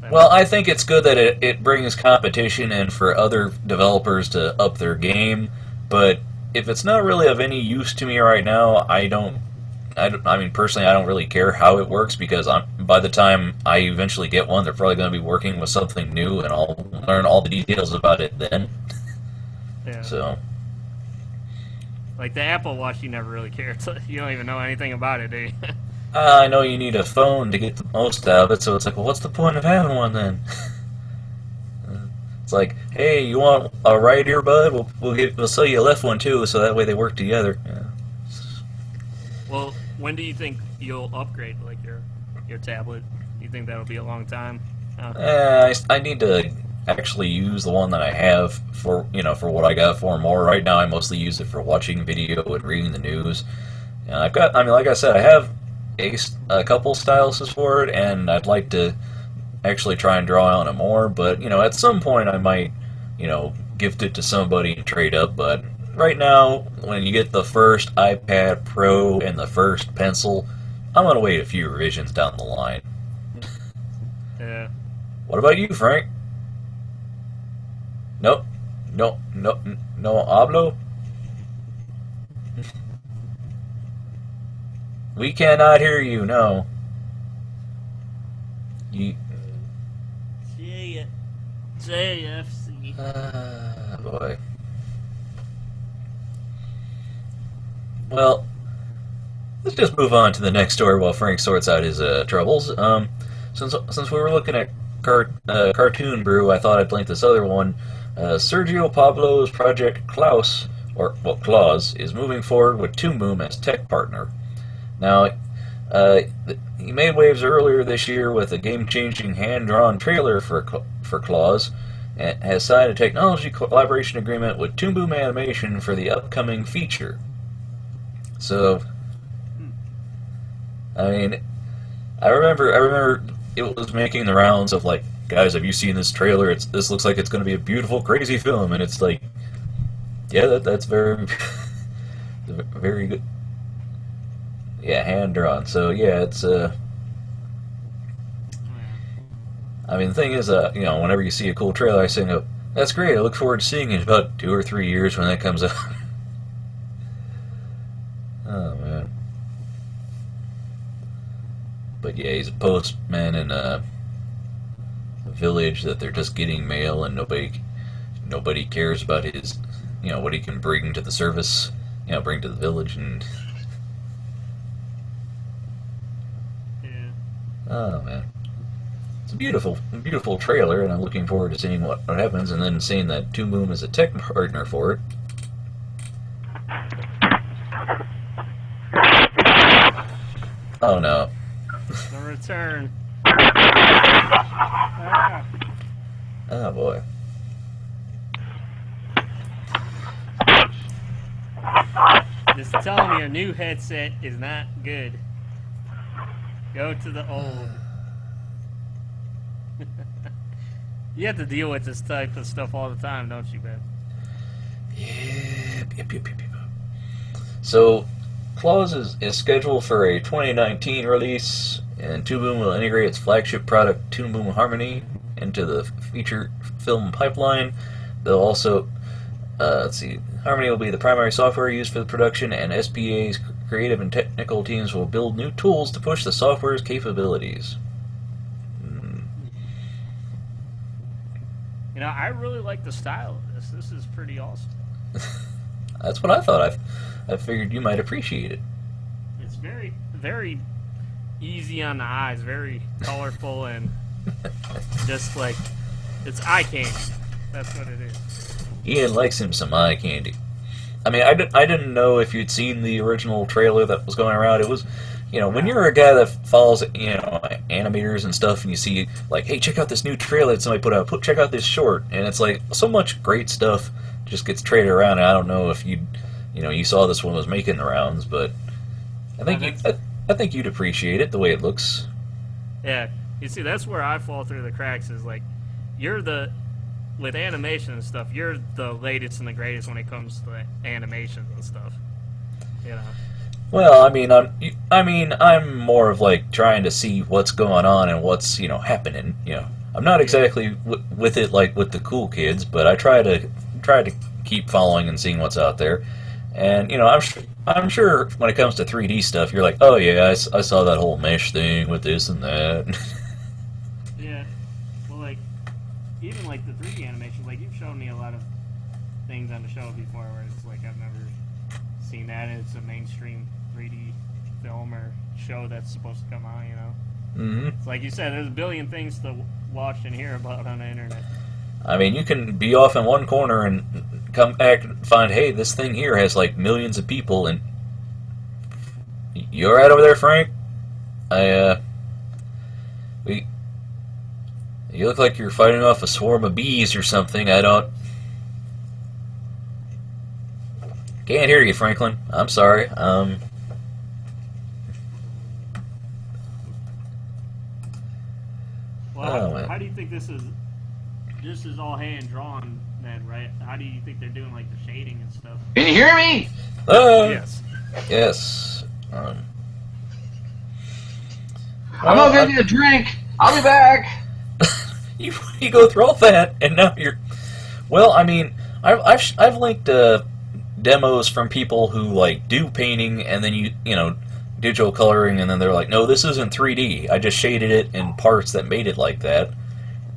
Well, I think it's good that it brings competition and for other developers to up their game, but if it's not really of any use to me right now, I mean, personally, I don't really care how it works, because by the time I eventually get one, they're probably going to be working with something new, and I'll learn all the details about it then. Yeah. So, like the Apple Watch, you never really care. You don't even know anything about it, do you? I know you need a phone to get the most out of it, so it's like, well, what's the point of having one then? It's like, hey, you want a right earbud? We'll sell you a left one too, so that way they work together. Yeah. Well, when do you think you'll upgrade, like your tablet? Do you think that'll be a long time? I need to actually use the one that I have for what I got for more. Right now, I mostly use it for watching video and reading the news. And like I said, I have a couple styluses for it, and I'd like to actually try and draw on it more, but at some point I might gift it to somebody and trade up. But right now, when you get the first iPad Pro and the first pencil, I'm gonna wait a few revisions down the line. Yeah. What about you, Frank? Nope. No hablo. We cannot hear you, no. JFC. Boy. Well, let's just move on to the next story while Frank sorts out his troubles. Since we were looking at Cartoon Brew, I thought I'd link this other one. Sergio Pablo's project Klaus is moving forward with Toon Boom as tech partner. Now, he made waves earlier this year with a game-changing hand-drawn trailer for Klaus, and has signed a technology collaboration agreement with Toon Boom Animation for the upcoming feature. So, I mean, I remember it was making the rounds of like, guys, have you seen this trailer? This looks like it's going to be a beautiful, crazy film, and it's like, yeah, that's very, very good. Yeah, hand drawn. So yeah, it's I mean, the thing is, whenever you see a cool trailer, I say, "No, that's great. I look forward to seeing it in about 2 or 3 years when that comes out." Oh man. But yeah, he's a postman in a village that they're just getting mail, and nobody cares about his, what he can bring to the service, bring to the village, and. Oh man, it's a beautiful trailer, and I'm looking forward to seeing what happens, and then seeing that Toon Boom is a tech partner for it. Oh no! The return. Oh boy! Just tell me your new headset is not good. Go to the old. You have to deal with this type of stuff all the time, don't you, Ben? Yeah, So, Claws is scheduled for a 2019 release, and Toon Boom will integrate its flagship product, Toon Boom Harmony, into the feature film pipeline. They'll also, Harmony will be the primary software used for the production, and SPA's creative and technical teams will build new tools to push the software's capabilities. You know, I really like the style of this. This is pretty awesome. That's what I thought. I figured you might appreciate it. It's very, very easy on the eyes, very colorful, and just like, it's eye candy. That's what it is. Ian likes him some eye candy. I mean, I didn't know if you'd seen the original trailer that was going around. It was, when you're a guy that follows, animators and stuff, and you see, like, hey, check out this new trailer that somebody put out. Check out this short. And it's like, so much great stuff just gets traded around. And I don't know if you saw this one was making the rounds, but I think you'd appreciate it the way it looks. Yeah, you see, that's where I fall through the cracks. Is like, with animation and stuff, you're the latest and the greatest when it comes to animations and stuff. Well, I'm more of like trying to see what's going on and what's happening. I'm not exactly with it like with the cool kids, but I try to keep following and seeing what's out there. And I'm sure when it comes to 3D stuff, you're like, oh yeah, I saw that whole mesh thing with this and that. Yeah, well, like even like the 3D animation, like you've shown me a lot of things on the show before where it's like I've never seen that. It's a mainstream 3D film or show that's supposed to come out. Mm-hmm. It's like you said, there's a billion things to watch and hear about on the internet. I mean, you can be off in one corner and come back and find, hey, this thing here has like millions of people, and you all right over there, Frank? You look like you're fighting off a swarm of bees or something. Can't hear you, Franklin. I'm sorry. Well, how do you think this is? This is all hand drawn, then, right? How do you think they're doing, like the shading and stuff? Can you hear me? Yes. Yes. I'm gonna get you a drink. I'll be back. You go through all that, and now you're. Well, I mean, I've linked demos from people who like do painting, and then digital coloring, and then they're like, no, this isn't 3D. I just shaded it in parts that made it like that.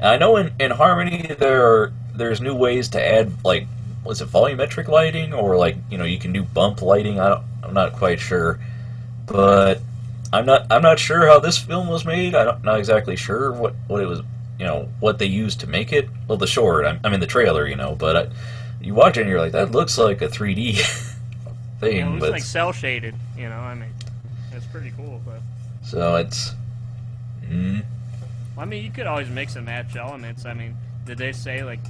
And I know in Harmony there's new ways to add, like, was it volumetric lighting, or like you can do bump lighting. I'm not quite sure, but I'm not sure how this film was made. I'm not exactly sure what it was, what they used to make it. Well, the short, I mean the trailer, but you watch it and you're like, that looks like a 3D thing. Yeah, it looks like cell shaded. It's pretty cool, but. So it's. I mean, you could always mix and match elements. I mean, did they say like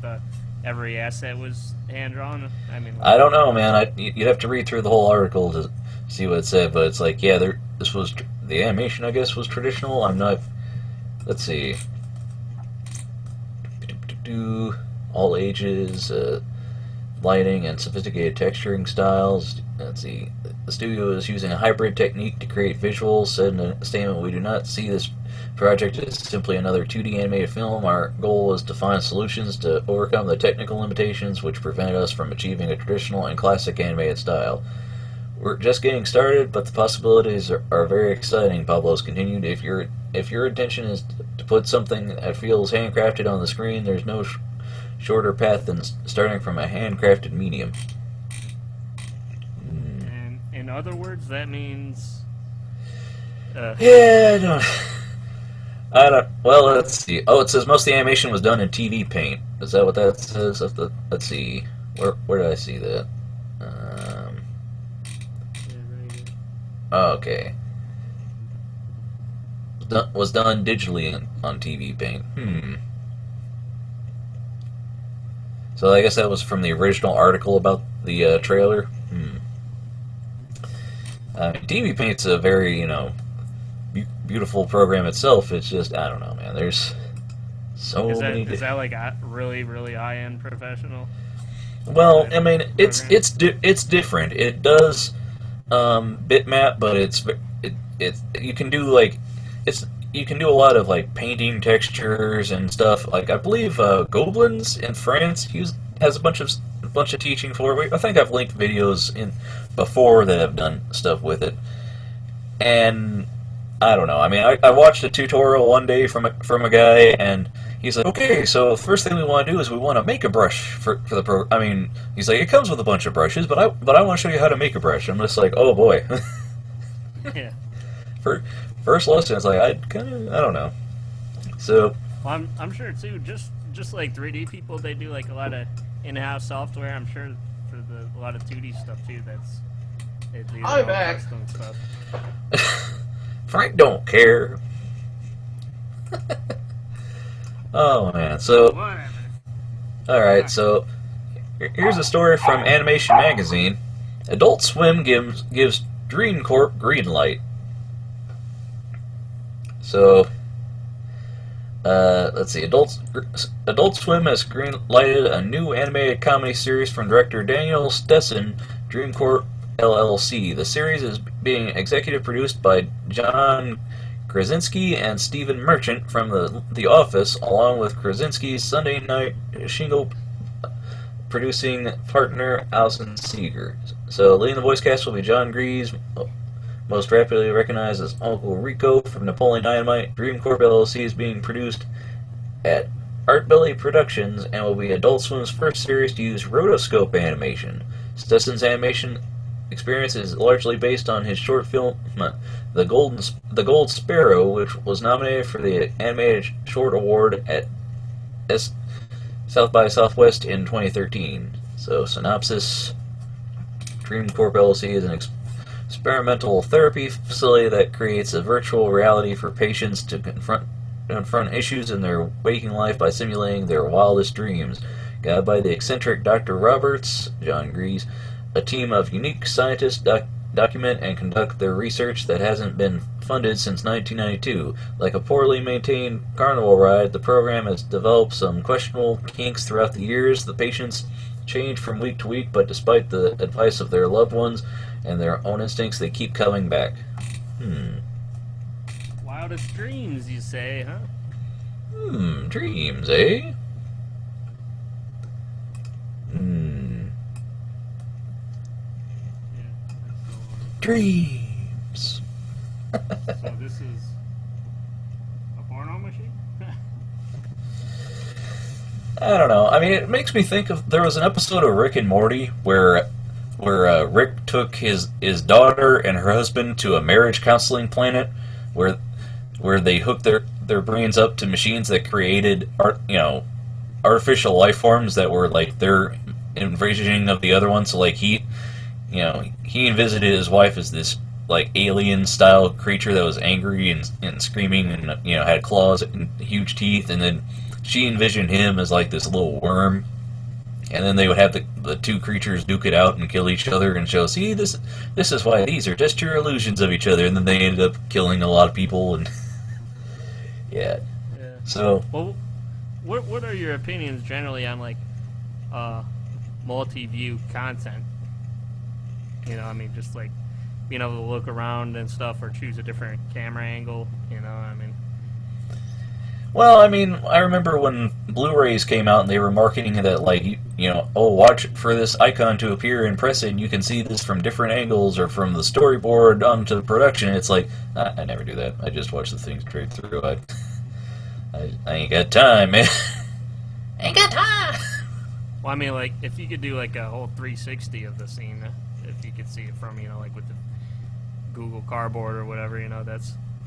every asset was hand drawn? I mean, I don't know, man. You'd have to read through the whole article to see what it said, but it's like, yeah, this was the animation. I guess was traditional. I'm not. Let's see. All ages, lighting, and sophisticated texturing styles. Let's see. The studio is using a hybrid technique to create visuals. Said in a statement, we do not see this project as simply another 2D animated film. Our goal is to find solutions to overcome the technical limitations which prevent us from achieving a traditional and classic animated style. We're just getting started, but the possibilities are very exciting, Pablo's continued. If your intention is to put something that feels handcrafted on the screen, there's no shorter path than starting from a handcrafted medium. And in other words, that means. Yeah, I don't. Well, let's see. Oh, it says most of the animation was done in TV Paint. Is that what that says? Let's see. Where did I see that? Okay. Was done digitally on TV Paint. So I guess that was from the original article about the trailer. TV Paint's a very, beautiful program itself. It's just, I don't know, man. There's so many. Is that like really, really high-end professional? Well, I mean, it's different. It does bitmap, but you can do you can do a lot of like painting textures and stuff. Like I believe Gobelins in France has a bunch of teaching for it. I think I've linked videos in before that have done stuff with it, and I don't know. I mean, I watched a tutorial one day from a guy, and he's like, okay, so the first thing we want to do is we want to make a brush for the pro. I mean, he's like, it comes with a bunch of brushes, but I want to show you how to make a brush. I'm just like, oh boy. Yeah. First lesson, it's like I don't know. So. Well, I'm sure too. Just like 3D people, they do like a lot of in-house software. I'm sure for a lot of 2D stuff too. They do their own custom stuff. Frank don't care. Oh man, so Whatever. alright, so here's a story from Animation Magazine. Adult Swim gives Dream Corp green light. So let's see, Adult Swim has green lighted a new animated comedy series from director Daniel Stesson, Dream Corp LLC. The series is being executive produced by John Krasinski and Stephen Merchant from The Office, along with Krasinski's Sunday Night Shingle producing partner Alison Seeger. So, leading the voice cast will be John Grease, most rapidly recognized as Uncle Rico from Napoleon Dynamite. Dream Corp LLC is being produced at Art Belly Productions and will be Adult Swim's first series to use rotoscope animation. Stesson's animation experience is largely based on his short film The Gold Sparrow, which was nominated for the Animated Short Award at South by Southwest in 2013. So, synopsis: Dream Corp LLC is an experimental therapy facility that creates a virtual reality for patients to confront issues in their waking life by simulating their wildest dreams. Guided by the eccentric Dr. Roberts, John Grease, a team of unique scientists document and conduct their research that hasn't been funded since 1992. Like a poorly maintained carnival ride, the program has developed some questionable kinks throughout the years. The patients change from week to week, but despite the advice of their loved ones and their own instincts, they keep coming back. Wildest dreams, you say, huh? Dreams, eh? Dreams. So this is a porno machine? I don't know. I mean, it makes me think of, there was an episode of Rick and Morty where Rick took his daughter and her husband to a marriage counseling planet where they hooked their brains up to machines that created artificial life forms that were like their envisioning of the other one. So like he envisioned his wife as this like alien style creature that was angry and screaming and had claws and huge teeth, and then she envisioned him as like this little worm, and then they would have the two creatures duke it out and kill each other and show, see, this is why these are just your illusions of each other, and then they ended up killing a lot of people and yeah. So well, what are your opinions generally on like multi-view content? I mean, just like being able to look around and stuff, or choose a different camera angle. Well, I mean, I remember when Blu-rays came out and they were marketing that, like, watch for this icon to appear and press it, and you can see this from different angles or from the storyboard onto the production. It's like, I never do that. I just watch the thing straight through. I ain't got time, man. Ain't got time. Well, I mean, like, if you could do like a whole 360 of the scene, if you could see it from, like with the Google Cardboard or whatever,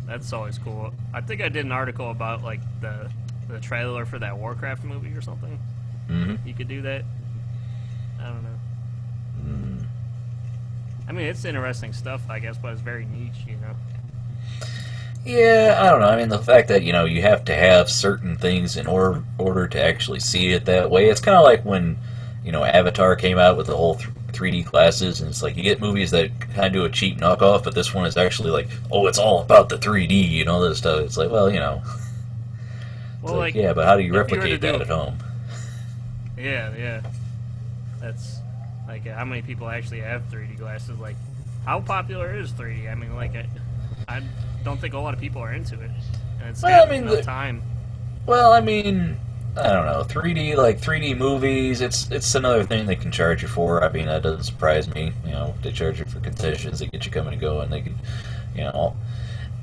that's always cool. I think I did an article about like the trailer for that Warcraft movie or something. You could do that. I don't know. I mean, it's interesting stuff, I guess, but it's very niche, Yeah, I don't know. I mean, the fact that, you have to have certain things in order to actually see it that way. It's kind of like when, Avatar came out with the whole 3D glasses, and it's like you get movies that kind of do a cheap knockoff, but this one is actually like, it's all about the 3D and all this stuff. It's like, well, Well, yeah, but how do you if you were replicate to do that at home? Yeah. That's like how many people actually have 3D glasses? Like, how popular is 3D? I mean, like, I don't think a lot of people are into it. And it's enough time. Well, I mean, I don't know. 3D movies. It's another thing they can charge you for. I mean, that doesn't surprise me. You know, they charge you for concessions. They get you coming and going. They can, you know,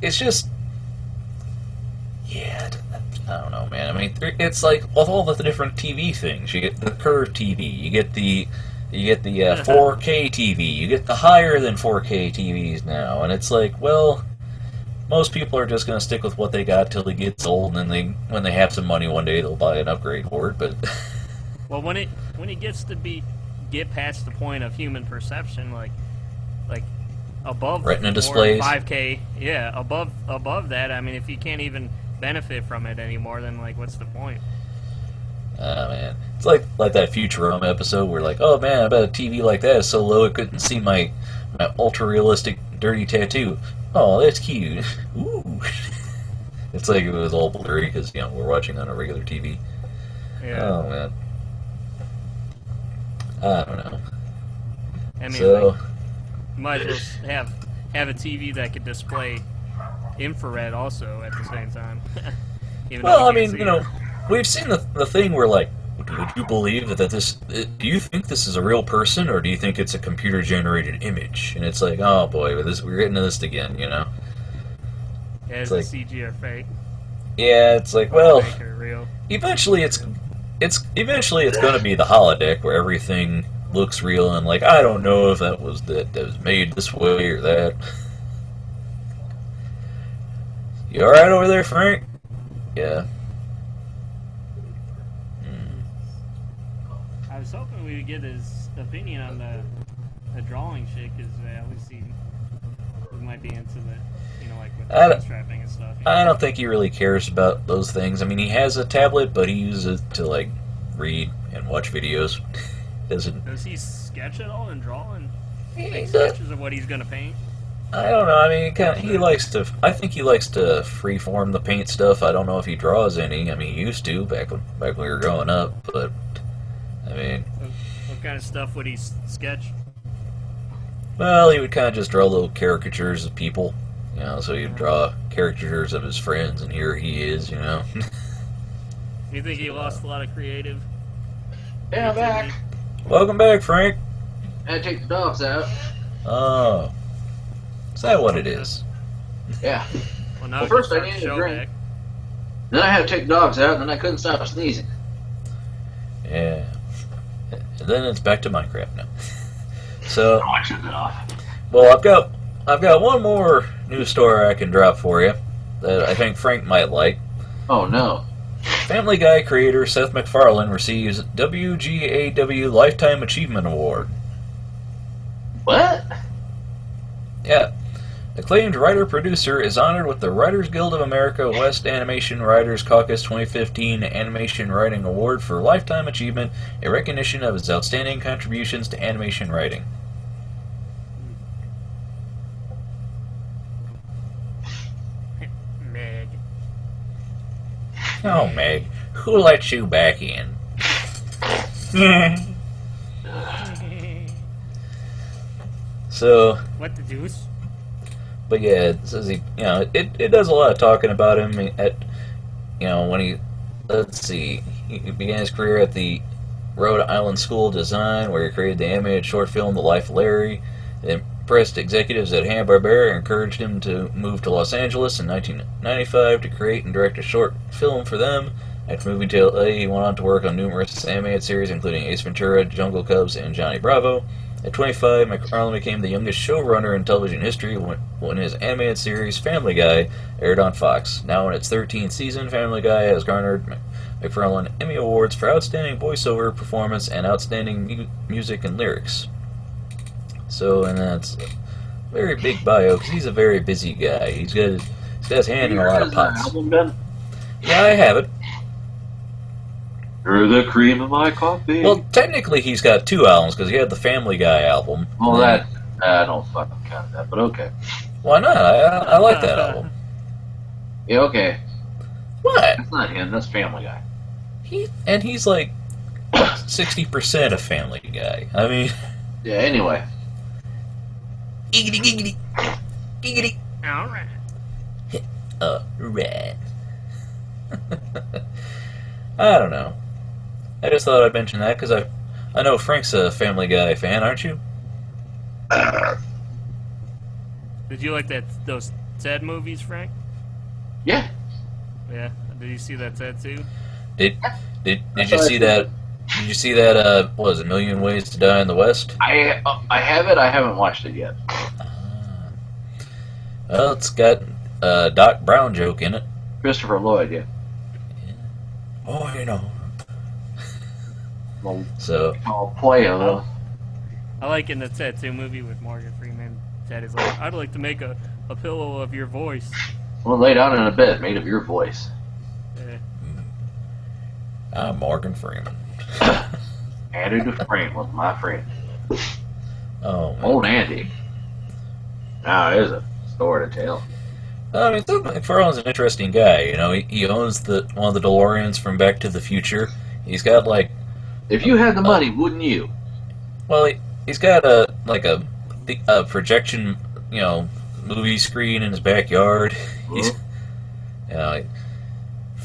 it's just, yeah. I don't know, man. I mean, it's like with all the different TV things. You get the curved TV. You get the 4K TV. You get the higher than 4K TVs now, and it's like, well, most people are just going to stick with what they got till it gets old, and then when they have some money one day, they'll buy an upgrade for it. But well, when it gets to get past the point of human perception, like above Retina displays, 5K, yeah, above that. I mean, if you can't even benefit from it anymore, then like, what's the point? Man, it's like that Futurama episode where like, oh man, I bet a TV like that is so low it couldn't see my ultra realistic dirty tattoo. Oh, that's cute. Ooh. It's like it was all blurry because, you know, we're watching on a regular TV. Yeah. Oh, man. I don't know. I mean, so, like, you might as well have a TV that could display infrared also at the same time. well, I mean, you know, we've seen the thing where, like, would you believe that this... Do you think this is a real person, or do you think it's a computer-generated image? And it's like, oh boy, we're getting to this again, you know? Yeah, is it's the CG or fake? Yeah, it's like, well... Fake or real? Eventually it's going to be the holodeck where everything looks real, and like, I don't know if that was made this way or that. You alright over there, Frank? Yeah. I was hoping we would get his opinion on the drawing shit, because at least he might be into the, you know, like with the strapping and stuff. You know? I don't think he really cares about those things. I mean, he has a tablet, but he uses it to, like, read and watch videos. Does he sketch at all and draw and make sketches of what he's going to paint? I don't know. I mean, he likes to. I think he likes to freeform the paint stuff. I don't know if he draws any. I mean, he used to back when we were growing up, but I mean, what kind of stuff would he sketch? Well, he would kind of just draw little caricatures of people, you know. So he'd draw caricatures of his friends, and here he is, you know. You think he lost a lot of creative? Yeah, I'm back. Welcome back, Frank. I had to take the dogs out. Oh, is that what it is? Yeah. Well, first I needed a drink. Then I had to take the dogs out, and then I couldn't stop sneezing. Yeah. And then it's back to Minecraft now. So, I should get off. Well, I've got one more news story I can drop for you that I think Frank might like. Oh no. Family Guy creator Seth MacFarlane receives WGAW Lifetime Achievement Award. What? Yeah. Acclaimed writer-producer is honored with the Writers Guild of America West Animation Writers Caucus 2015 Animation Writing Award for Lifetime Achievement, a recognition of his outstanding contributions to animation writing. Meg. Oh, Meg, who let you back in? So... What the deuce? But yeah, it says it does a lot of talking about him at, when he, he began his career at the Rhode Island School of Design, where he created the animated short film The Life of Larry. It impressed executives at Hanna-Barbera and encouraged him to move to Los Angeles in 1995 to create and direct a short film for them. After moving to LA, he went on to work on numerous animated series, including Ace Ventura, Jungle Cubs, and Johnny Bravo. At 25, MacFarlane became the youngest showrunner in television history when his animated series Family Guy aired on Fox. Now in its 13th season, Family Guy has garnered MacFarlane Emmy Awards for Outstanding Voiceover Performance and Outstanding Music and Lyrics. So, and that's a very big bio, because he's a very busy guy. He's got his hand in a lot of pots. Album done? Yeah, I have it. You're the cream of my coffee. Well, technically he's got two albums, because he had the Family Guy album. Well, that... I don't fucking count that, but okay. Why not? I like that album. Yeah, okay. What? That's not him, that's Family Guy. He's like 60% a Family Guy. I mean, Yeah. Anyway. giggity, giggity, giggity. All right. Rat. I don't know. I just thought I'd mention that because I know Frank's a Family Guy fan, aren't you? Did you like those Ted movies, Frank? Yeah. Yeah. Did you see that Ted too? Did you see that? Did you see that? What was it, Million Ways to Die in the West? I have it. I haven't watched it yet. Well, it's got a Doc Brown joke in it. Christopher Lloyd. Yeah. Oh, you know. Well, So I'll play a little. I like in the Ted 2 movie with Morgan Freeman. Ted is like, I'd like to make a pillow of your voice. Well, lay down in a bed made of your voice. Yeah. I'm Morgan Freeman. Andy Dufresne was my friend. Oh, man. Old Andy. Now there's a story to tell. I mean, Doug McFarlane's an interesting guy. You know, he owns one of the DeLoreans from Back to the Future. He's got like, If you had the money, wouldn't you? well, he's got a projection, you know, movie screen in his backyard. He's, you know,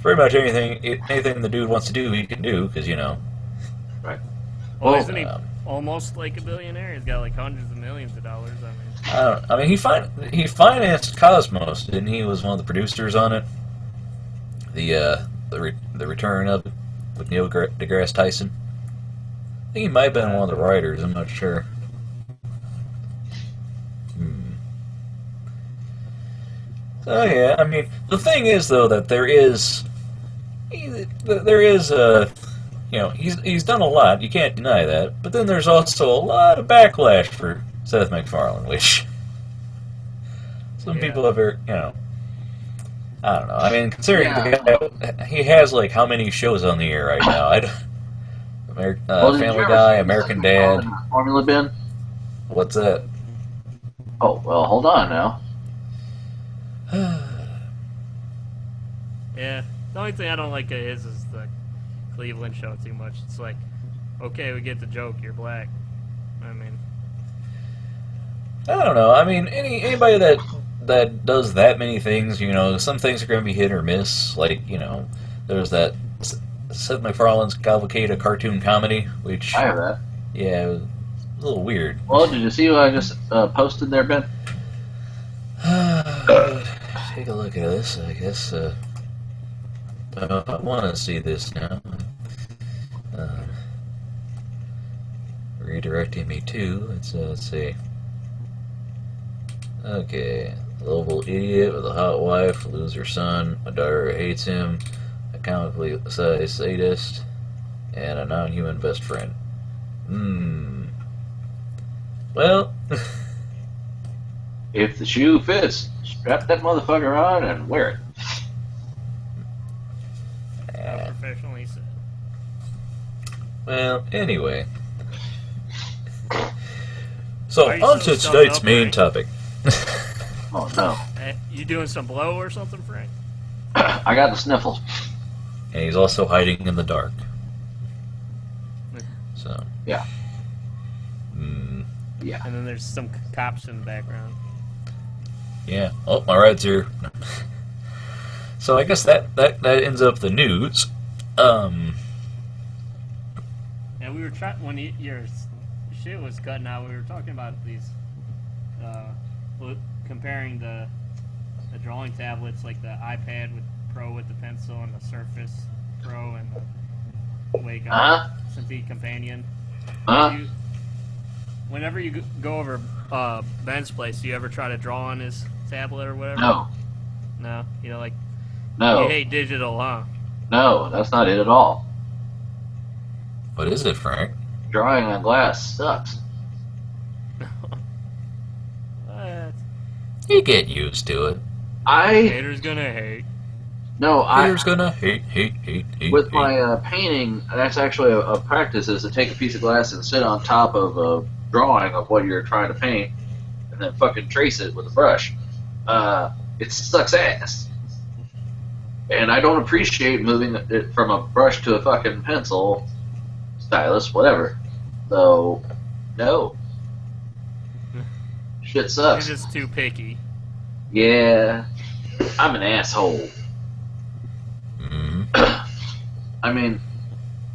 pretty much anything the dude wants to do, he can do because you know. Right. Well, Well, isn't he almost like a billionaire? He's got like hundreds of millions of dollars. I mean, he financed Cosmos, didn't he? He was one of the producers on it. The return of it with Neil deGrasse Tyson. I think he might have been one of the writers. I'm not sure. So yeah, I mean, the thing is though that there is you know, he's done a lot. You can't deny that. But then there's also a lot of backlash for Seth MacFarlane, which some people have, you know, I don't know. I mean, considering the guy, he has like how many shows on the air right now? Family Guy, American Dad. Formula Bin? What's that? Oh, well, hold on now. Yeah. The only thing I don't like of his is the Cleveland show too much. It's like, okay, we get the joke, you're black. I mean, I don't know. I mean, anybody that does that many things, you know, some things are going to be hit or miss. Like, you know, there's that Seth MacFarlane's Cavalcade of Cartoon Comedy, which I have that. Yeah, it was a little weird. Well, did you see what I just posted there, Ben? Take a look at this, I guess. I want to see this now. Redirecting me to, let's see. Okay, lovable idiot with a hot wife, loser son, a daughter who hates him, a comically sized sadist, and a non-human best friend. Well, If the shoe fits, strap that motherfucker on and wear it. how professionally said. well, anyway. So, Why are you on so to stuffed tonight's up, main Frank? topic. Oh, no. You doing some blow or something, Frank? I got the sniffles. And he's also hiding in the dark. So. Yeah. Yeah. And then there's some cops in the background. Yeah. Oh, my ride's here. So I guess that ends up the news. And we were trying when your shit was cutting out. We were talking about these, comparing the drawing tablets, like the iPad Pro with the pencil and the Surface Pro and the Wake Cintiq Companion. Whenever you go over Ben's place, do you ever try to draw on his tablet or whatever? No. No? You know, like, No. you hate digital, huh? No, that's not it at all. What is it, Frank? Drawing on glass sucks. What? You get used to it. Haters gonna hate. No, Haters gonna hate. With my painting, that's actually a practice, is to take a piece of glass and sit on top of a drawing of what you're trying to paint, and then fucking trace it with a brush. It sucks ass. And I don't appreciate moving it from a brush to a fucking pencil stylist, whatever. So, no. Shit sucks. You're just too picky. Yeah, I'm an asshole. Mm-hmm. I mean,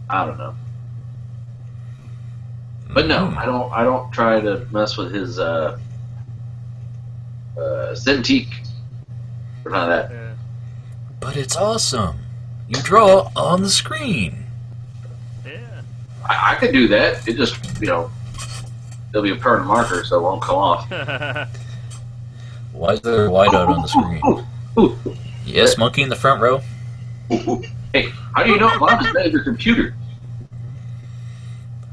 I don't know. But no, I don't try to mess with his Cintiq or none of that. Yeah. But it's awesome. You draw on the screen. Yeah. I could do that. It just, there'll be a permanent marker, so it won't come off. Why is there a whiteout on the screen? Ooh. Yes, monkey in the front row. Ooh. Hey, how do you know I'm as bad as your computer?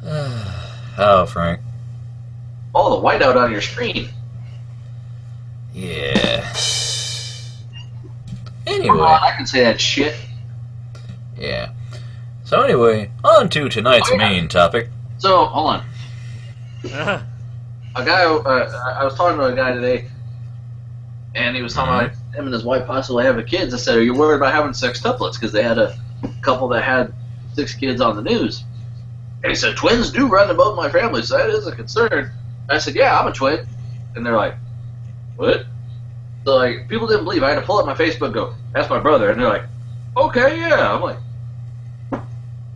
How, Frank? Oh, the whiteout on your screen. Yeah. Come Anyway. on, I can say that shit. Yeah. So anyway, on to tonight's main topic. So, hold on. A guy, I was talking to a guy today, and he was talking about him and his wife possibly having kids. I said, "Are you worried about having sextuplets?" Because they had a couple that had 6 kids on the news. And he said, "Twins do run in both my families, so that is a concern." I said, "Yeah, I'm a twin." And they're like, "What?" So, like, people didn't believe. I had to pull up my Facebook and go, "That's my brother." And they're like, "Okay, yeah." I'm like,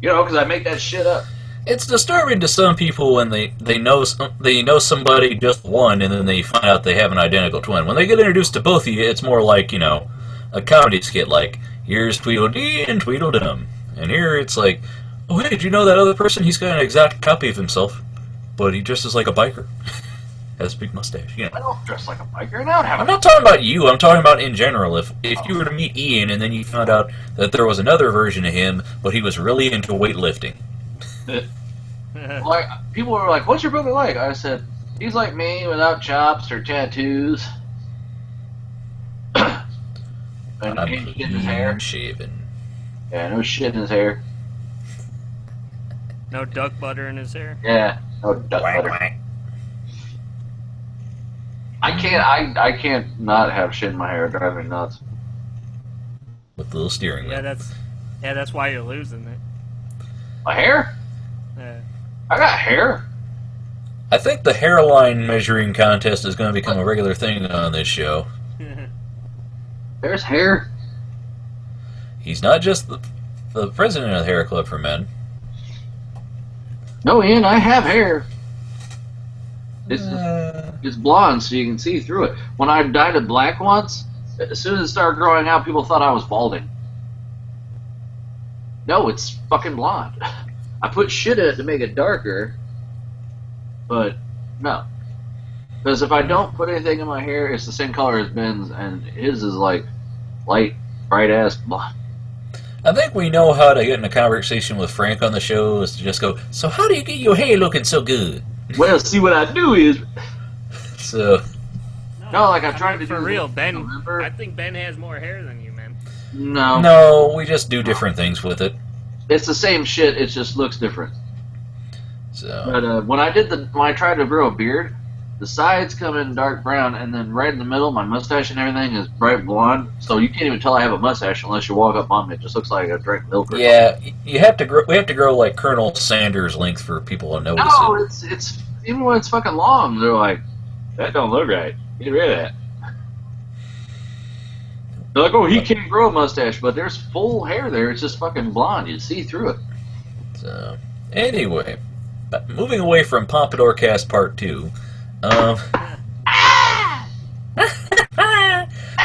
because I make that shit up. It's disturbing to some people when they know somebody just one, and then they find out they have an identical twin. When they get introduced to both of you, it's more like, a comedy skit, like, here's Tweedledee and Tweedledum. And here it's like, oh, hey, did you know that other person? He's got an exact copy of himself, but he dresses like a biker. Has a big mustache, I don't dress like a biker, and I don't have I'm not talking about you, I'm talking about in general. If you were to meet Ian and then you found out that there was another version of him, but he was really into weightlifting. Like, people were like, "What's your brother like?" I said, "He's like me without chops or tattoos." And I'm no shit in his hair. shaven. Yeah, no shit in his hair. No duck butter in his hair. Yeah, no duck butter. I can't not have shit in my hair. It drives me nuts. With the little steering wheel. That's why you're losing it. My hair? Yeah. I got hair. I think the hairline measuring contest is going to become a regular thing on this show. There's hair. He's not just the president of the Hair Club for Men. No, Ian, I have hair. It's blonde, so you can see through it. When I dyed it black once, as soon as it started growing out, people thought I was balding. No, it's fucking blonde. I put shit in it to make it darker, but no. Because if I don't put anything in my hair, it's the same color as Ben's, and his is like light, bright-ass blonde. I think we know how to get in a conversation with Frank on the show is to just go, so how do you get your hair looking so good? Well, see, what I do is... So... No, like I tried to do... For real, Ben, remember? I think Ben has more hair than you, man. No. No, we just do different things with it. It's the same shit, it just looks different. So... But when I tried to grow a beard, the sides come in dark brown, and then right in the middle, my mustache and everything is bright blonde. So you can't even tell I have a mustache unless you walk up on me. It just looks like I drank milk. Or yeah, you have to grow. We have to grow like Colonel Sanders' length for people to notice no, it. it's even when it's fucking long, they're like, that don't look right. Get rid of that. They're like, oh, he can't grow a mustache, but there's full hair there. It's just fucking blonde. You see through it. So anyway, moving away from Pompadour Cast Part 2.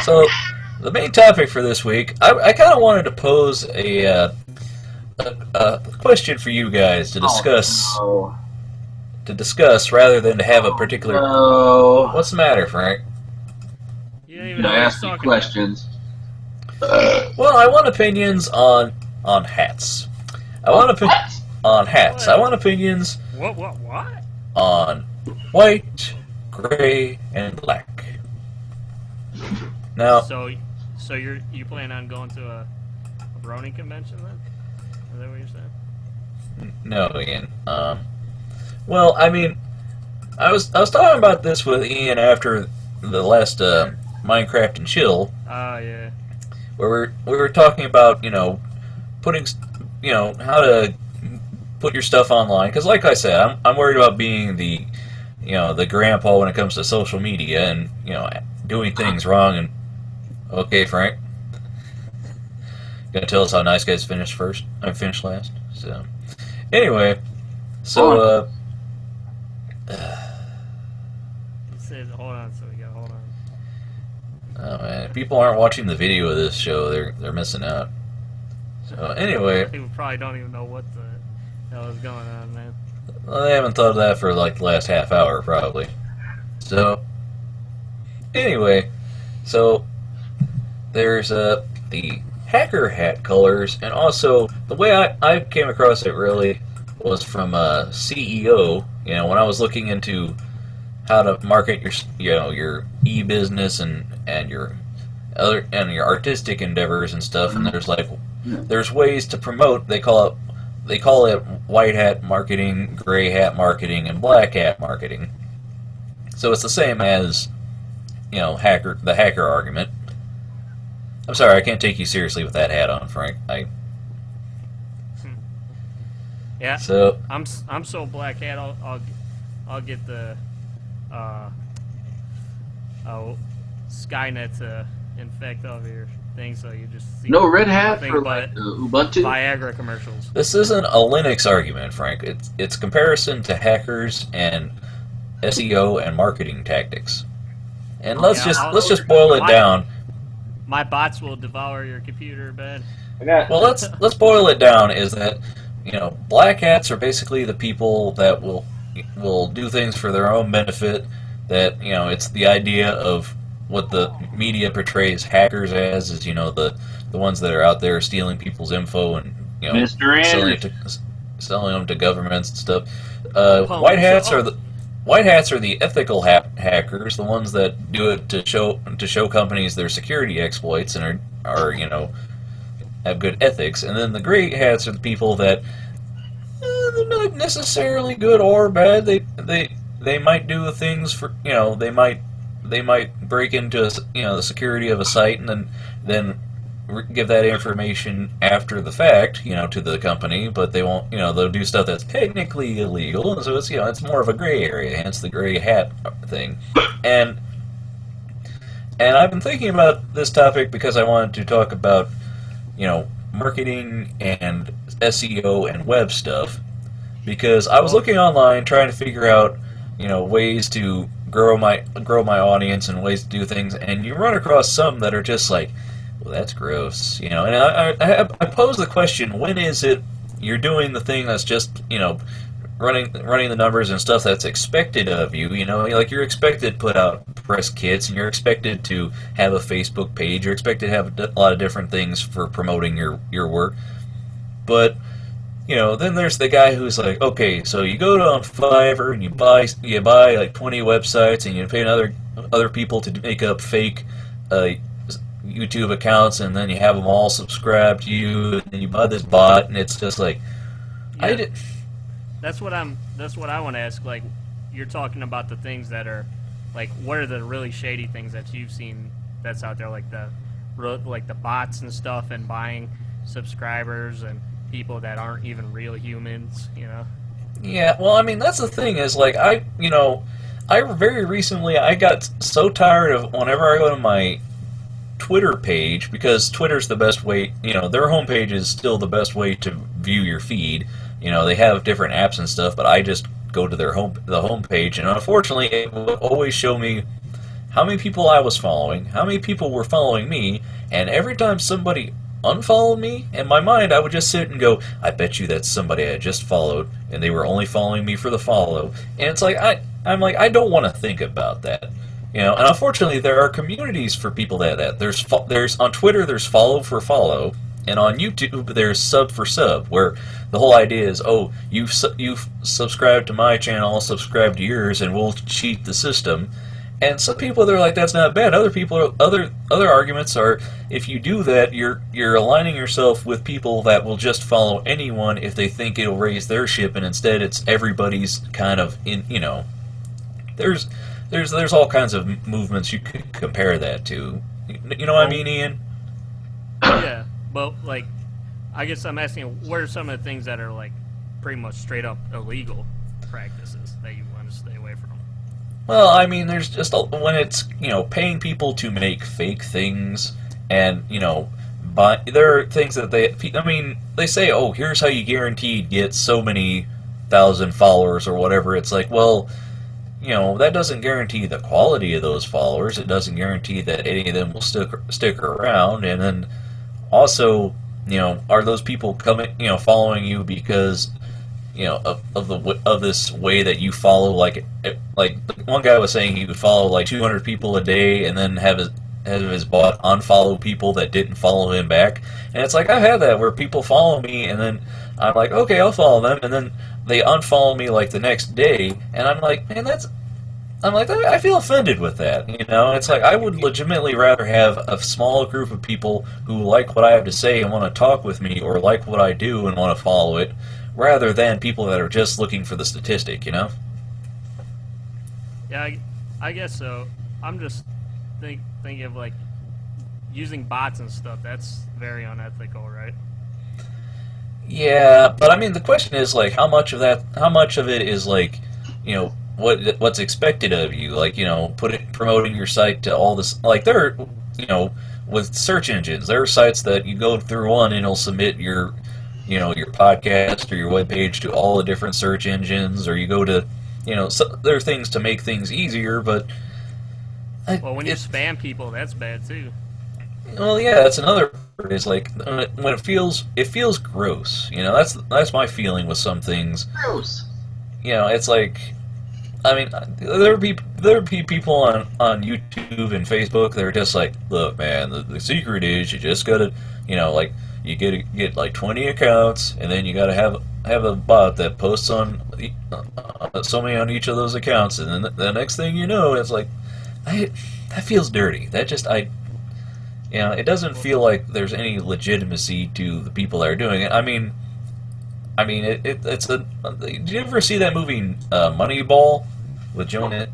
So, the main topic for this week, I kind of wanted to pose a question for you guys to discuss. Oh, no. To discuss rather than to have a particular. No. What's the matter, Frank? You don't even You know what he's ask me talking questions. Well, I want opinions on hats. I want on hats. I want opinions about. What? on white, gray, and black. Now, So you plan on going to a brony convention then? Is that what you're saying? no, Ian. Well, I mean, I was talking about this with Ian after the last Minecraft and Chill, Oh yeah. where we were talking about putting how to put your stuff online, because like I said, I'm worried about being the, the grandpa when it comes to social media and, doing things wrong. And okay, Frank, gonna tell us how Nice Guys finished first? I finished last. So anyway, so He said, hold on, so we got hold on. oh man, if people aren't watching the video of this show, they're missing out. So anyway, People probably don't even know what the hell is going on, man. well, they haven't thought of that for like the last half hour, probably. So anyway, so there's the hacker hat colors, and also the way I came across it really was from a CEO. When I was looking into how to market your e-business and your artistic endeavors and stuff, and there's ways to promote. They call it white hat marketing, gray hat marketing, and black hat marketing. So it's the same as the hacker argument. I'm sorry, I can't take you seriously with that hat on, Frank. Yeah. So I'm so black hat. I'll get the Skynet to infect all of your things, so you just see No red hat nothing for but like Ubuntu. Viagra commercials. this isn't a Linux argument, Frank. It's comparison to hackers and SEO and marketing tactics. And let's just boil it down. My bots will devour your computer, Ben. Well, let's boil it down. Is that black hats are basically the people that will do things for their own benefit. That it's the idea of what the media portrays hackers as is the ones that are out there stealing people's info and Mr. selling them to governments and stuff. White hats are the ethical hackers, the ones that do it to show companies their security exploits and are have good ethics. And then the gray hats are the people that they're not necessarily good or bad. They might do things for they might break into the security of a site and then give that information after the fact to the company, but they won't they'll do stuff that's technically illegal, and so it's it's more of a gray area, hence the gray hat thing. And I've been thinking about this topic because I wanted to talk about marketing and SEO and web stuff, because I was looking online trying to figure out ways to grow my audience and ways to do things, and you run across some that are just like, well, that's gross, and I pose the question: when is it you're doing the thing that's just running the numbers and stuff that's expected of you? Like you're expected to put out press kits, and you're expected to have a Facebook page, you're expected to have a lot of different things for promoting your work, but then there's the guy who's like, okay, so you go to Fiverr and you buy like 20 websites, and you pay other people to make up fake YouTube accounts, and then you have them all subscribe to you, and then you buy this bot, and it's just like, Yeah. That's what I want to ask. Like, you're talking about the things that are, like, what are the really shady things that you've seen that's out there, like the bots and stuff, and buying subscribers and people that aren't even real humans, Yeah, well, I mean, that's the thing is, like, I very recently, I got so tired of whenever I go to my Twitter page, because Twitter's the best way, their homepage is still the best way to view your feed. They have different apps and stuff, but I just go to the homepage, and unfortunately, it would always show me how many people I was following, how many people were following me, and every time somebody unfollowed me, in my mind I would just sit and go, I bet you that's somebody I just followed, and they were only following me for the follow. And it's like, I'm like, I don't want to think about that. And unfortunately there are communities for people that there's on Twitter there's follow for follow, and on YouTube there's sub for sub, where the whole idea is, oh, you've subscribed to my channel, I'll subscribe to yours, and we'll cheat the system. And some people, they're like, that's not bad. Other arguments are, if you do that, you're aligning yourself with people that will just follow anyone if they think it'll raise their ship, and instead it's everybody's kind of in. There's all kinds of movements you could compare that to. You know what I mean, Ian? Yeah, but like, I guess I'm asking, what are some of the things that are like pretty much straight up illegal practices that you want to stay away from. Well, I mean, there's just when it's paying people to make fake things, and but there are things that they say, oh, here's how you guaranteed get so many thousand followers or whatever. It's like, well, that doesn't guarantee the quality of those followers. It doesn't guarantee that any of them will stick around. And then also, are those people coming, following you because of this way that you follow? Like one guy was saying he would follow like 200 people a day and then have his bot unfollow people that didn't follow him back. And it's like, I've had that where people follow me and then I'm like, okay, I'll follow them, and then they unfollow me like the next day, and I'm like, man, I feel offended with that. It's like I would legitimately rather have a small group of people who like what I have to say and want to talk with me, or like what I do and want to follow it, rather than people that are just looking for the statistic. Yeah, I guess so. I'm just thinking of like using bots and stuff. That's very unethical, right? Yeah, but I mean, the question is like, how much of it is like, what's expected of you? Like, promoting your site to all this. Like, there are, with search engines, there are sites that you go through one and it'll submit your podcast or your webpage to all the different search engines, or you go to, there are things to make things easier, but. Well, when you spam people, that's bad too. Well, yeah, that's another. Is like when it feels gross. That's my feeling with some things. Gross. It's like, I mean, there would be people on YouTube and Facebook that are just like, look, man, the secret is you just gotta, like you get like 20 accounts, and then you gotta have a bot that posts on so many on each of those accounts, and then the next thing you know, it's like, that feels dirty. That just it doesn't feel like there's any legitimacy to the people that are doing it. I mean, it's a. Did you ever see that movie Moneyball with Jonah?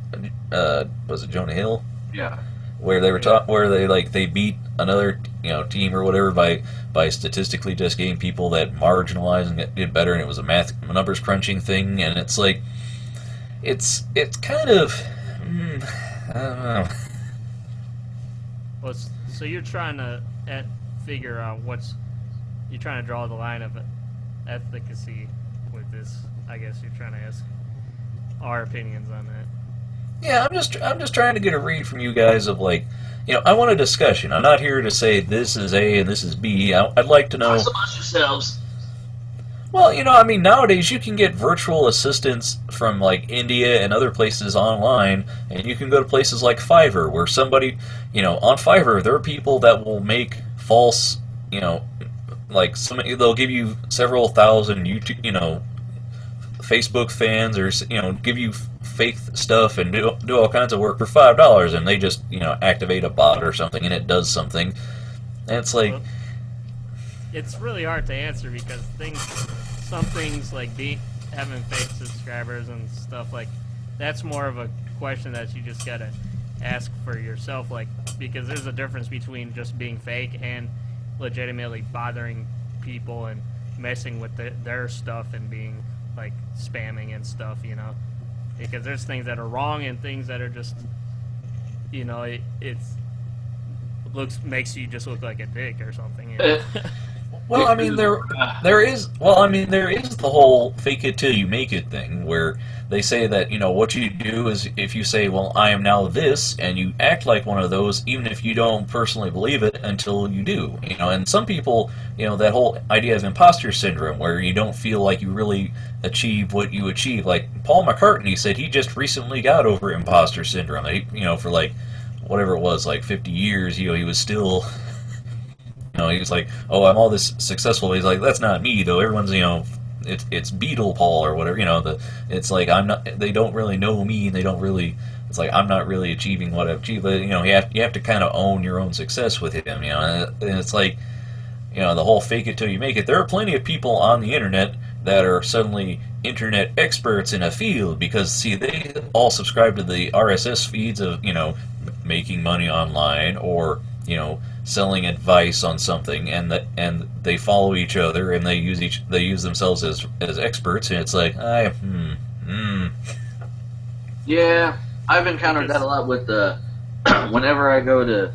Was it Jonah Hill? Yeah. Where they were where they beat another team or whatever by statistically just getting people that marginalized and did better, and it was a numbers crunching thing, and it's like, it's kind of, I don't know. Well, so you're trying to figure out you're trying to draw the line of efficacy with this. I guess you're trying to ask our opinions on that. Yeah, I'm just trying to get a read from you guys of like, I want a discussion. I'm not here to say this is A and this is B. I'd like to know. Talk about yourselves. Well, I mean, nowadays you can get virtual assistants from like India and other places online, and you can go to places like Fiverr, where somebody, on Fiverr, there are people that will make false, like they'll give you several thousand YouTube, Facebook fans, or give you fake stuff and do all kinds of work for $5, and they just activate a bot or something, and it does something, and it's like. Well, it's really hard to answer because some things like having fake subscribers and stuff, like that's more of a question that you just gotta ask for yourself, like, because there's a difference between just being fake and legitimately bothering people and messing with their stuff and being like spamming and stuff, because there's things that are wrong and things that are just, makes you just look like a dick or something. Well, I mean, there is the whole fake it till you make it thing, where they say that, what you do is if you say, well, I am now this, and you act like one of those, even if you don't personally believe it until you do, and some people, that whole idea of imposter syndrome, where you don't feel like you really achieve what you achieve. Like Paul McCartney said he just recently got over imposter syndrome. For like, whatever it was, like 50 years, he was still... he was like, oh, I'm all this successful. He's like, that's not me, though. Everyone's, it's Beetle Paul or whatever, it's like, I'm not, they don't really know me, and they don't really, it's like, I'm not really achieving what I've achieved, but, you have to kind of own your own success with him, and it's like, the whole fake it till you make it. There are plenty of people on the internet that are suddenly internet experts in a field because, see, they all subscribe to the RSS feeds of, making money online, or, selling advice on something, and they follow each other, and they use themselves as experts, and it's like, Yeah, I've encountered that a lot with whenever I go to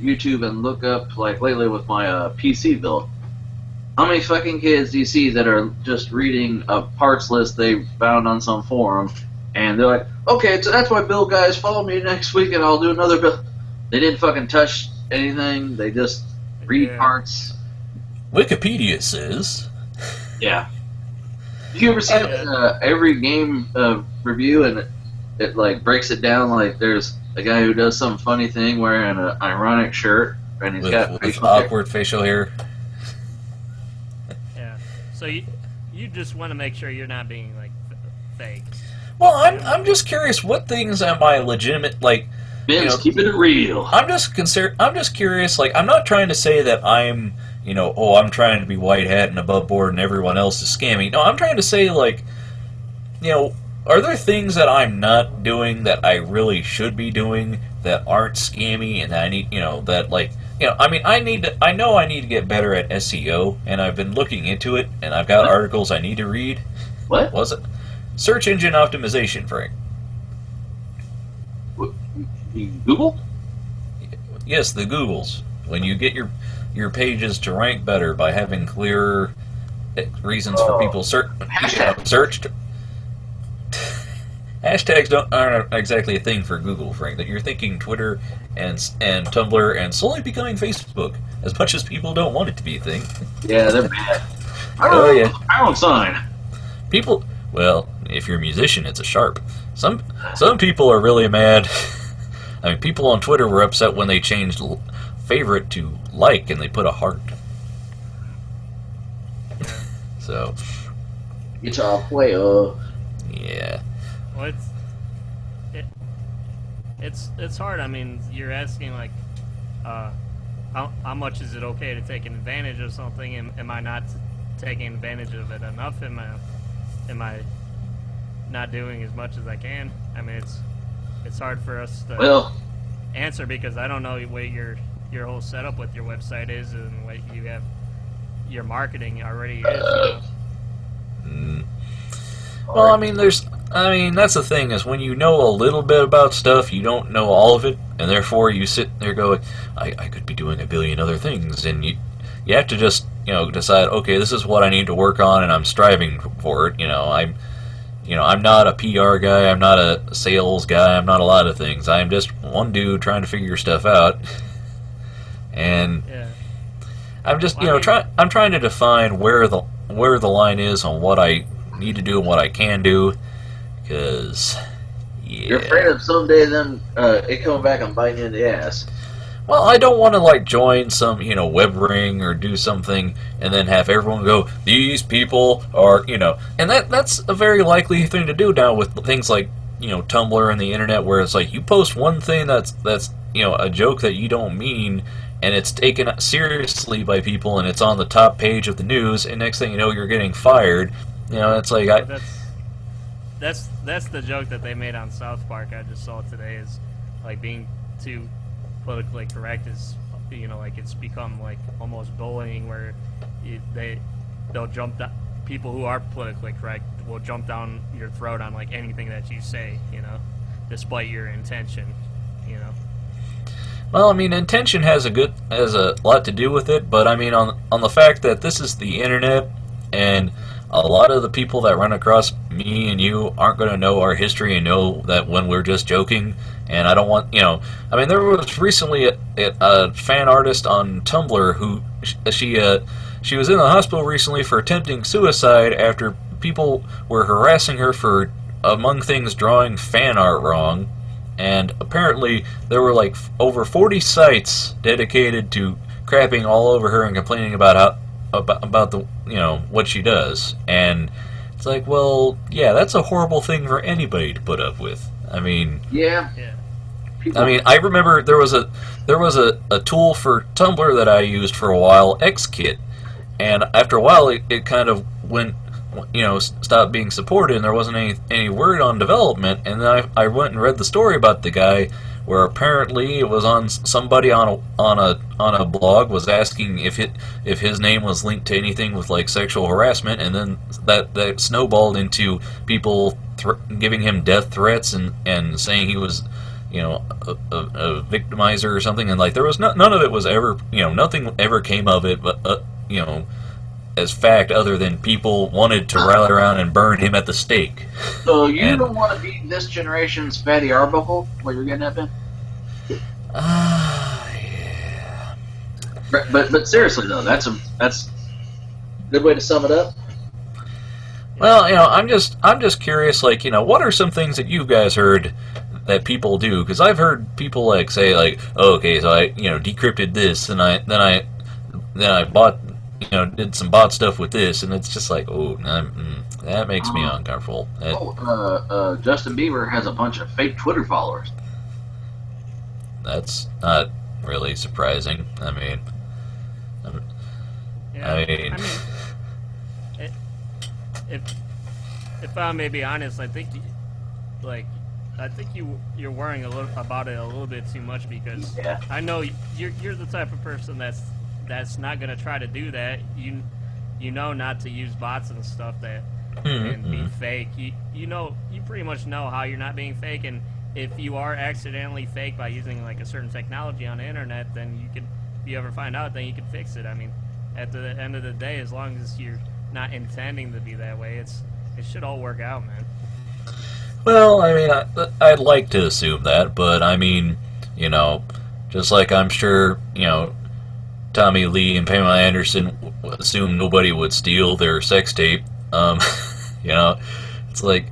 YouTube and look up, like lately with my PC build. How many fucking kids do you see that are just reading a parts list they found on some forum, and they're like, okay, so that's why build guys, follow me next week and I'll do another build. They didn't fucking touch anything, they just read parts. Wikipedia says. Yeah. Have you ever seen every game review and it like breaks it down, like there's a guy who does some funny thing wearing an ironic shirt and he's got with awkward facial hair. Yeah. So you just want to make sure you're not being like fake. Well, I'm just curious. What things am I legitimate like? Ben's keeping it real. I'm just curious. Like, I'm not trying to say that I'm I'm trying to be white hat and above board and everyone else is scamming. No, I'm trying to say like, are there things that I'm not doing that I really should be doing that aren't scammy and that I need, that like, I mean, I know I need to get better at SEO, and I've been looking into it, and I've got articles I need to read. What? Was it? Search engine optimization, Frank. Google? Yes, the Googles. When you get your pages to rank better by having clearer reasons for people searched. Hashtags aren't exactly a thing for Google, Frank. That you're thinking Twitter and Tumblr and slowly becoming Facebook, as much as people don't want it to be a thing. Yeah, they're bad. Yeah. I don't sign. People, well, if you're a musician, it's a sharp. Some people are really mad. I mean, people on Twitter were upset when they changed favorite to like, and they put a heart. So. Guitar player. Yeah. Well, it's hard. I mean, you're asking like, how much is it okay to take advantage of something? Am I not taking advantage of it enough? Am I not doing as much as I can? I mean, it's hard for us to answer because I don't know what your whole setup with your website is and what you have your marketing already is. Well, I mean, that's the thing, is when you know a little bit about stuff, you don't know all of it, and therefore you sit there going, I could be doing a billion other things, and you have to just, decide, okay, this is what I need to work on, and I'm striving for it. I'm not a PR guy, I'm not a sales guy, I'm not a lot of things. I'm just one dude trying to figure stuff out, and I'm just, I'm trying to define where the line is on what I need to do and what I can do, because you're afraid of someday them it coming back and biting you in the ass. Well, I don't want to join some web ring or do something and then have everyone go, these people are and that's a very likely thing to do now with things like Tumblr and the internet, where it's like you post one thing that's a joke that you don't mean, and it's taken seriously by people, and it's on the top page of the news, and next thing you know, you're getting fired. It's like that's the joke that they made on South Park. I just saw it today. Is like being too politically correct is it's become like almost bullying, where they'll jump down. People who are politically correct will jump down your throat on like anything that you say, despite your intention, Well, I mean, intention has a lot to do with it, but I mean, on the fact that this is the internet, and a lot of the people that run across me and you aren't going to know our history and know that when we're just joking, and I don't want, I mean, there was recently a fan artist on Tumblr who, she was in the hospital recently for attempting suicide after people were harassing her for, among things, drawing fan art wrong. And apparently there were like over 40 sites dedicated to crapping all over her and complaining about the what she does. And it's like, well, yeah, that's a horrible thing for anybody to put up with. I mean, yeah. I mean, I remember there was a tool for Tumblr that I used for a while, XKit, and after a while it kind of went, stopped being supported, and there wasn't any word on development. And then I went and read the story about the guy where apparently it was on somebody on a blog was asking if his name was linked to anything with like sexual harassment, and then that snowballed into people giving him death threats and saying he was, you know, a victimizer or something, and like there was none of it was ever, you know, nothing ever came of it, but you know, as fact, other than people wanted to rally around and burn him at the stake. So you don't want to be this generation's Fatty Arbuckle? What you're getting at, Ben? Yeah. But seriously though, that's a good way to sum it up. Well, you know, I'm just curious, like, you know, what are some things that you guys heard that people do? Because I've heard people like say like, oh, okay, so I, you know, decrypted this, and then I bought, you know, did some bot stuff with this, and it's just like, oh, that makes me uncomfortable. Justin Bieber has a bunch of fake Twitter followers. That's not really surprising. I mean, if I may be honest, I think you're worrying about it a little bit too much, because I know you're the type of person that's not gonna try to do that. You know not to use bots and stuff that and be fake. You know, you pretty much know how you're not being fake, and if you are accidentally fake by using like a certain technology on the internet, then if you ever find out, then you can fix it. I mean, at the end of the day, as long as you're not intending to be that way, it should all work out, man. Well, I mean, I'd like to assume that, but I mean, you know, just like I'm sure, you know, Tommy Lee and Pamela Anderson assumed nobody would steal their sex tape. You know, it's like,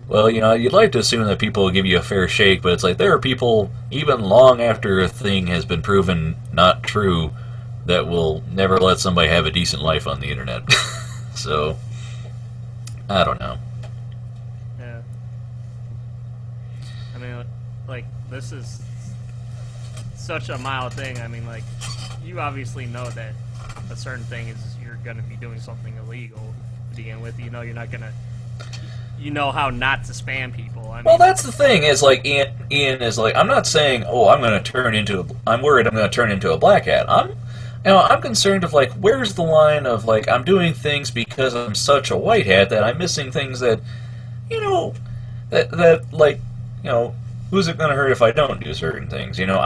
well, you know, you'd like to assume that people will give you a fair shake, but it's like there are people, even long after a thing has been proven not true, that will never let somebody have a decent life on the internet. So, I don't know. Yeah. I mean, like, this is such a mild thing. I mean, like, you obviously know that a certain thing is you're going to be doing something illegal to begin with. You know you're not going to... You know how not to spam people. I mean, well, that's the thing, is like, Ian is like, I'm not saying, oh, I'm worried I'm going to turn into a black hat. I'm concerned of, like, where's the line of, like, I'm doing things because I'm such a white hat that I'm missing things that, you know, that like, you know, who's it going to hurt if I don't do certain things? You know,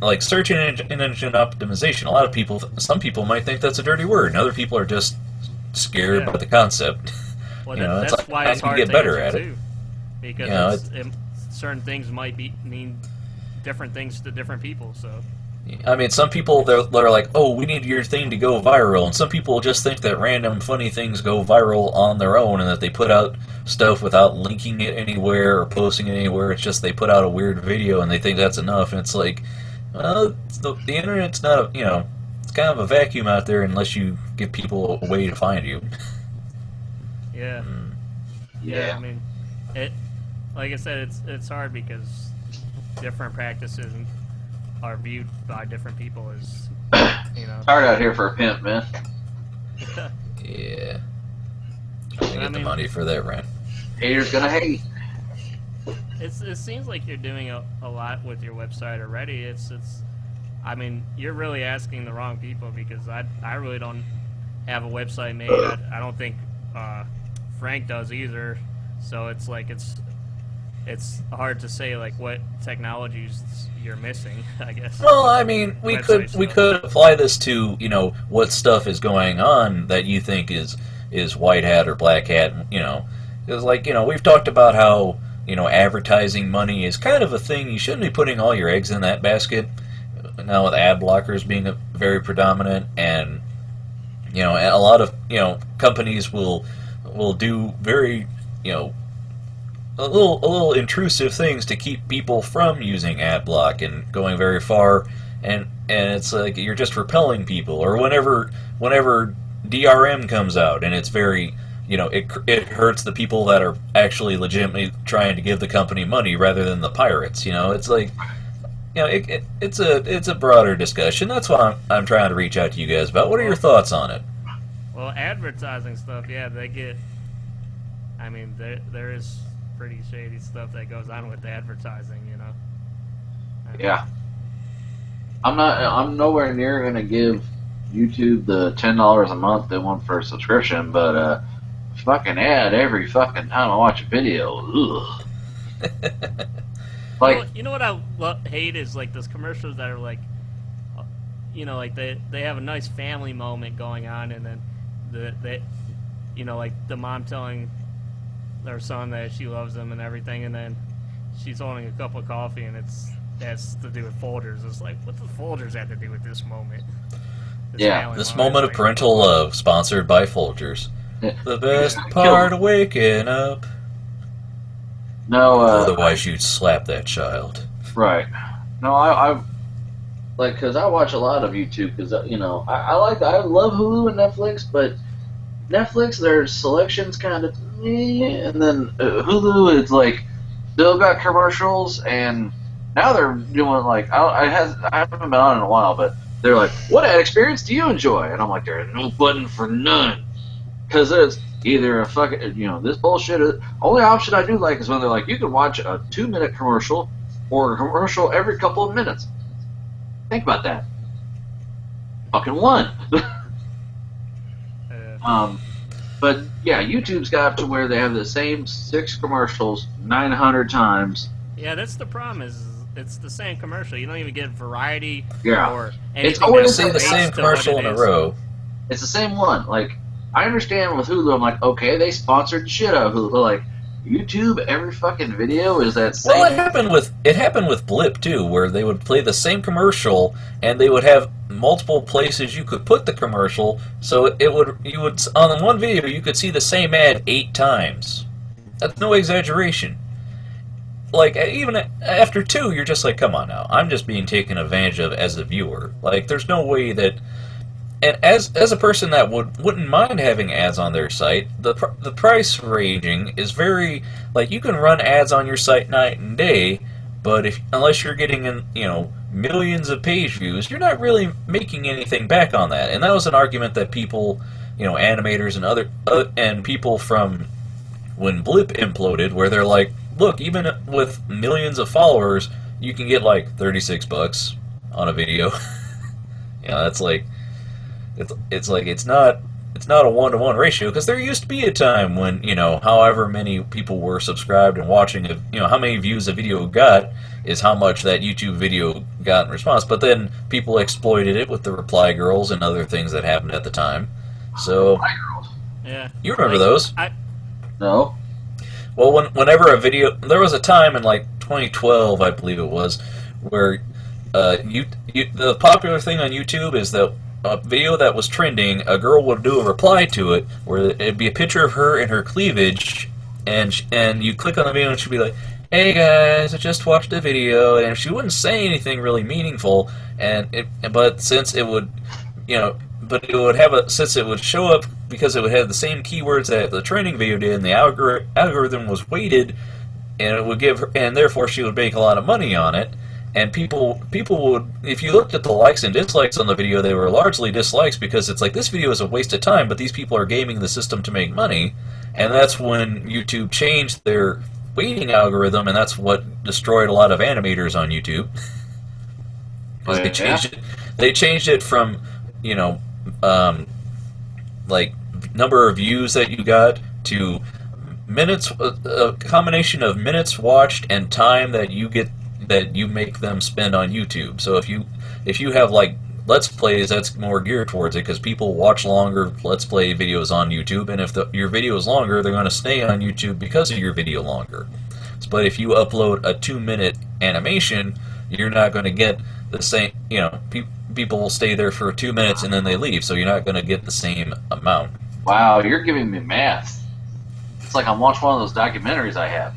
like, search engine optimization. A lot of people, some people might think that's a dirty word, and other people are just scared by the concept. Well, you know, that's why it's hard to get better at too, it. Because you know, certain things might mean different things to different people. So, I mean, some people they're like, "Oh, we need your thing to go viral," and some people just think that random funny things go viral on their own, and that they put out stuff without linking it anywhere or posting it anywhere. It's just they put out a weird video and they think that's enough. And it's like, well, the internet's not a, you know, it's kind of a vacuum out there unless you give people a way to find you. Yeah. Yeah. I mean, like I said, it's hard because different practices are viewed by different people as, you know. It's hard out here for a pimp, man. Yeah. Trying to get the money for that rent. Haters gonna hate. It seems like you're doing a lot with your website already. I mean, you're really asking the wrong people, because I really don't have a website made. I don't think Frank does either. So it's like it's hard to say like what technologies you're missing, I guess. Well, I mean, we could apply this to, you know, what stuff is going on that you think is white hat or black hat, you know. Because, like, you know, we've talked about how, you know, advertising money is kind of a thing. You shouldn't be putting all your eggs in that basket. Now with ad blockers being very predominant, and, you know, a lot of, you know, companies will do very, you know, a little intrusive things to keep people from using ad block and going very far, and it's like you're just repelling people. Or whenever DRM comes out and it's very, you know, it hurts the people that are actually legitimately trying to give the company money rather than the pirates. You know, it's like, you know, it's a broader discussion. That's what I'm trying to reach out to you guys about. What are your thoughts on it? Well, advertising stuff, yeah, they get. I mean, there is pretty shady stuff that goes on with advertising, you know. Yeah. I'm nowhere near gonna give YouTube the $10 a month they want for a subscription, but fucking ad every fucking time I watch a video. Ugh. Like, you know what I hate is like those commercials that are like, like they have a nice family moment going on, and then like the mom telling their son that she loves him and everything, and then she's holding a cup of coffee, and that's to do with Folgers. It's like, what does Folgers have to do with this moment? This moment of parental love, sponsored by Folgers. Yeah. The best part of waking up. No, otherwise you'd slap that child. Right. No, I like, because I watch a lot of YouTube, because I love Hulu and Netflix, but Netflix, their selection's kind of, and then Hulu, it's like still got commercials, and now they're doing like, I haven't been on in a while, but they're like, what ad experience do you enjoy? And I'm like, there's no button for none, because it's either a fucking, this bullshit. Only option I do like is when they're like, you can watch a 2-minute commercial or a commercial every couple of minutes. Think about that. Fucking one. But yeah, YouTube's got to where they have the same 6 commercials 900 times. Yeah, that's the problem. Is it's the same commercial. You don't even get variety. Yeah. Or it's anything. always the same commercial in a row. It's the same one. Like, I understand with Hulu, I'm like, okay, they sponsored shit out of Hulu. But like, YouTube, every fucking video is that same. Well, it happened with Blip too, where they would play the same commercial and they would have multiple places you could put the commercial. So you would on one video you could see the same ad 8 times. That's no exaggeration. Like, even after 2, you're just like, come on now, I'm just being taken advantage of as a viewer. Like, there's no way that. And as a person that wouldn't mind having ads on their site, the price ranging is very, like, you can run ads on your site night and day, but unless you're getting in, millions of page views, you're not really making anything back on that. And that was an argument that people, animators and other and people from when Blip imploded, where they're like, look, even with millions of followers, you can get like $36 on a video. That's like. It's not a 1-to-1 ratio, because there used to be a time when, however many people were subscribed and watching, how many views a video got is how much that YouTube video got in response. But then people exploited it with the reply girls and other things that happened at the time. So, yeah, you remember those? No. Well, whenever a video, there was a time in like 2012, I believe it was, where the popular thing on YouTube is that a video that was trending, a girl would do a reply to it, where it'd be a picture of her and her cleavage, and you click on the video and she'd be like, "Hey guys, I just watched a video," and she wouldn't say anything really meaningful, but since it would, since it would show up because it would have the same keywords that the trending video did, and the algorithm was weighted, and it would give her, and therefore she would make a lot of money on it. And people would, if you looked at the likes and dislikes on the video, they were largely dislikes, because it's like, this video is a waste of time, but these people are gaming the system to make money. And that's when YouTube changed their weighting algorithm, and that's what destroyed a lot of animators on YouTube. Because they changed it from, like, number of views that you got to minutes, a combination of minutes watched and time that you make them spend on YouTube. So if you have like Let's Plays, that's more geared towards it, because people watch longer Let's Play videos on YouTube, and if your video is longer, they're going to stay on YouTube because of your video longer. But if you upload a 2-minute animation, you're not going to get the same, people will stay there for 2 minutes and then they leave, so you're not going to get the same amount. Wow, you're giving me math. It's like I'm watching one of those documentaries I have.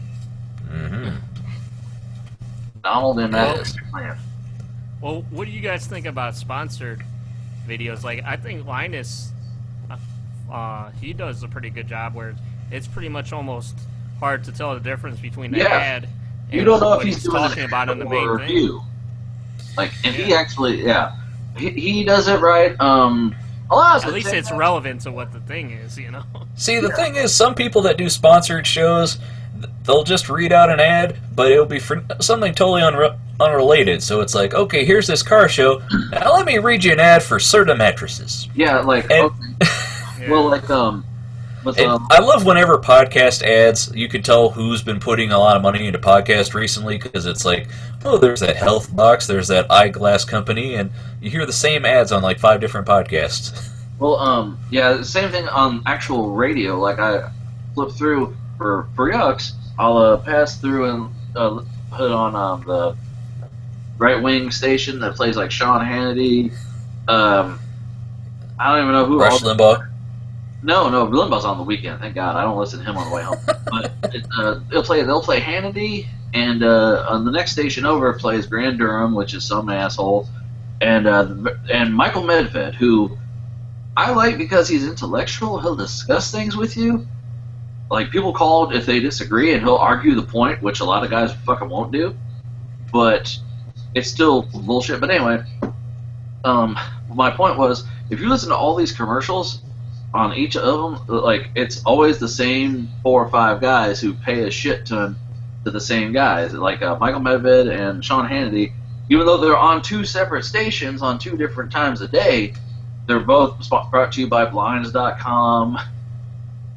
Mm-hmm. Donald and that. Yes. Well, what do you guys think about sponsored videos? Like, I think Linus, he does a pretty good job, where it's pretty much almost hard to tell the difference between the ad and you don't know what if he's doing talking about in the main review. Like, if he actually, he does it right. At least it's relevant to what the thing is, See, the thing is, some people that do sponsored shows, they'll just read out an ad, but it'll be for something totally unrelated. So it's like, okay, here's this car show. Now let me read you an ad for Serta mattresses. Yeah, like And- okay. Well, like with And I love whenever podcast ads, you can tell who's been putting a lot of money into podcast recently, because it's like, oh, there's that health box, there's that eyeglass company, and you hear the same ads on like 5 different podcasts. Well, yeah, the same thing on actual radio. Like I flip through for Yucks, I'll pass through and put on the right wing station that plays like Sean Hannity. I don't even know who. Rush Limbaugh. No, Limbaugh's on the weekend. Thank God, I don't listen to him on the way home. But they'll play Hannity, and on the next station over plays Grant Durham, which is some asshole, and Michael Medved, who I like because he's intellectual. He'll discuss things with you. Like, people called if they disagree, and he'll argue the point, which a lot of guys fucking won't do. But it's still bullshit. But anyway, my point was, if you listen to all these commercials on each of them, like, it's always the same 4 or 5 guys who pay a shit ton to the same guys. Like Michael Medved and Sean Hannity, even though they're on 2 separate stations on 2 different times a day, they're both brought to you by Blinds.com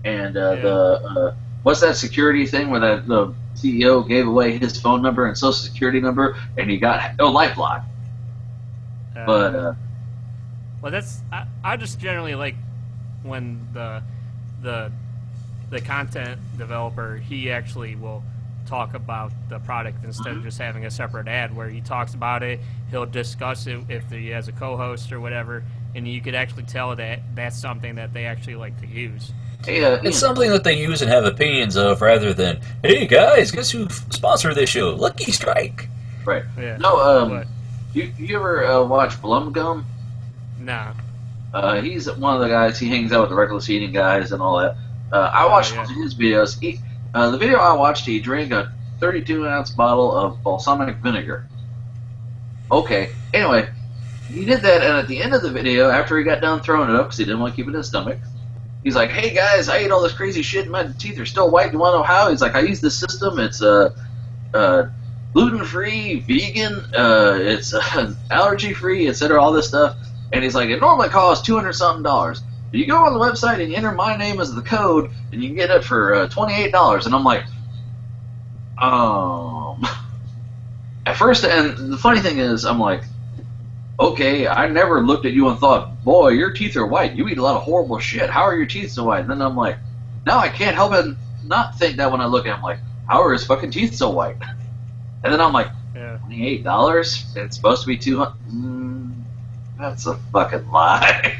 and the what's that security thing where the CEO gave away his phone number and social security number, and he got LifeLock. But well, that's I just generally like when the content developer, he actually will talk about the product instead of just having a separate ad where he talks about it. He'll discuss it if he has a co-host or whatever, and you could actually tell that that's something that they actually like to use. Hey, It's something that they use and have opinions of, rather than, hey guys, guess who sponsored this show? Lucky Strike. Right. Yeah. No, you ever watch Blumgum? No. He's one of the guys. He hangs out with the reckless eating guys and all that. I watched one of his videos. The video I watched, he drank a 32-ounce bottle of balsamic vinegar. Okay. Anyway, he did that, and at the end of the video, after he got done throwing it up because he didn't want to keep it in his stomach, he's like, "Hey guys, I ate all this crazy shit, and my teeth are still white. You want to know how?" He's like, "I use this system. It's gluten-free, vegan. It's allergy-free, etc. All this stuff." And he's like, "It normally costs $200-something. You go on the website and you enter my name as the code, and you can get it for $28. And I'm like, at first, and the funny thing is, I'm like, okay, I never looked at you and thought, boy, your teeth are white. You eat a lot of horrible shit. How are your teeth so white? And then I'm like, now I can't help it not think that when I look at him, like, how are his fucking teeth so white? And then I'm like, $28? It's supposed to be $200. That's a fucking lie.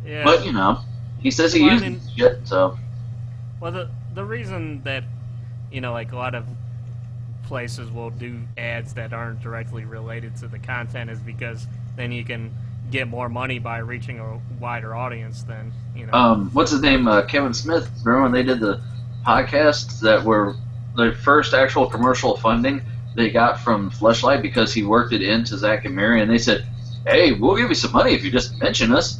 Yeah. But, you know, he says he uses shit, so. Well, the reason that, you know, like a lot of places will do ads that aren't directly related to the content is because then you can get more money by reaching a wider audience than, you know. What's his name? Kevin Smith. Remember when they did the podcasts that were the first actual commercial funding they got from Fleshlight because he worked it into Zach and Mary, and they said, "Hey, we'll give you some money if you just mention us."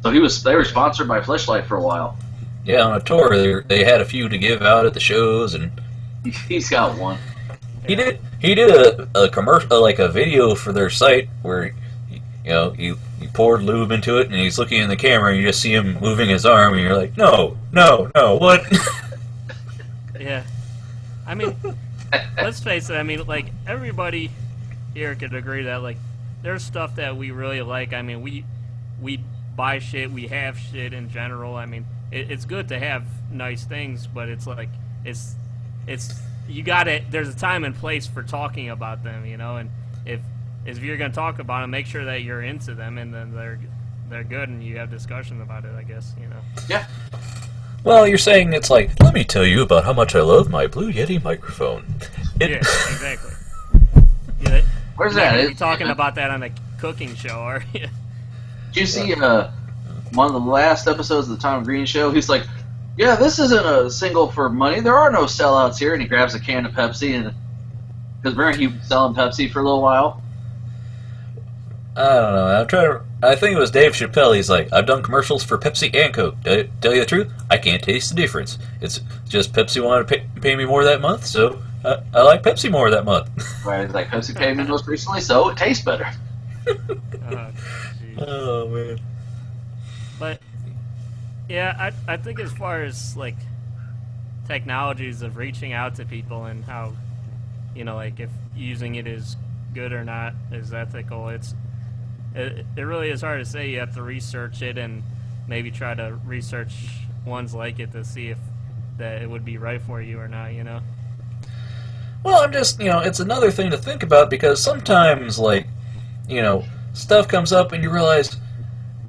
So they were sponsored by Fleshlight for a while. Yeah, on a tour, they had a few to give out at the shows, and he's got one. He did a commercial, like a video for their site where, you know, he poured lube into it, and he's looking in the camera, and you just see him moving his arm, and you're like, no, what? Yeah. I mean, let's face it, I mean, like, everybody here could agree that, like, there's stuff that we really like. I mean, we buy shit, we have shit in general. I mean, it's good to have nice things, but it's like, it's you gotta, there's a time and place for talking about them, you know, and if you're gonna talk about them, make sure that you're into them, and then they're good, and you have discussion about it, I guess, you know. Yeah. Well, you're saying it's like, let me tell you about how much I love my Blue Yeti microphone. Yeah, exactly. Yeah, where's you're that? gonna be talking about that on a cooking show, are you? Did you see one of the last episodes of the Tom Green Show? He's like, "Yeah, this isn't a single for money. There are no sellouts here." And he grabs a can of Pepsi, and because remember he was selling Pepsi for a little while. I don't know. I think it was Dave Chappelle. He's like, I've done commercials for Pepsi and Coke. Tell you the truth, I can't taste the difference. It's just Pepsi wanted to pay me more that month, so I like Pepsi more that month. Right, like Pepsi came in most recently, so it tastes better. Oh man. But yeah, I think as far as like technologies of reaching out to people and how, you know, like if using it is good or not, is ethical, it really is hard to say. You have to research it and maybe try to research ones like it to see if that it would be right for you or not, you know? Well, I'm just, it's another thing to think about because sometimes, like, stuff comes up and you realize,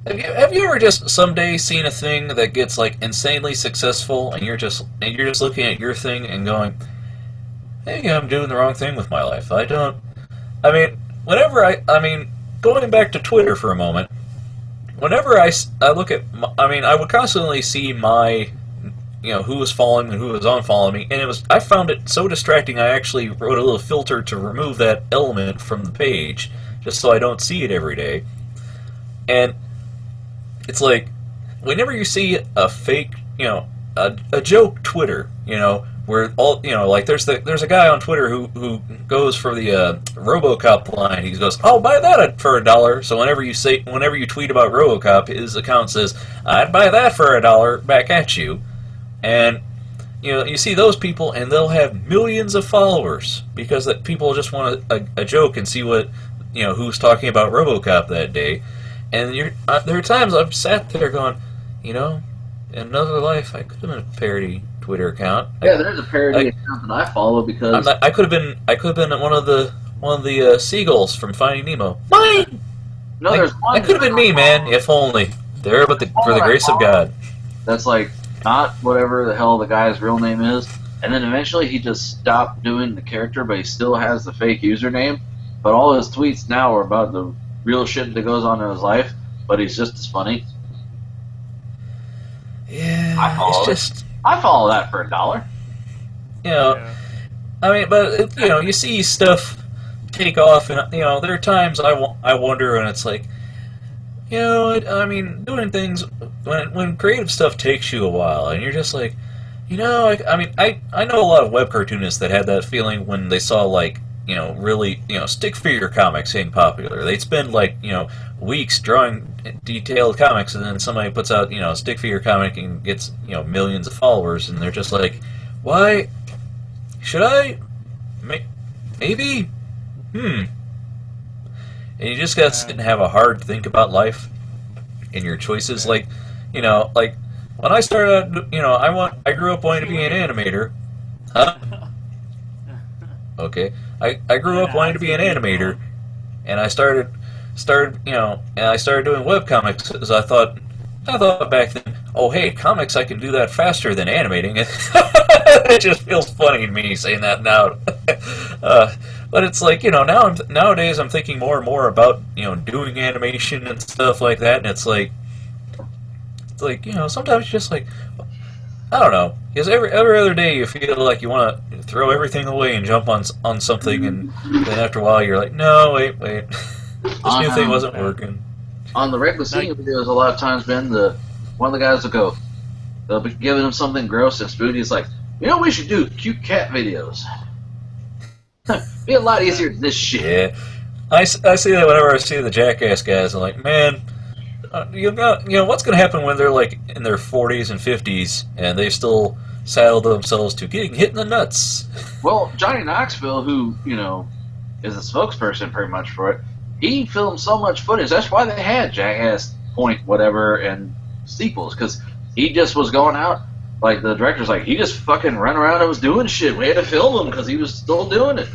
have you ever just someday seen a thing that gets, like, insanely successful and you're just looking at your thing and going, maybe I'm doing the wrong thing with my life. Going back to Twitter for a moment, whenever I look at, I would constantly see my, who was following me and who was unfollowing me, and I found it so distracting I actually wrote a little filter to remove that element from the page, just so I don't see it every day. And it's like, whenever you see a fake, a joke Twitter, where all, like there's a guy on Twitter who goes for the RoboCop line. He goes, "I'll buy that for $1." So whenever you tweet about RoboCop, his account says, "I'd buy that for $1" back at you. And you see those people, and they'll have millions of followers because that people just want a joke and see what who's talking about RoboCop that day. And there are times I've sat there going, in another life I could have been a parody Twitter account. Yeah, there's a parody account that I follow because I could have been one of the seagulls from Finding Nemo. Mine. No, there's one. That could have been me, man. If only there, but for the grace of God. That's like not whatever the hell the guy's real name is, and then eventually he just stopped doing the character, but he still has the fake username. But all his tweets now are about the real shit that goes on in his life, but he's just as funny. Yeah, I follow that for $1. But you see stuff take off, and there are times I wonder, and it's like, doing things when creative stuff takes you a while, and you're just like, I know a lot of web cartoonists that had that feeling when they saw like, really, stick figure comics being popular. They'd spend like, weeks drawing detailed comics, and then somebody puts out, a stick figure comic and gets, millions of followers, and they're just like, why should I? Maybe? And you just gotta sit and have a hard think about life and your choices. Like, like when I started out, I grew up wanting to be an animator. Huh? Okay. I grew up wanting to be an animator, and I started doing webcomics because I thought back then, oh hey, comics, I can do that faster than animating. It just feels funny to me saying that now. But it's like, nowadays I'm thinking more and more about, doing animation and stuff like that, and it's like, sometimes it's just like, I don't know, because every other day you feel like you want to throw everything away and jump on something, and then after a while you're like, no, wait, this new thing wasn't working. On the regular singing videos, a lot of times, Ben, one of the guys they'll be giving him something gross and spooky. It's like, we should do cute cat videos. Be a lot easier than this shit. Yeah, I see that whenever I see the Jackass guys. I'm like, man, what's going to happen when they're like in their 40s and 50s and they still saddle themselves to getting hit in the nuts? Well, Johnny Knoxville, who is a spokesperson pretty much for it, he filmed so much footage. That's why they had Jackass Point whatever and sequels, because he just was going out. Like, the director's like, he just fucking ran around and was doing shit. We had to film him because he was still doing it.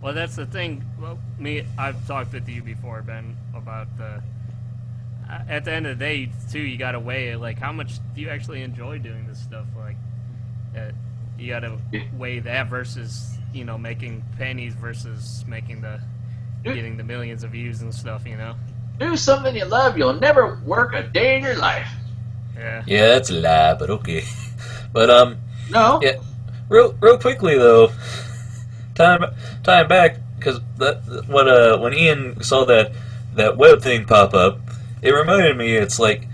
Well, that's the thing. Well, I've talked with you before, Ben, about at the end of the day, too, you got to weigh it. Like, how much do you actually enjoy doing this stuff? Like, you got to weigh that versus, making pennies versus getting the millions of views and stuff, Do something you love, you'll never work a day in your life. Yeah, that's a lie, but okay. But no. Yeah, real quickly though, time back, because when Ian saw that web thing pop up, it reminded me. It's like,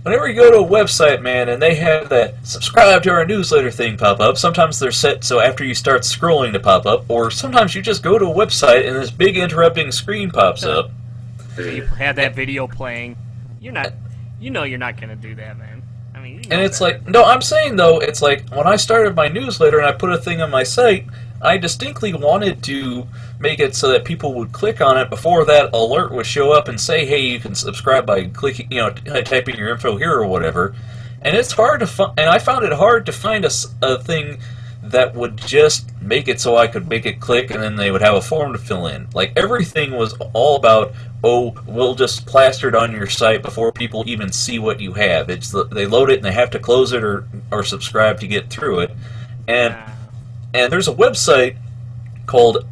whenever you go to a website, man, and they have that subscribe to our newsletter thing pop up, sometimes they're set so after you start scrolling to pop up, or sometimes you just go to a website and this big interrupting screen pops up. You have that video playing. You're not gonna do that, man. I mean, and it's like, no, I'm saying though, it's like when I started my newsletter and I put a thing on my site, I distinctly wanted to make it so that people would click on it before that alert would show up and say, hey, you can subscribe by clicking, typing your info here or whatever. And it's hard to find, and I found it hard to find a thing that would just make it so I could make it click and then they would have a form to fill in. Like, everything was all about, we'll just plaster it on your site before people even see what you have. They load it and they have to close it or subscribe to get through it. And there's a website called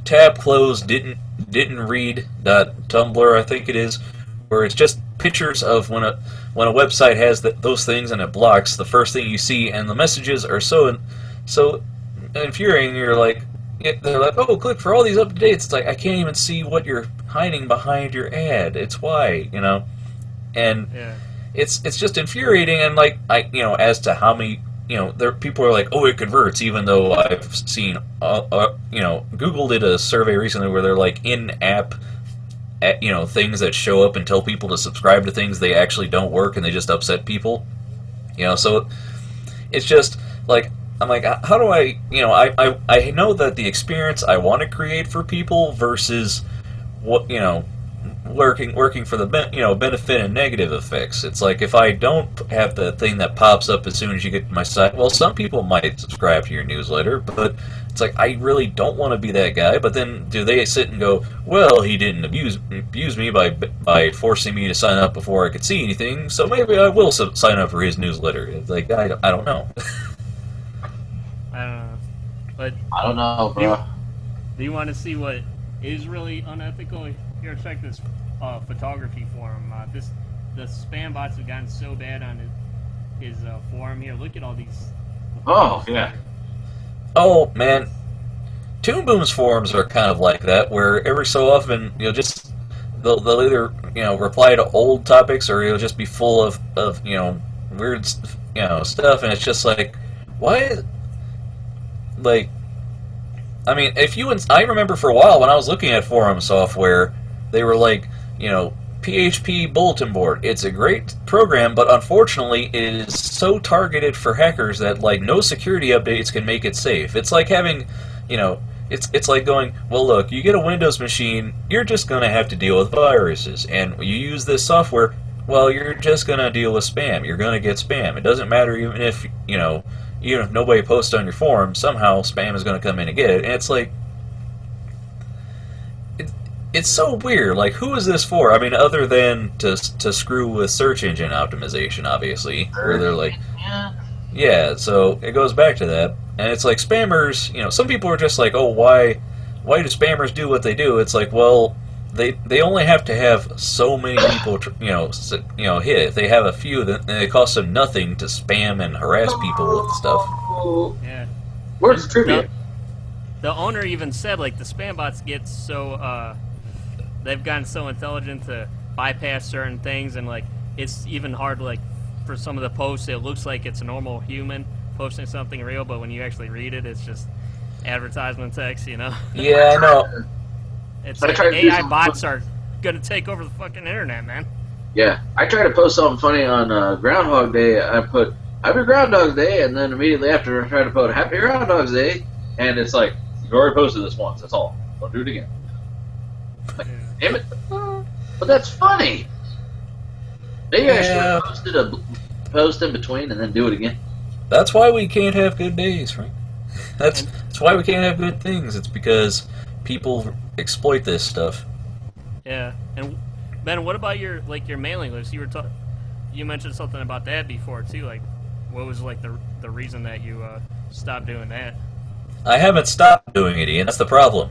tabclose.didn't.read.tumblr, I think it is, where it's just pictures of when a website has those things and it blocks the first thing you see, and the messages are so infuriating. You're like, they're like, oh, click for all these up-to-dates. It's like, I can't even see what you're hiding behind your ad. It's why, and it's just infuriating. And like, as to how many, people are like, oh, it converts, even though I've seen, Google did a survey recently where they're like in-app, things that show up and tell people to subscribe to things, they actually don't work and they just upset people. So it's just like, I'm like, how do I know that the experience I want to create for people versus what, working for the benefit and negative effects. It's like, if I don't have the thing that pops up as soon as you get to my site, well, some people might subscribe to your newsletter, but it's like, I really don't want to be that guy. But then do they sit and go, well, he didn't abuse me by forcing me to sign up before I could see anything, so maybe I will sign up for his newsletter. It's like, I don't know. I don't know, but I don't know, bro. Do you want to see what is really unethical? Here, check this photography forum. The spam bots have gotten so bad on his forum here. Look at all these. Oh yeah. Oh man, Toon Boom's forums are kind of like that, where every so often just they'll either reply to old topics, or it'll just be full of weird stuff, and it's just like, why? Like, I mean, I remember for a while when I was looking at forum software, they were like, PHP bulletin board. It's a great program, but unfortunately it is so targeted for hackers that like no security updates can make it safe. It's like having, it's like going, well, look, you get a Windows machine, you're just going to have to deal with viruses, and you use this software, well, you're just going to deal with spam. You're going to get spam. It doesn't matter even if nobody posts on your forum, somehow spam is going to come in and get it. And it's like, it's so weird. Like, who is this for? I mean, other than to screw with search engine optimization, obviously, where they're like, yeah. So it goes back to that, and it's like spammers. Some people are just like, oh, why do spammers do what they do? It's like, well, they only have to have so many people, hit. If they have a few, then it costs them nothing to spam and harass people with stuff. Yeah. Where's the trivia? The owner even said, like, the spam bots get so they've gotten so intelligent to bypass certain things, and like it's even hard, like, for some of the posts it looks like it's a normal human posting something real, but when you actually read it, it's just advertisement text. Yeah, I know. It's like AI bots are gonna take over the fucking internet, man. Yeah, I tried to post something funny on Groundhog Day. I put Happy Groundhog's Day, and then immediately after I tried to put Happy Groundhog's Day, and it's like, you've already posted this once, that's all. Don't do it again. Like, damn it. But that's funny. Maybe I should have post in between and then do it again. That's why we can't have good days, Frank. That's why we can't have good things. It's because people exploit this stuff. Yeah. And Ben, what about your mailing list? You mentioned something about that before too. Like, what was like the reason that you stopped doing that? I haven't stopped doing it, Ian. That's the problem.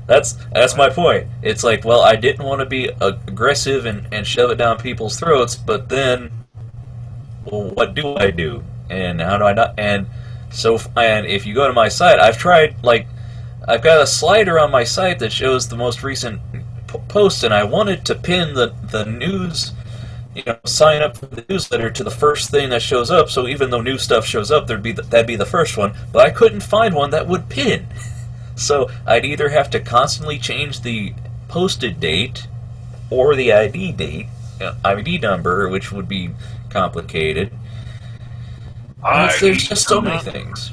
That's my point. It's like, well, I didn't want to be aggressive and shove it down people's throats, but then, well, what do I do? And how do I not? And if you go to my site, I've tried, like, I've got a slider on my site that shows the most recent post, and I wanted to pin the news sign up for the newsletter to the first thing that shows up. So even though new stuff shows up, that'd be the first one. But I couldn't find one that would pin. So I'd either have to constantly change the posted date or the ID number, which would be complicated. There's just so many things.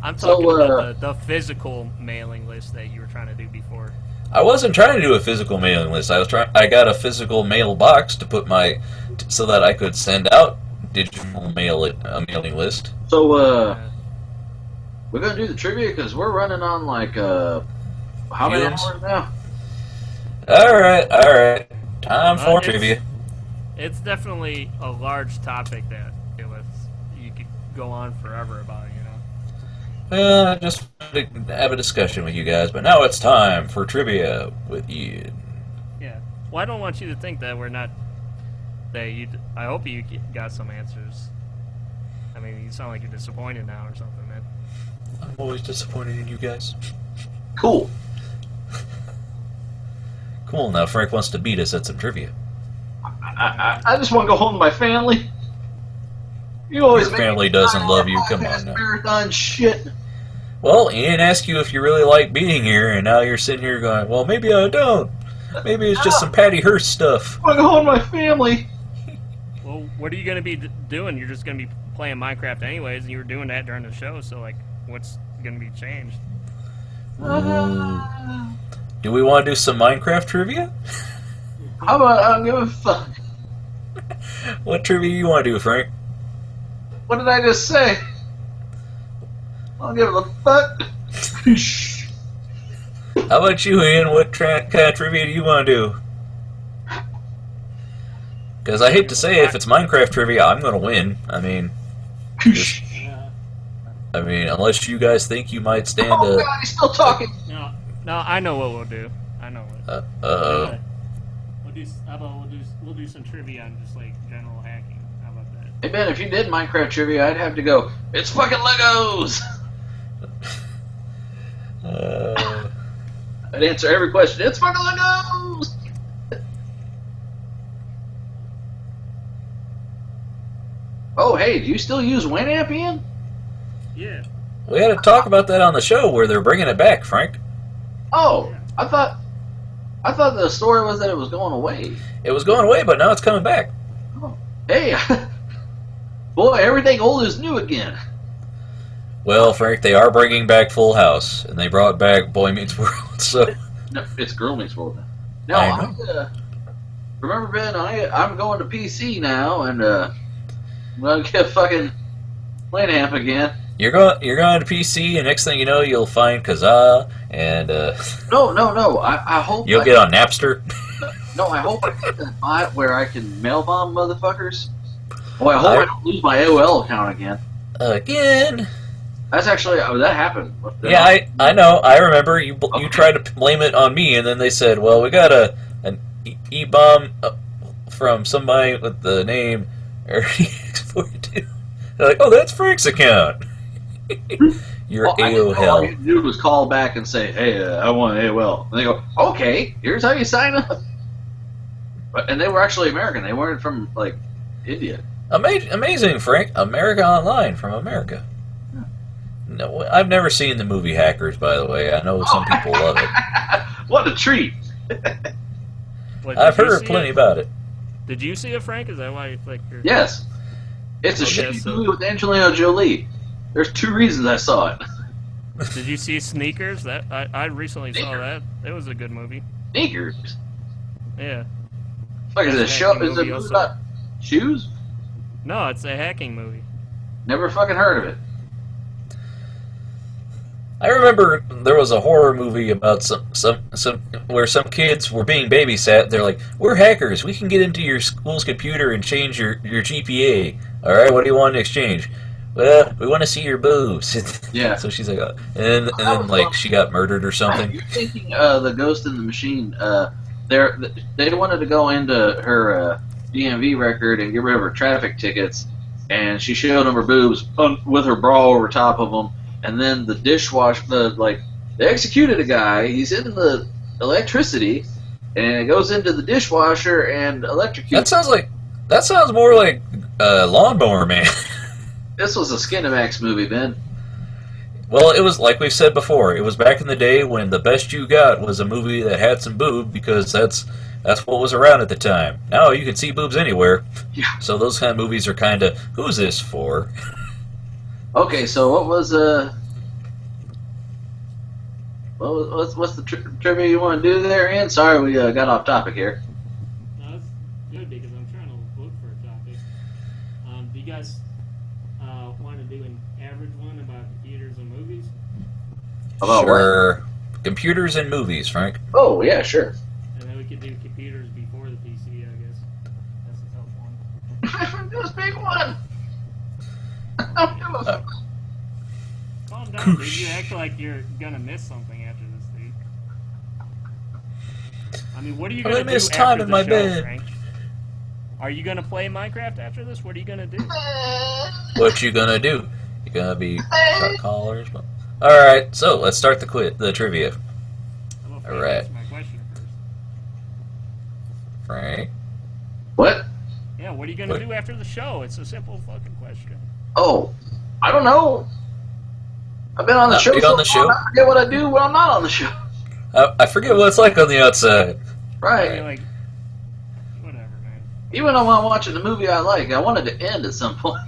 I'm talking about the physical mailing list that you were trying to do before. I wasn't trying to do a physical mailing list. I got a physical mailbox to put so that I could send out digital mailing list. So we're gonna do the trivia because we're running on like how many hours now? All right. Time for trivia. It's definitely a large topic that you could go on forever about. I just wanted to have a discussion with you guys, but now it's time for trivia with Ian. Yeah. Well, I don't want you to think that we're not. I hope you got some answers. I mean, you sound like you're disappointed now or something, man. I'm always disappointed in you guys. Cool. Cool. Now Frank wants to beat us at some trivia. I just want to go home to my family. You always Your family doesn't love you. Come on now. Marathon shit. Well, Ian asked you if you really like being here, and now you're sitting here going, well, maybe I don't. Maybe it's just some Patty Hearst stuff. I want to go home to my family. Well, what are you going to be doing? You're just going to be playing Minecraft anyways, and you were doing that during the show, so, like, what's going to be changed? Do we want to do some Minecraft trivia? How about I don't give a fuck? What trivia do you want to do, Frank? What did I just say? I don't give a fuck. How about you, Ian? What kind of trivia do you want to do? Because I hate to say, if it's Minecraft trivia, I'm going to win. I mean, unless you guys think you might stand a... Oh God, he's still talking. No, I know what we'll do. I know what. We'll do some trivia on just like general hacking. How about that? Hey Ben, if you did Minecraft trivia, I'd have to go. It's fucking Legos. I'd answer every question. It's fucking Legos. Oh, hey, do you still use Winamp, Ian? Yeah. We had to talk about that on the show where they're bringing it back, Frank. Oh, I thought the story was that it was going away. It was going away, but now it's coming back. Oh. Hey, boy, everything old is new again. Well, Frank, they are bringing back Full House, and they brought back Boy Meets World, so... No, it's Girl Meets World now. Now, remember, Ben, I'm going to PC now, and I'm going to get fucking Winamp again. You're going to PC, and next thing you know, you'll find Kazaa, and No. I hope you'll get on Napster. No, I hope I get that bot where I can mail bomb motherfuckers. Oh, I hope I don't lose my AOL account again. Again. That's actually that happened. Yeah, I know. I remember you tried to blame it on me, and then they said, "Well, we got an e-bomb from somebody with the name RX42." They're like, "Oh, that's Frank's account." Your AOL. All you do was call back and say, "Hey, I want AOL," and they go, "Okay, here's how you sign up." And they were actually American. They weren't from like India. Amazing, Frank. America Online from America. No, I've never seen the movie Hackers, by the way. I know some people love it. What a treat! I've heard plenty about it. Did you see it, Frank? Is that why you clicked? Yes. It's a shitty movie with Angelina Jolie. There's 2 reasons I saw it. Did you see Sneakers? That I recently saw that. It was a good movie. Sneakers? Yeah. Like, is it a show? Is it about shoes? No, it's a hacking movie. Never fucking heard of it. I remember there was a horror movie about some where some kids were being babysat. They're like, "We're hackers. We can get into your school's computer and change your GPA. All right, what do you want to exchange? Well, we want to see your boobs." Yeah. So she's like, and then like she got murdered or something. You're thinking the Ghost in the Machine. They wanted to go into her DMV record and get rid of her traffic tickets, and she showed them her boobs with her bra over top of them. And then the dishwasher, they executed a guy. He's in the electricity, and it goes into the dishwasher and electrocutes. That sounds like That sounds more like Lawnmower Man. This was a Skinamax movie, Ben. Well, it was like we've said before. It was back in the day when the best you got was a movie that had some boob because that's what was around at the time. Now you can see boobs anywhere. Yeah. So those kind of movies are kind of, who's this for? Okay, so what's the trivia you want to do there, Ian? Sorry, we got off topic here. No, that's good because I'm trying to look for a topic. Do you guys want to do an average one about computers and movies? About sure. Computers and movies, Frank. Oh, yeah, sure. And then we could do computers before the PC, I guess. That's a tough one. Just pick one. Calm down, dude. You act like you're gonna miss something after this, dude. I mean, what are you gonna do miss after time the in my show, bed. Frank? Are you gonna play Minecraft after this? What are you gonna do? What you gonna do? You gonna be shot callers? Alright, so let's start the trivia. I'm afraid All to right. answer my question first. Frank? What? Yeah, what are you gonna What? do after the show? It's a simple fucking question. Oh, I don't know. I've been on the Not show big so on the show? long, I forget what I do when I'm not on the show. I forget what it's like on the outside. Right. I mean, like, whatever, man. Even though I'm watching a movie I like, I want it to end at some point.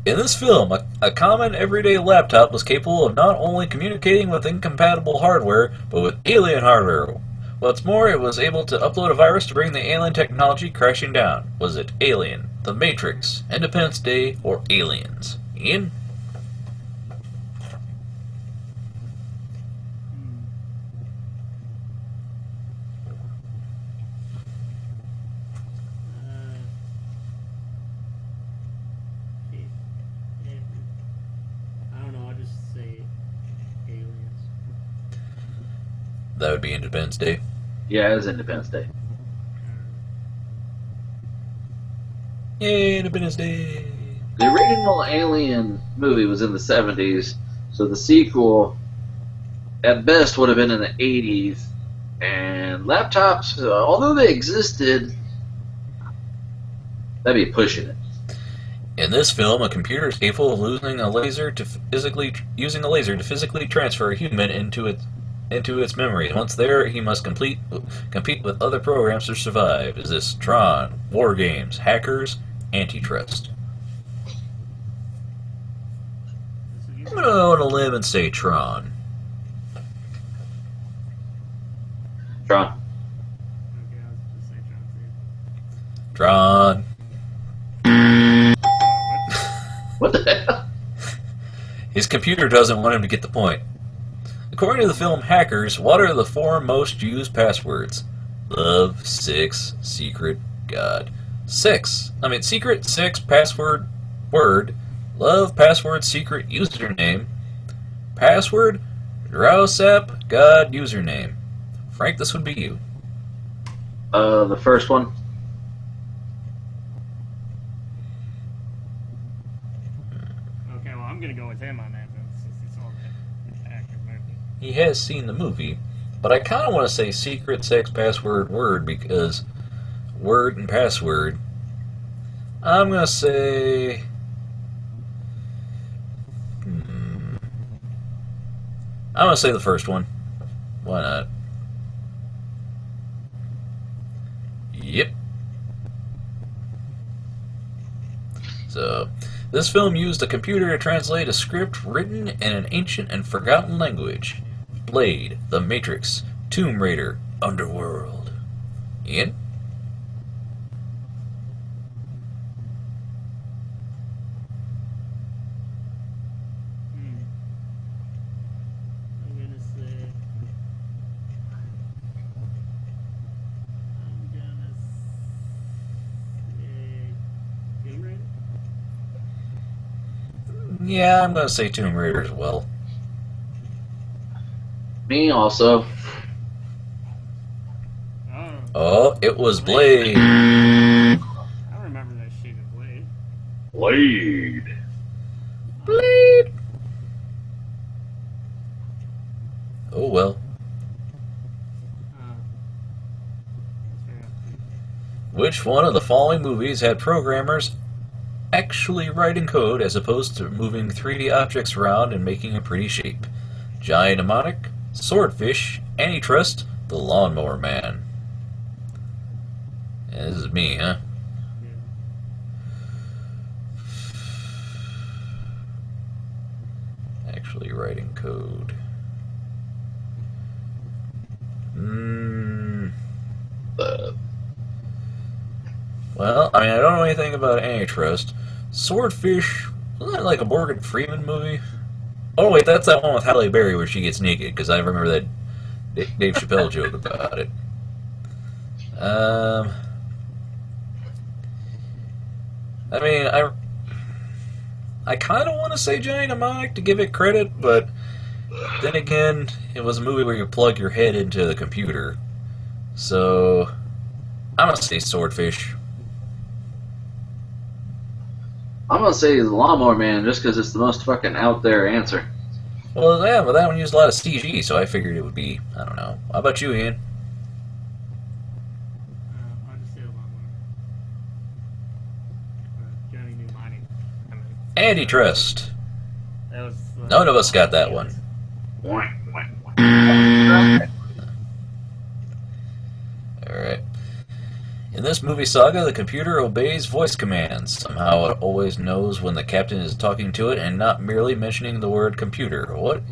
In this film, a common everyday laptop was capable of not only communicating with incompatible hardware, but with alien hardware. What's more, it was able to upload a virus to bring the alien technology crashing down. Was it Alien, The Matrix, Independence Day, or Aliens? Ian? I don't know, I'll just say aliens. That would be Independence Day. Yeah, it was Independence Day. Yay, Independence Day! The original Alien movie was in the 70s, so the sequel, at best, would have been in the 80s. And laptops, although they existed, that'd be pushing it. In this film, a computer is capable of using a laser to physically transfer a human into its memory. Once there, he must compete with other programs to survive. Is this Tron, War Games, Hackers, Antitrust? I'm gonna go on a limb and say Tron. Tron. Okay, I'll just say John Cena. Tron. What the hell? His computer doesn't want him to get the point. According to the film Hackers, what are the 4 most used passwords? Love, 6, secret, God. Secret, 6, password, word. Love, password, secret, username. Password, Drowsap, God, username. Frank, this would be you. The first one. Okay, well, I'm gonna go with him on that then, since he saw that actor movie. He has seen the movie, but I kind of want to say secret, 6, password, word, because word and password. I'm going to say... I'm going to say the first one. Why not? Yep. So, this film used a computer to translate a script written in an ancient and forgotten language. Blade, The Matrix, Tomb Raider, Underworld. Ian? I'm gonna say... Tomb Raider? Yeah, I'm going to say Tomb Raider as well. Me also. Oh, it was Blade. I remember that shit in Blade. Blade. Blade. Oh well. That's fair enough. Which one of the following movies had programmers actually writing code as opposed to moving 3D objects around and making a pretty shape? Giant Mnemonic, Swordfish, Antitrust, The Lawnmower Man. Yeah, this is me, huh? Actually writing code. Well, I mean, I don't know anything about Antitrust. Swordfish, wasn't that like a Morgan Freeman movie? Oh wait, that's that one with Halle Berry where she gets naked, because I remember that Dave Chappelle joke about it. I mean, I kind of want to say Giant Mnemonic to give it credit, but then again, it was a movie where you plug your head into the computer. So, I'm going to say Swordfish. I'm gonna say The Lawnmower Man just because it's the most fucking out there answer. Well, yeah, but that one used a lot of CG, so I figured it would be, I don't know. How about you, Ian? I'll just say The Lawnmower Man. Johnny Mnemonic. Antitrust. That was, None of us got that one. Alright. In this movie saga, the computer obeys voice commands. Somehow it always knows when the captain is talking to it and not merely mentioning the word computer. What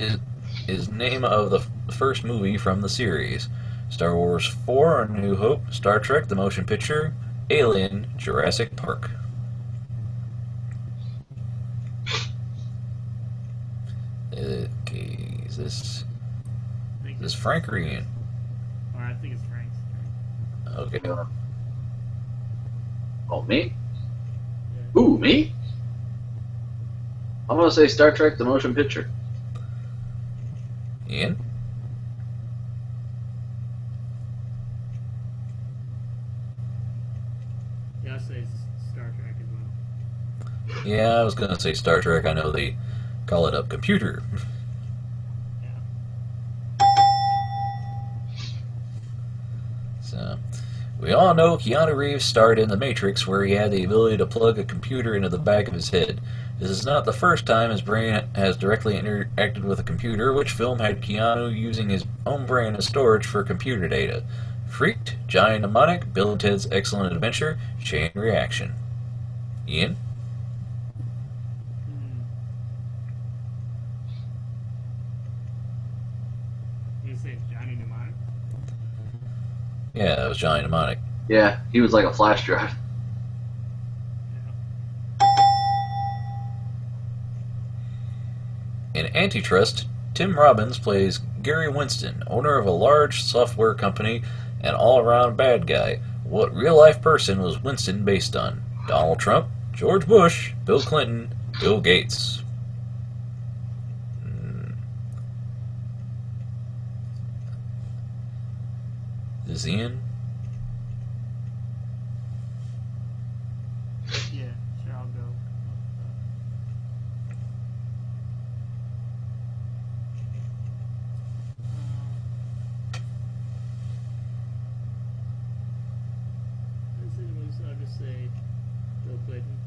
is name of the first movie from the series? Star Wars 4, A New Hope, Star Trek, the motion picture, Alien, Jurassic Park. Okay, is this Frank or Ian? Or I think it's Frank's. Okay. Oh, me? Ooh, me? I'm gonna say Star Trek: The Motion Picture. Ian? Yeah, I'll say Star Trek as well. Yeah, I was gonna say Star Trek. I know they call it a computer. So, we all know Keanu Reeves starred in The Matrix, where he had the ability to plug a computer into the back of his head. This is not the first time his brain has directly interacted with a computer. Which film had Keanu using his own brain as storage for computer data? Freaked, Giant Mnemonic, Bill and Ted's Excellent Adventure, Chain Reaction. Ian? You say it's Johnny Mnemonic? Yeah, it was Giant Mnemonic. Yeah, he was like a flash drive. In Antitrust, Tim Robbins plays Gary Winston, owner of a large software company and all-around bad guy. What real-life person was Winston based on? Donald Trump, George Bush, Bill Clinton, Bill Gates. Is Ian? Yeah, sure, I'll go. I'll just say Bill Clinton.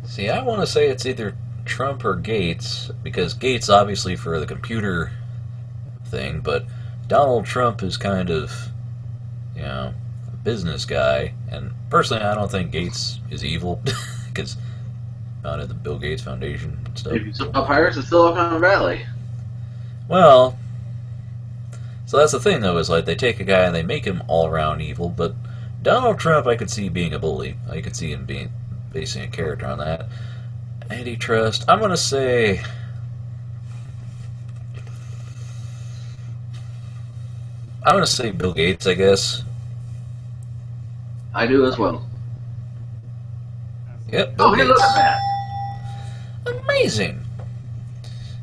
See, I want to say it's either Trump or Gates, because Gates obviously for the computer thing, but Donald Trump is kind of, you know, a business guy, and personally I don't think Gates is evil, because founded the Bill Gates Foundation and stuff. Maybe some Pirates of Silicon Valley. Well, so that's the thing though, is like they take a guy and they make him all around evil, but Donald Trump I could see being a bully. I could see him being basing a character on that. Antitrust, I'm gonna say Bill Gates, I guess. I do as well. Yep, Bill Oh, hey, Gates. look at that. Amazing.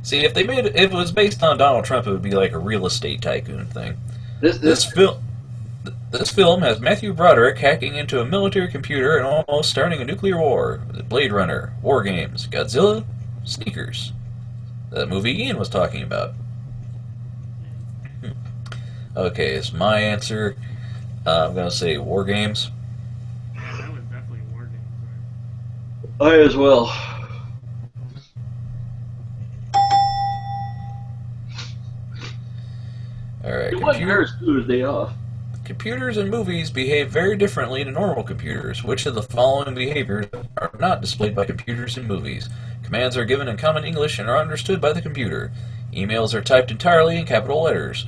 See, if it was based on Donald Trump, it would be like a real estate tycoon thing. This film has Matthew Broderick hacking into a military computer and almost starting a nuclear war. Blade Runner, War Games, Godzilla, Sneakers. That movie Ian was talking about. Okay, it's my answer. I'm gonna say War Games. Yeah, that was definitely War Games, I as well. Alright, It wasn't her school's day off. computers and movies behave very differently to normal computers. Which of the following behaviors are not displayed by computers in movies? Commands are given in common English and are understood by the computer. Emails are typed entirely in capital letters.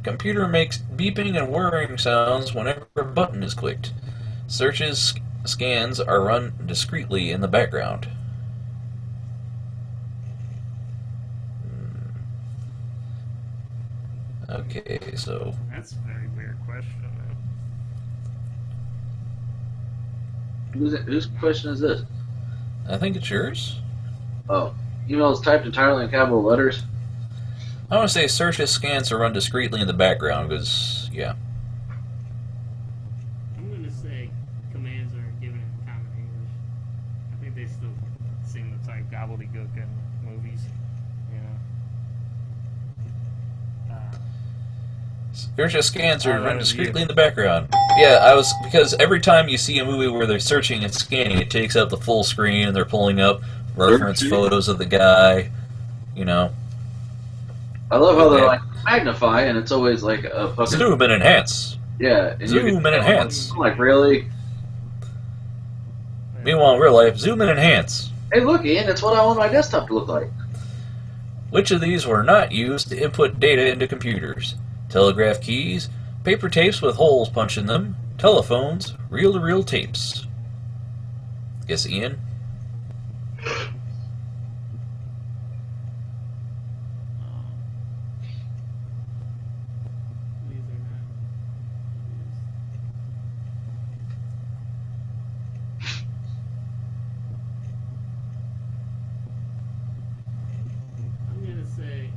Computer makes beeping and whirring sounds whenever a button is clicked. Scans are run discreetly in the background. Okay, so That's a very weird question, man. Whose question is this? I think it's yours. Oh, emails typed entirely in capital letters. I want to say searches scans are run discreetly in the background because, yeah. I'm gonna say commands are given in common English. I think they still seem to type gobbledygook in movies. You know. Searches scans I are love run it, discreetly you. in the background. Yeah, because every time you see a movie where they're searching and scanning, it takes up the full screen and they're pulling up reference Searching? photos of the guy, you know. I love how they're Yeah. like magnify, and it's always like a fucking Zoom and enhance. yeah. And you Zoom can- and enhance. I'm like, really? Meanwhile, in real life, zoom and enhance. Hey, look, Ian, it's what I want my desktop to look like. Which of these were not used to input data into computers? Telegraph keys, paper tapes with holes punched in them, telephones, reel-to-reel tapes. Guess Ian? These are not used. I'm gonna say.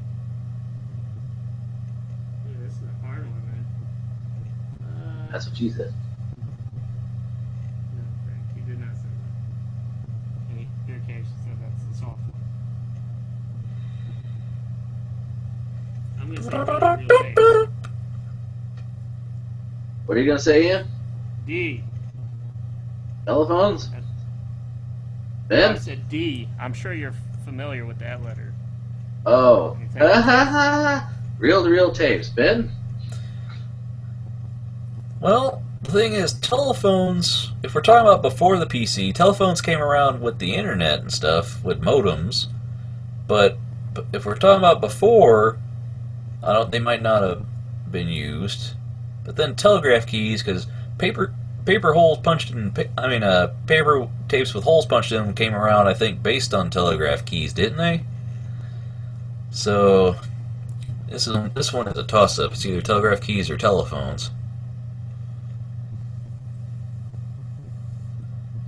Dude, this is a hard one, man. That's what she said. No, Frank, you did not say that. In your case, you said that's the soft one. I'm gonna say real tapes. What are you gonna say, Ian? D. Telephones? I Ben? said D. I'm sure you're familiar with that letter. Oh. You think- Reel-to-reel tapes. Ben? Well, the thing is, telephones, if we're talking about before the PC, telephones came around with the internet and stuff, with modems. But if we're talking about before, they might not have been used. But then telegraph keys, because paper holes punched in, paper tapes with holes punched in them came around, I think, based on telegraph keys, didn't they? So this one is a toss-up. It's either telegraph keys or telephones.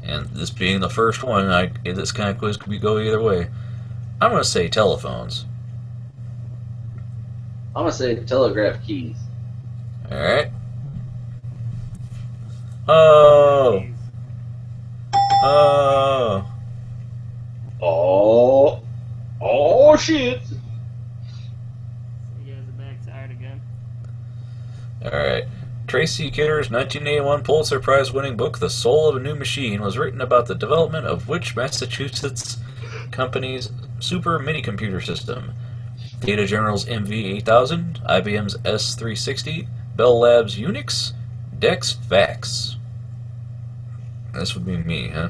And this being the first one, this kind of quiz could go either way. I'm going to say telephones. I'm gonna say telegraph keys. Alright. Oh. Oh. Oh shit! So you guys are back tired again? Alright. Tracy Kidder's 1981 Pulitzer Prize winning book, The Soul of a New Machine, was written about the development of which Massachusetts company's super mini-computer system? Data General's MV8000, IBM's S360, Bell Labs Unix, Dex Vax. This would be me, huh?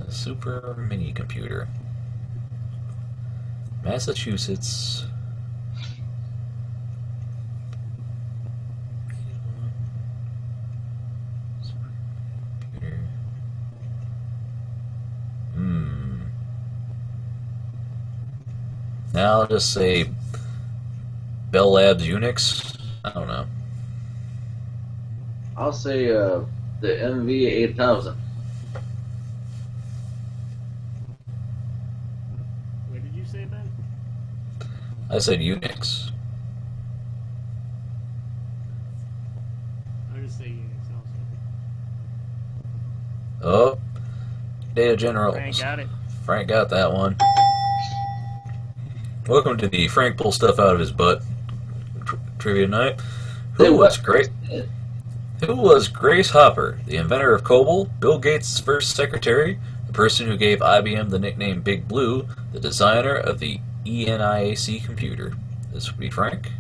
Super mini computer. Massachusetts. Computer. Now I'll just say Bell Labs Unix. I don't know. I'll say the MV8000. What did you say, Ben? I said Unix. I'll just say Unix also. Oh, Data General. Frank got it. Frank got that one. Welcome to the Frank Pull Stuff Out of His Butt trivia night. Who was Grace Hopper, the inventor of COBOL, Bill Gates' first secretary, the person who gave IBM the nickname Big Blue, the designer of the ENIAC computer? This would be Frank.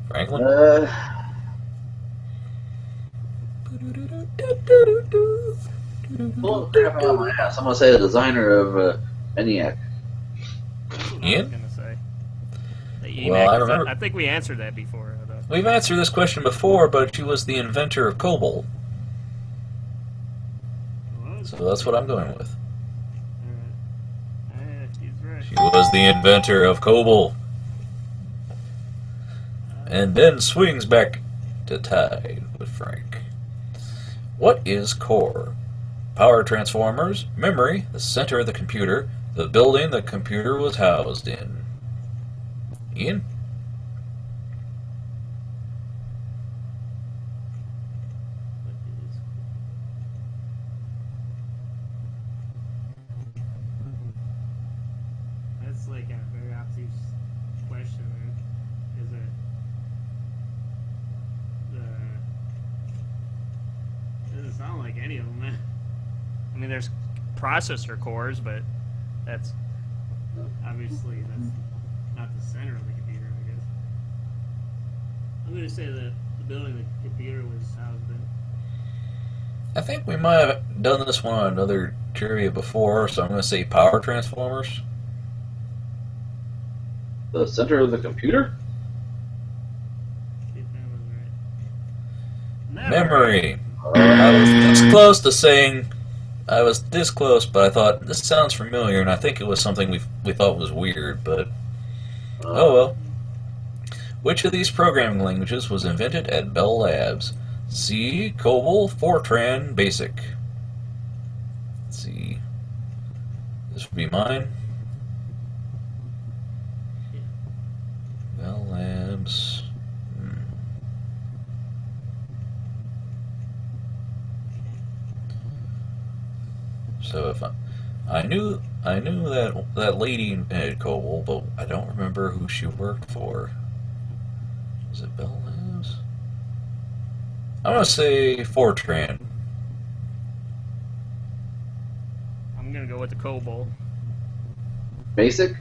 Franklin? Well, crap out of my ass. I'm gonna say the designer of ENIAC. Ian? Gonna say. The Well, I ENIAC, remember- I think we answered that before. We've answered this question before, but she was the inventor of COBOL. So that's what I'm going with. He's right. She was the inventor of COBOL. And then swings back to tied with Frank. What is core? Power transformers, memory, the center of the computer, the building the computer was housed in. Ian? That's like a very obtuse question, man. Is it doesn't sound like any of them, man. I mean, there's processor cores, but that's obviously not the center of the computer, I guess. I'm gonna say that the building the computer was housed in. I think we might have done this one on another trivia before, so I'm going to say power transformers. The center of the computer? See if that was right. Memory. I was this close to saying I was this close, but I thought this sounds familiar, and I think it was something we thought was weird, but oh well. Which of these programming languages was invented at Bell Labs? C, COBOL, Fortran, Basic. Let's see. This would be mine. Bell Labs. So if I knew that lady invented COBOL, but I don't remember who she worked for. Was it Bell Labs? I'm gonna say Fortran. I'm gonna go with the COBOL. Basic?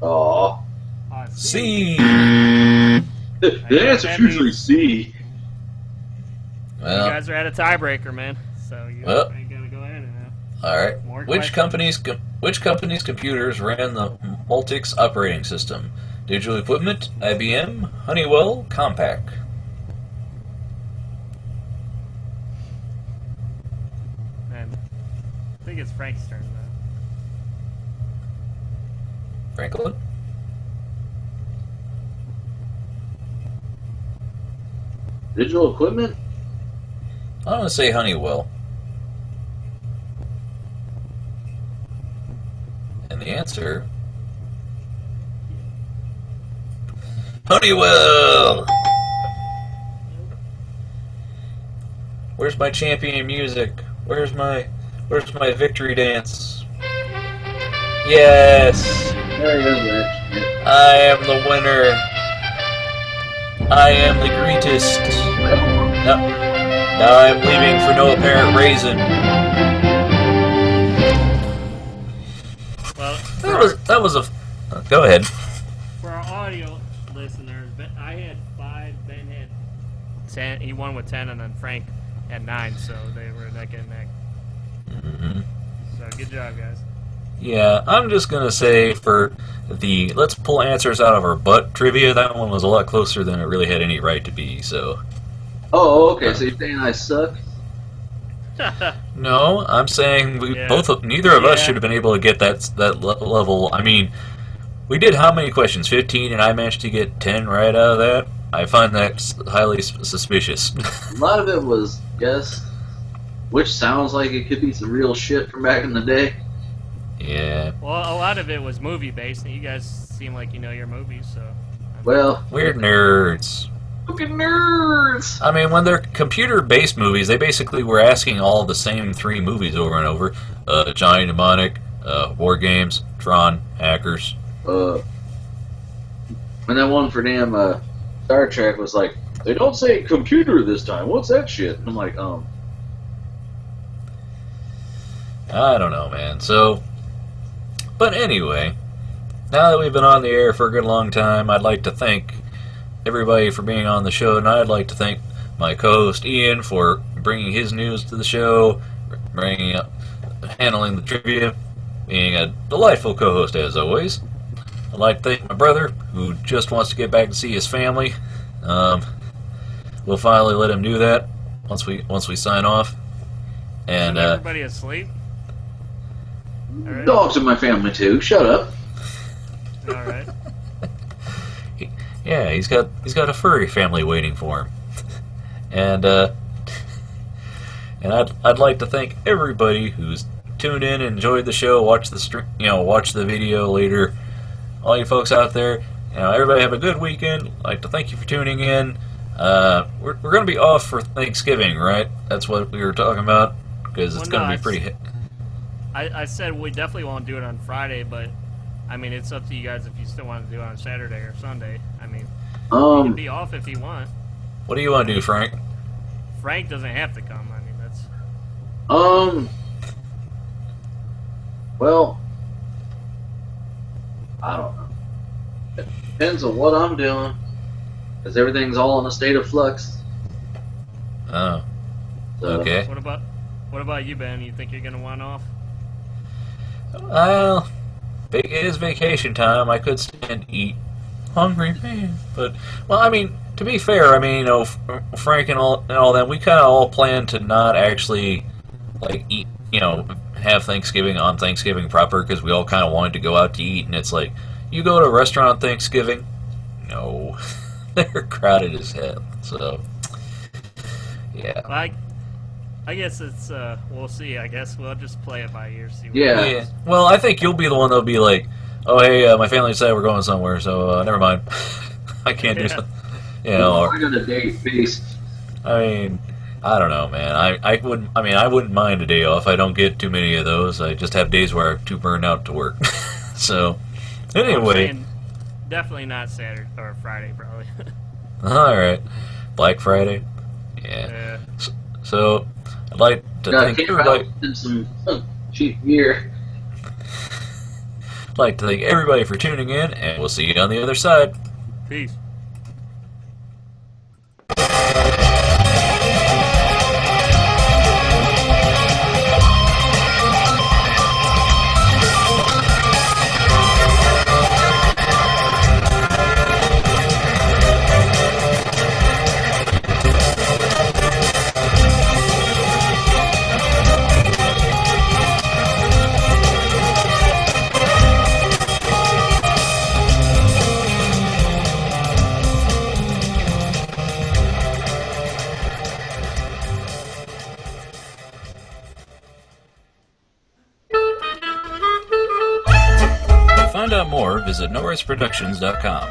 Aw. C. The answer's usually C. Well, You guys are at a tiebreaker, man. So you Well. gotta go ahead and all right. More Which questions. company's computers ran the Multics operating system? Digital Equipment, IBM, Honeywell, Compaq. man. I think it's Frank's turn now. Franklin. Digital equipment? I'm gonna say Honeywell. And the answer, Honeywell. Where's my champion music? Where's my victory dance? Yes, There he is, Rich. I am the winner. I am the greatest. Now I am leaving for no apparent reason. Well, That was a. Go ahead. for our audio listeners, I had 5, Ben had 10. He won with 10, and then Frank had 9. So they were neck and neck. Mm-hmm. So good job, guys. Yeah, I'm just gonna say for the let's pull answers out of our butt trivia, that one was a lot closer than it really had any right to be. So. Oh, okay, so you're saying I suck? No, I'm saying Yeah. neither of us Yeah. should have been able to get that level. I mean, we did how many questions? 15, and I managed to get 10 right out of that. I find that highly suspicious. A lot of it was guess, which sounds like it could be some real shit from back in the day. Yeah. Well, a lot of it was movie based, and you guys seem like you know your movies, so. Well, We're nerds. fucking nerds. I mean, when they're computer-based movies, they basically were asking all the same 3 movies over and over. Johnny Mnemonic, War Games, Tron, Hackers. And that one for damn Star Trek was like, they don't say computer this time. What's that shit? And I'm like, I don't know, man. So, but anyway, now that we've been on the air for a good long time, I'd like to thank everybody for being on the show, and I'd like to thank my co-host Ian for bringing his news to the show, handling the trivia, being a delightful co-host as always. I'd like to thank my brother, who just wants to get back to see his family. We'll finally let him do that once we sign off. And Isn't everybody asleep? Alright. dogs in my family too. Shut up. Alright. yeah, he's got a furry family waiting for him. And I'd like to thank everybody who's tuned in and enjoyed the show, watch the video later. All you folks out there, everybody have a good weekend. I'd like to thank you for tuning in. We're going to be off for Thanksgiving, right? That's what we were talking about, because it's going to be pretty. I said we definitely won't do it on Friday, but I mean it's up to you guys if you still want to do it on Saturday or Sunday. I mean, you can be off if you want. What do you want to do, Frank? Frank doesn't have to come. I mean that's. Well, I don't know. It depends on what I'm doing, because everything's all in a state of flux. Oh, So, okay. What about you, Ben? You think you're gonna want off? Well, it is vacation time. I could stand to eat. Hungry man. But, well, I mean, to be fair, I mean, Frank and all that, we kind of all planned to not actually, like, eat, have Thanksgiving on Thanksgiving proper, because we all kind of wanted to go out to eat, and it's like, you go to a restaurant on Thanksgiving? No. They're crowded as hell, so, yeah. Well, I guess it's, we'll see. I guess we'll just play it by ear. See what Yeah. Well, I think you'll be the one that'll be like, oh, hey, my family decided we're going somewhere, so never mind. I can't do something. we're gonna date based. I mean, I don't know, man. I wouldn't mind a day off. I don't get too many of those. I just have days where I'm too burned out to work. So, anyway. Definitely not Saturday or Friday, probably. All right. Black Friday. Yeah. So, I'd like to thank everybody. Some cheap gear. I'd like to thank everybody for tuning in, and we'll see you on the other side. Peace. find out more, visit NoRightsProductions.com.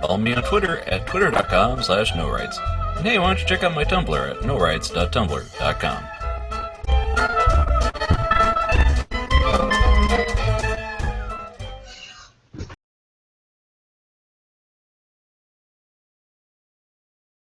Follow me on Twitter at twitter.com/NoRights. And hey, why don't you check out my Tumblr at NoRights.tumblr.com.